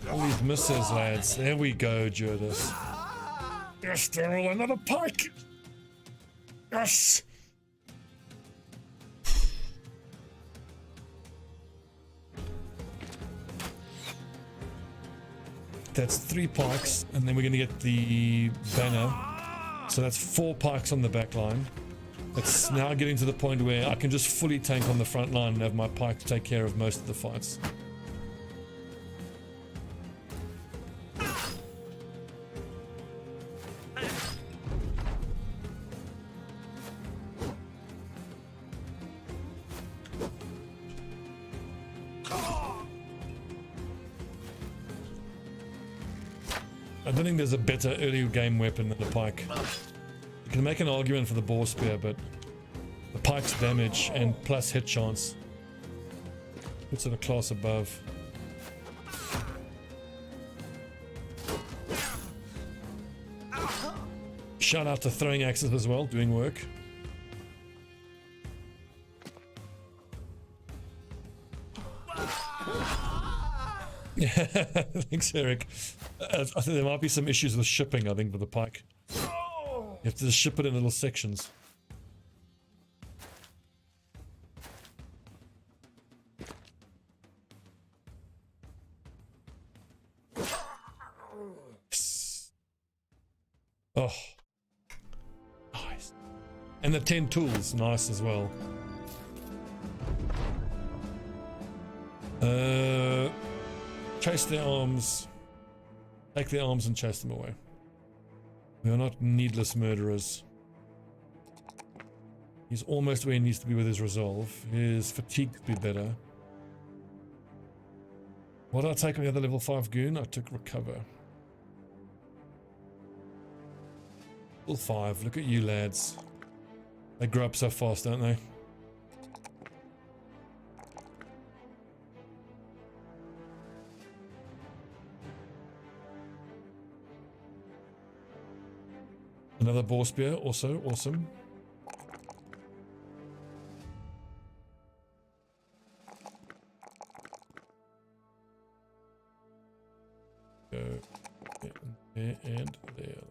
All these misses, lads. There we go, Judith. Yes, Daryl, another pike! Yes! That's 3 pikes, and then we're going to get the banner. So that's 4 pikes on the back line. It's now getting to the point where I can just fully tank on the front line and have my pikes take care of most of the fights. I don't think there's a better early game weapon than the pike. You can make an argument for the boar spear, but the pike's damage and plus hit chance puts it a class above. Shout out to throwing axes as well, doing work. Yeah, thanks, Eric. I think there might be some issues with shipping, I think, with the pike. You have to just ship it in little sections. Oh. Nice. And the 10 tools, nice as well. Chase their arms. Take their arms and chase them away. We are not needless murderers. He's almost where he needs to be with his resolve. His fatigue could be better. What did I take on the other level 5 goon? I took recover. Level 5. Look at you lads. They grow up so fast, don't they? Another boar spear, also awesome. Go there and there.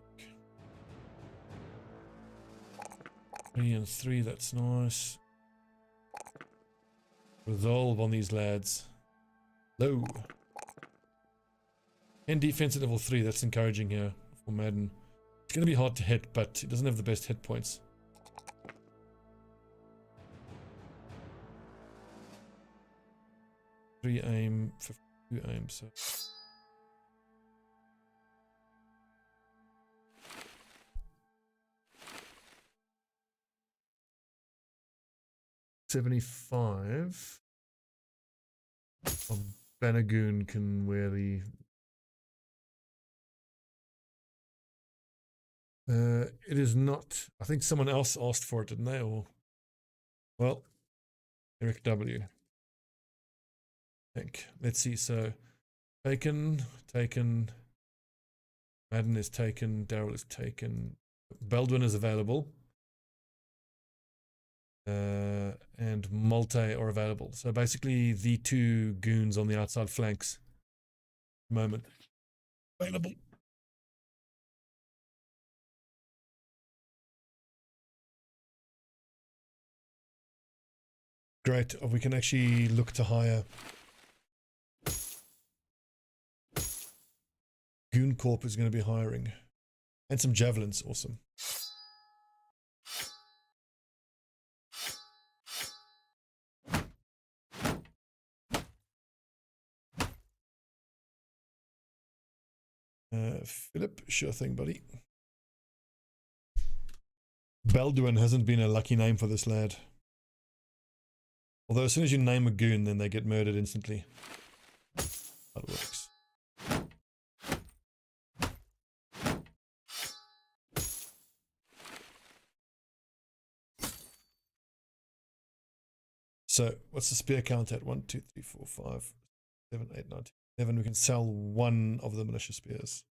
3 and 3, that's nice. Resolve on these lads. Low. And defense at level 3, that's encouraging here for Madden. It's going to be hard to hit, but it doesn't have the best hit points. Three aim, 52 aim, so... $75. Banagoon can wear the... it is not. I think someone else asked for it, didn't they? Or, well, Eric W. I think. Let's see. So, taken. Madden is taken. Daryl is taken. Baldwin is available. And Malte are available. So basically, the 2 goons on the outside flanks. Moment. Available. Great, we can actually look to hire Goon Corp is going to be hiring. And some javelins, awesome. Philip, sure thing, buddy. Balduin hasn't been a lucky name for this lad. Although as soon as you name a goon, then they get murdered instantly. How it works. So, what's the spear count at? 1, 2, 3, 4, 5, 7, 8, 9, 10, 11. We can sell one of the militia spears.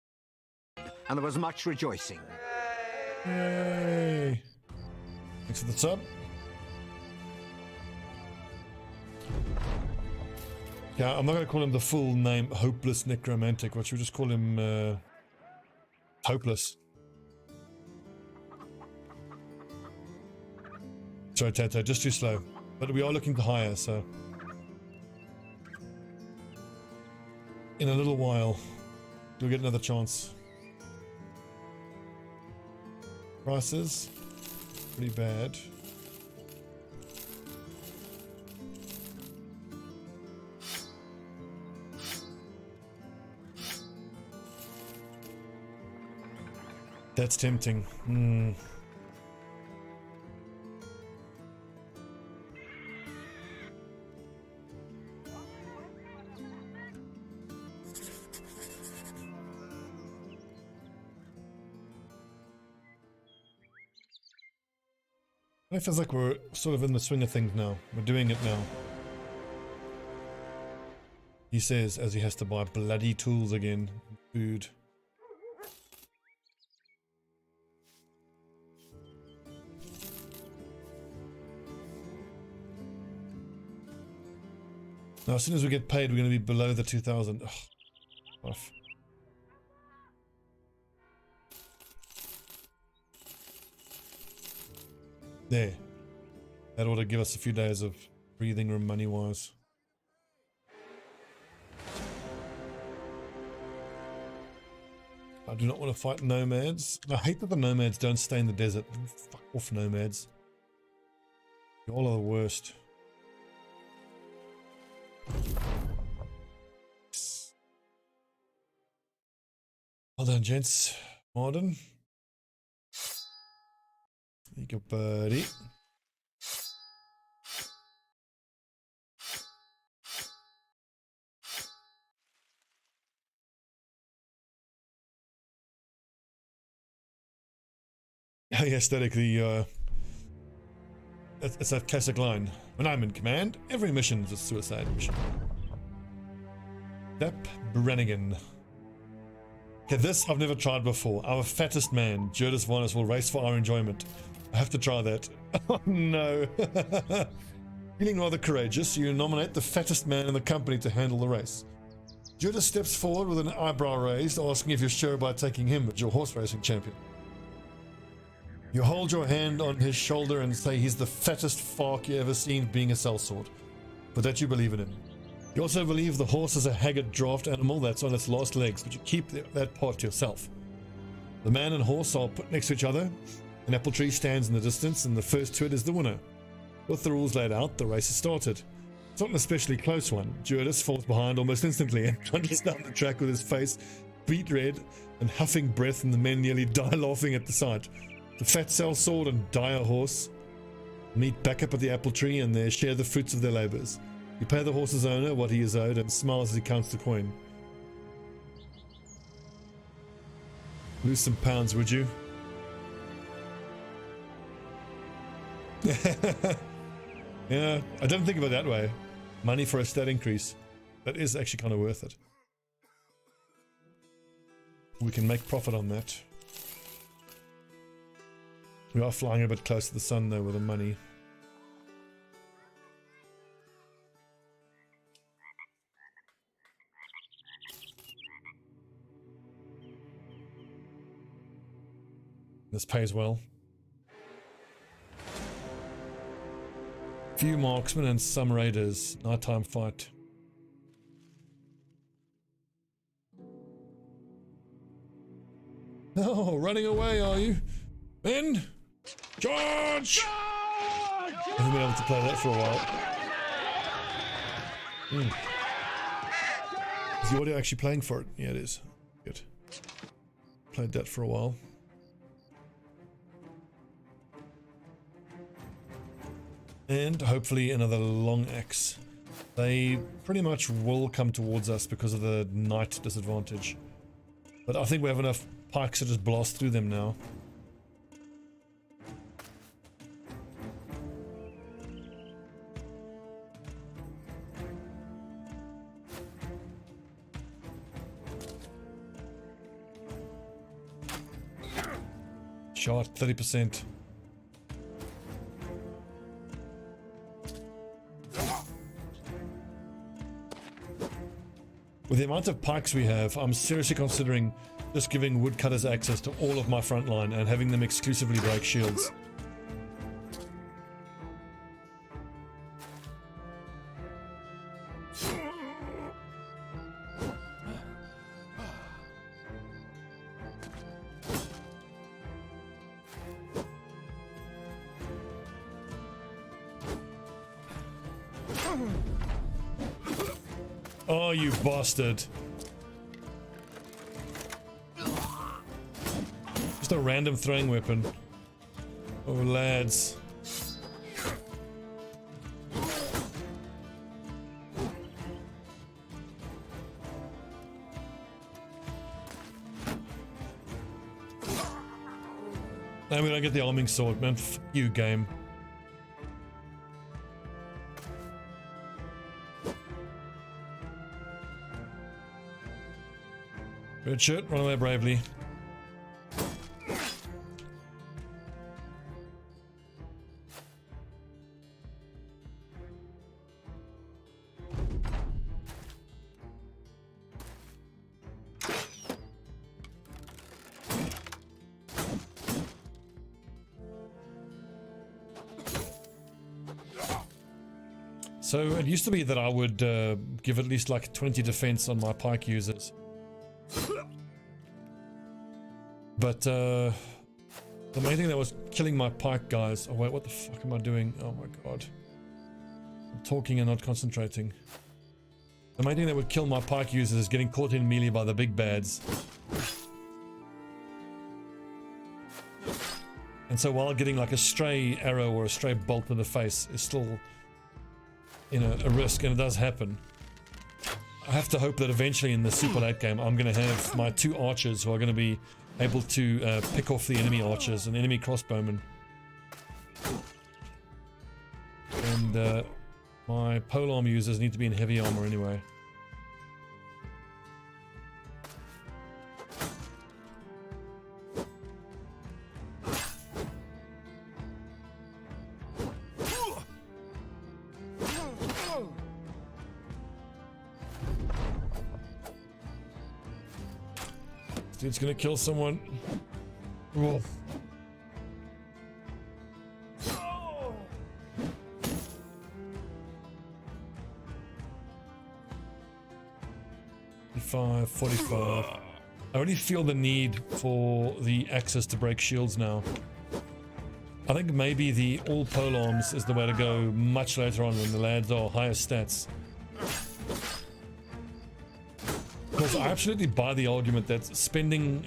And there was much rejoicing. Yay! Thanks for the sub. Yeah, I'm not going to call him the full name, Hopeless Necromantic. What should we just call him? Hopeless. Sorry, Tato, just too slow. But we are looking to hire, so... in a little while, you'll get another chance. Prices? Pretty bad. That's tempting. It feels like we're sort of in the swing of things now. We're doing it now. He says as he has to buy bloody tools again. Food. Now, as soon as we get paid, we're going to be below the 2,000. Ugh, rough. There. That ought to give us a few days of breathing room money-wise. I do not want to fight nomads. I hate that the nomads don't stay in the desert. Fuck off, nomads. You all are the worst. Well done, gents. Modern. There you go, buddy. Oh yeah, aesthetically, it's that classic line. When I'm in command, every mission is a suicide mission. Depp Brannigan. Okay, this I've never tried before. Our fattest man, Jurdis Varnus, will race for our enjoyment. I have to try that. Oh no. Feeling rather courageous, you nominate the fattest man in the company to handle the race. Jurdis steps forward with an eyebrow raised, asking if you're sure about taking him as your horse racing champion. You hold your hand on his shoulder and say he's the fattest fark you ever seen being a sellsword, but that you believe in him. You also believe the horse is a haggard draft animal that's on its last legs, but you keep that part to yourself. The man and horse are put next to each other. An apple tree stands in the distance, and the first to it is the winner. With the rules laid out, the race is started. It's not an especially close one. Jurdis falls behind almost instantly and plunges down the track with his face beet red and huffing breath, and the men nearly die laughing at the sight. The fat sellsword and dire horse meet back up at the apple tree, and they share the fruits of their labors. You pay the horse's owner what he is owed and smiles as he counts the coin. Lose some pounds, would you? Yeah, I don't think of it that way. Money for a stat increase. That is actually kind of worth it. We can make profit on that. We are flying a bit close to the sun though with the money. This pays well. Few marksmen and some raiders. Nighttime fight. Oh, running away, are you? Men! Charge! I haven't been able to play that for a while. Is the audio actually playing for it? Yeah, it is. Good. Played that for a while. And hopefully another long axe. They pretty much will come towards us because of the night disadvantage. But I think we have enough pikes to just blast through them now. Shot 30%. With the amount of pikes we have, I'm seriously considering just giving woodcutters access to all of my front line and having them exclusively break shields. Oh, you bastard. Just a random throwing weapon. Oh, lads. And we don't get the arming sword, man. F you, game. Red shirt, run away bravely. So it used to be that I would give at least like 20 defense on my pike users. But the main thing that was killing my pike guys... Oh wait, what the fuck am I doing? Oh my god. I'm talking and not concentrating. The main thing that would kill my pike users is getting caught in melee by the big bads. And so while getting like a stray arrow or a stray bolt to the face is still, you know, a risk, and it does happen. I have to hope that eventually in the super late game I'm going to have my two archers who are going to be able to pick off the enemy archers and enemy crossbowmen. And my polearm users need to be in heavy armor anyway. It's gonna kill someone. Whoa. $45, $45. I already feel the need for the axes to break shields now. I think maybe the all polearms is the way to go much later on when the lads are higher stats. Because I absolutely buy the argument that spending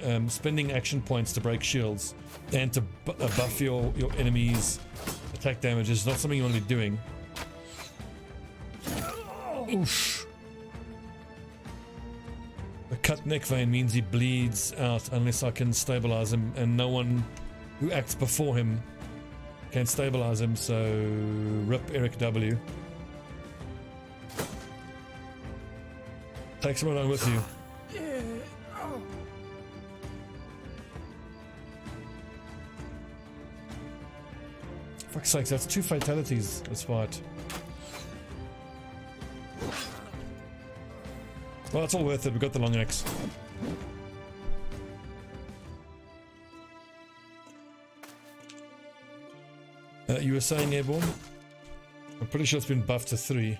action points to break shields and to buff your enemy's attack damage is not something you want to be doing. Oosh. The cut neck vein means he bleeds out unless I can stabilize him, and no one who acts before him can stabilize him, so rip Eric W. Take someone on with you. Fuck's sakes, that's 2 fatalities this fight. Well, it's all worth it, we got the long axe. You were saying airborne? I'm pretty sure it's been buffed to 3.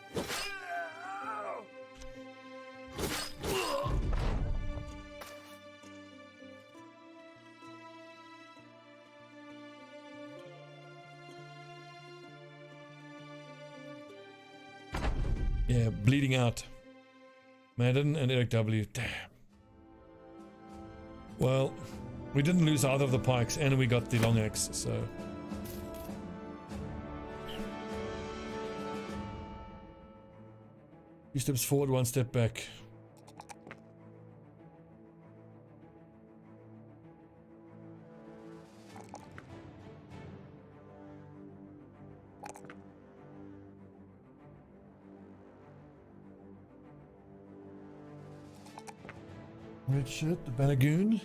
Yeah, bleeding out. Madden and Eric W. Damn. Well, we didn't lose either of the pikes and we got the long axe, so... 2 steps forward, 1 step back. Red shirt, the Banagoon.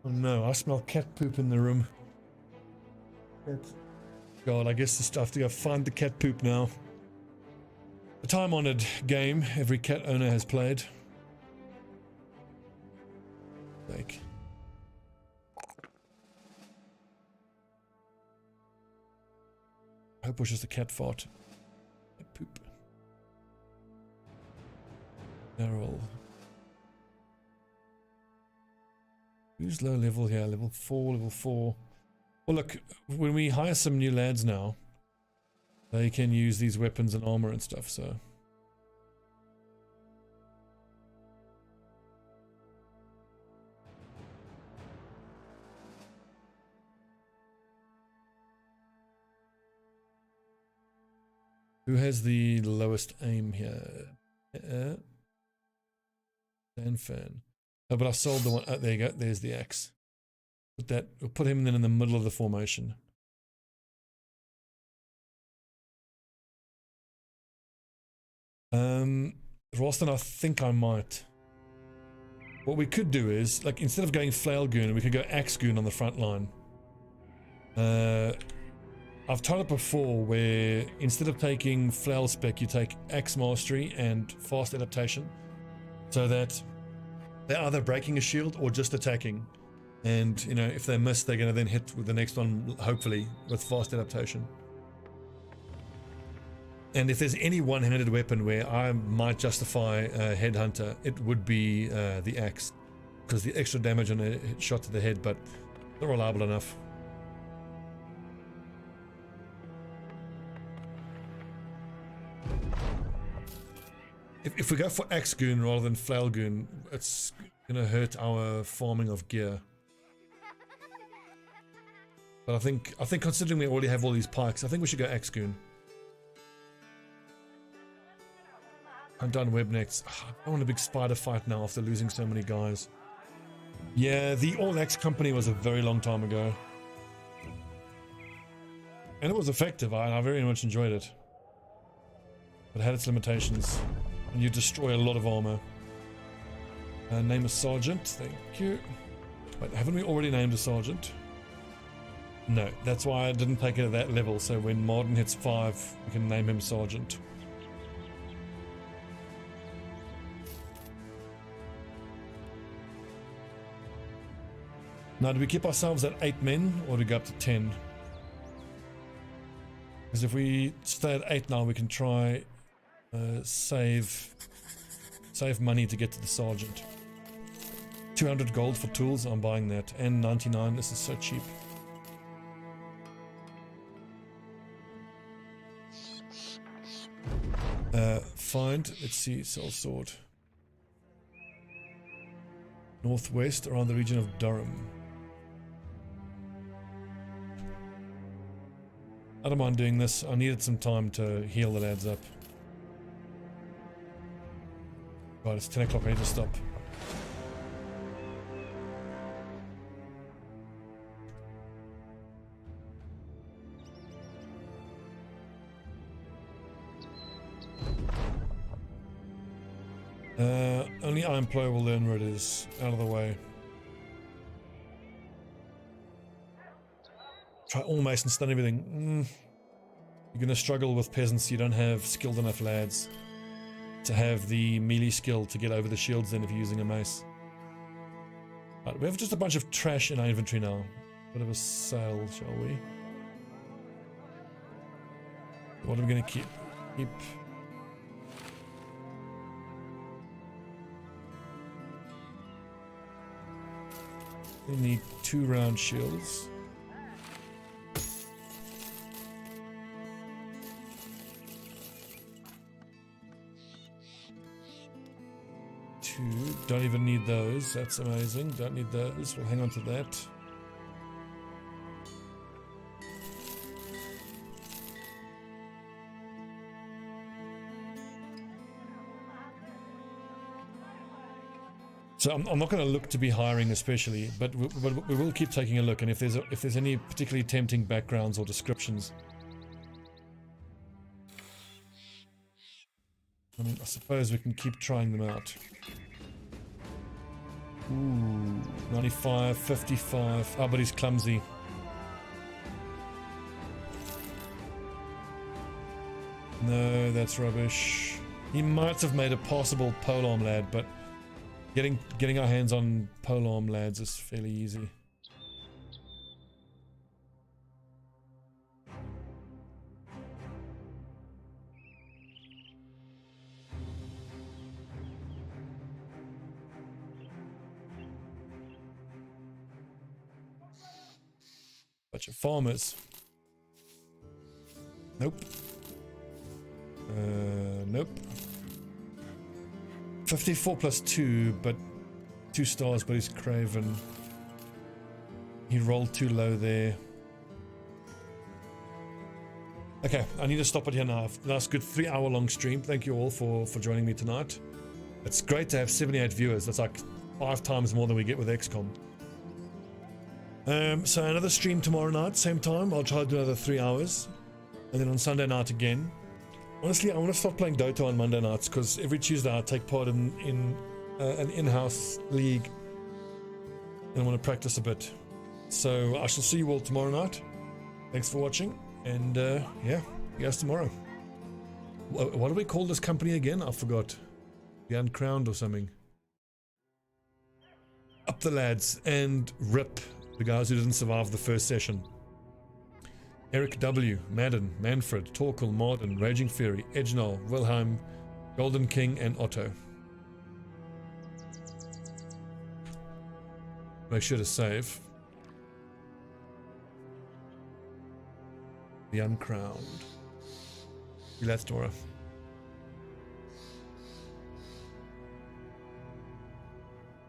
Oh no, I smell cat poop in the room. God, I guess I have to go find the cat poop now. A time-honored game every cat owner has played. Like, I hope it was just a cat fart. Cat poop. Barrel. Who's low level here? Level 4, level 4. Well, look, when we hire some new lads now, they can use these weapons and armor and stuff, so. Who has the lowest aim here? Fan. Oh, but I sold the one. Oh, there you go. There's the axe. We'll put him then in the middle of the formation. Ralston, I think I might. What we could do is, like, instead of going flail goon, we could go axe goon on the front line. I've tried it before where instead of taking flail spec, you take axe mastery and fast adaptation, so that they're either breaking a shield or just attacking. And, you know, if they miss, they're going to then hit with the next one, hopefully, with fast adaptation. And if there's any one-handed weapon where I might justify a headhunter, it would be the axe. Because the extra damage on a shot to the head, but not reliable enough. If we go for axe goon rather than flail goon, it's going to hurt our farming of gear. But I think considering we already have all these pikes, I think we should go axe goon. I'm done web necks. I want a big spider fight now after losing so many guys. Yeah, the All Axe company was a very long time ago. And it was effective. I very much enjoyed it. But it had its limitations. And you destroy a lot of armor. Name a sergeant. Thank you. Wait, haven't we already named a sergeant? No, that's why I didn't take it at that level. So when Martin hits 5, we can name him sergeant. Now, do we keep ourselves at 8 men, or do we go up to 10? Because if we stay at 8 now, we can try save money to get to the sergeant. 200 gold for tools, I'm buying that. And 99, this is so cheap. Find, let's see, sell sword. Northwest, around the region of Durham. I don't mind doing this. I needed some time to heal the lads up. Right, it's 10 o'clock, I need to stop. Only I employ will learn where it is. Out of the way. Try all mason, stun everything. You're gonna struggle with peasants. You don't have skilled enough lads to have the melee skill to get over the shields then if you're using a mace. Right, we have just a bunch of trash in our inventory now. Bit of a sale, shall we? What are we gonna keep? We need 2 round shields. Don't even need those. That's amazing. Don't need those. We'll hang on to that. So I'm not going to look to be hiring especially, but we will keep taking a look, and if there's any particularly tempting backgrounds or descriptions. I mean, I suppose we can keep trying them out. Ooh, 95, 55. Oh, but he's clumsy. No, that's rubbish. He might have made a passable polearm lad, but getting our hands on polearm lads is fairly easy. Bunch of farmers. Nope. Nope. 54 plus 2, but 2 stars, but he's craven. He rolled too low there. Okay, I need to stop it here now. Last good 3-hour-long stream. Thank you all for joining me tonight. It's great to have 78 viewers. That's like 5 times more than we get with XCOM. So another stream tomorrow night, same time. I'll try to do another 3 hours. And then on Sunday night again. Honestly, I want to start playing Dota on Monday nights, because every Tuesday I take part in an in-house league. And I want to practice a bit. So I shall see you all tomorrow night. Thanks for watching. And yeah, see you guys tomorrow. What do we call this company again? I forgot. The Uncrowned or something. Up the lads, and rip the guys who didn't survive the first session. Eric W, Madden, Manfred, Torkel, Marden, Raging Fury, Edgenol, Wilhelm, Golden King, and Otto. Make sure to save. The Uncrowned. Let's Dora.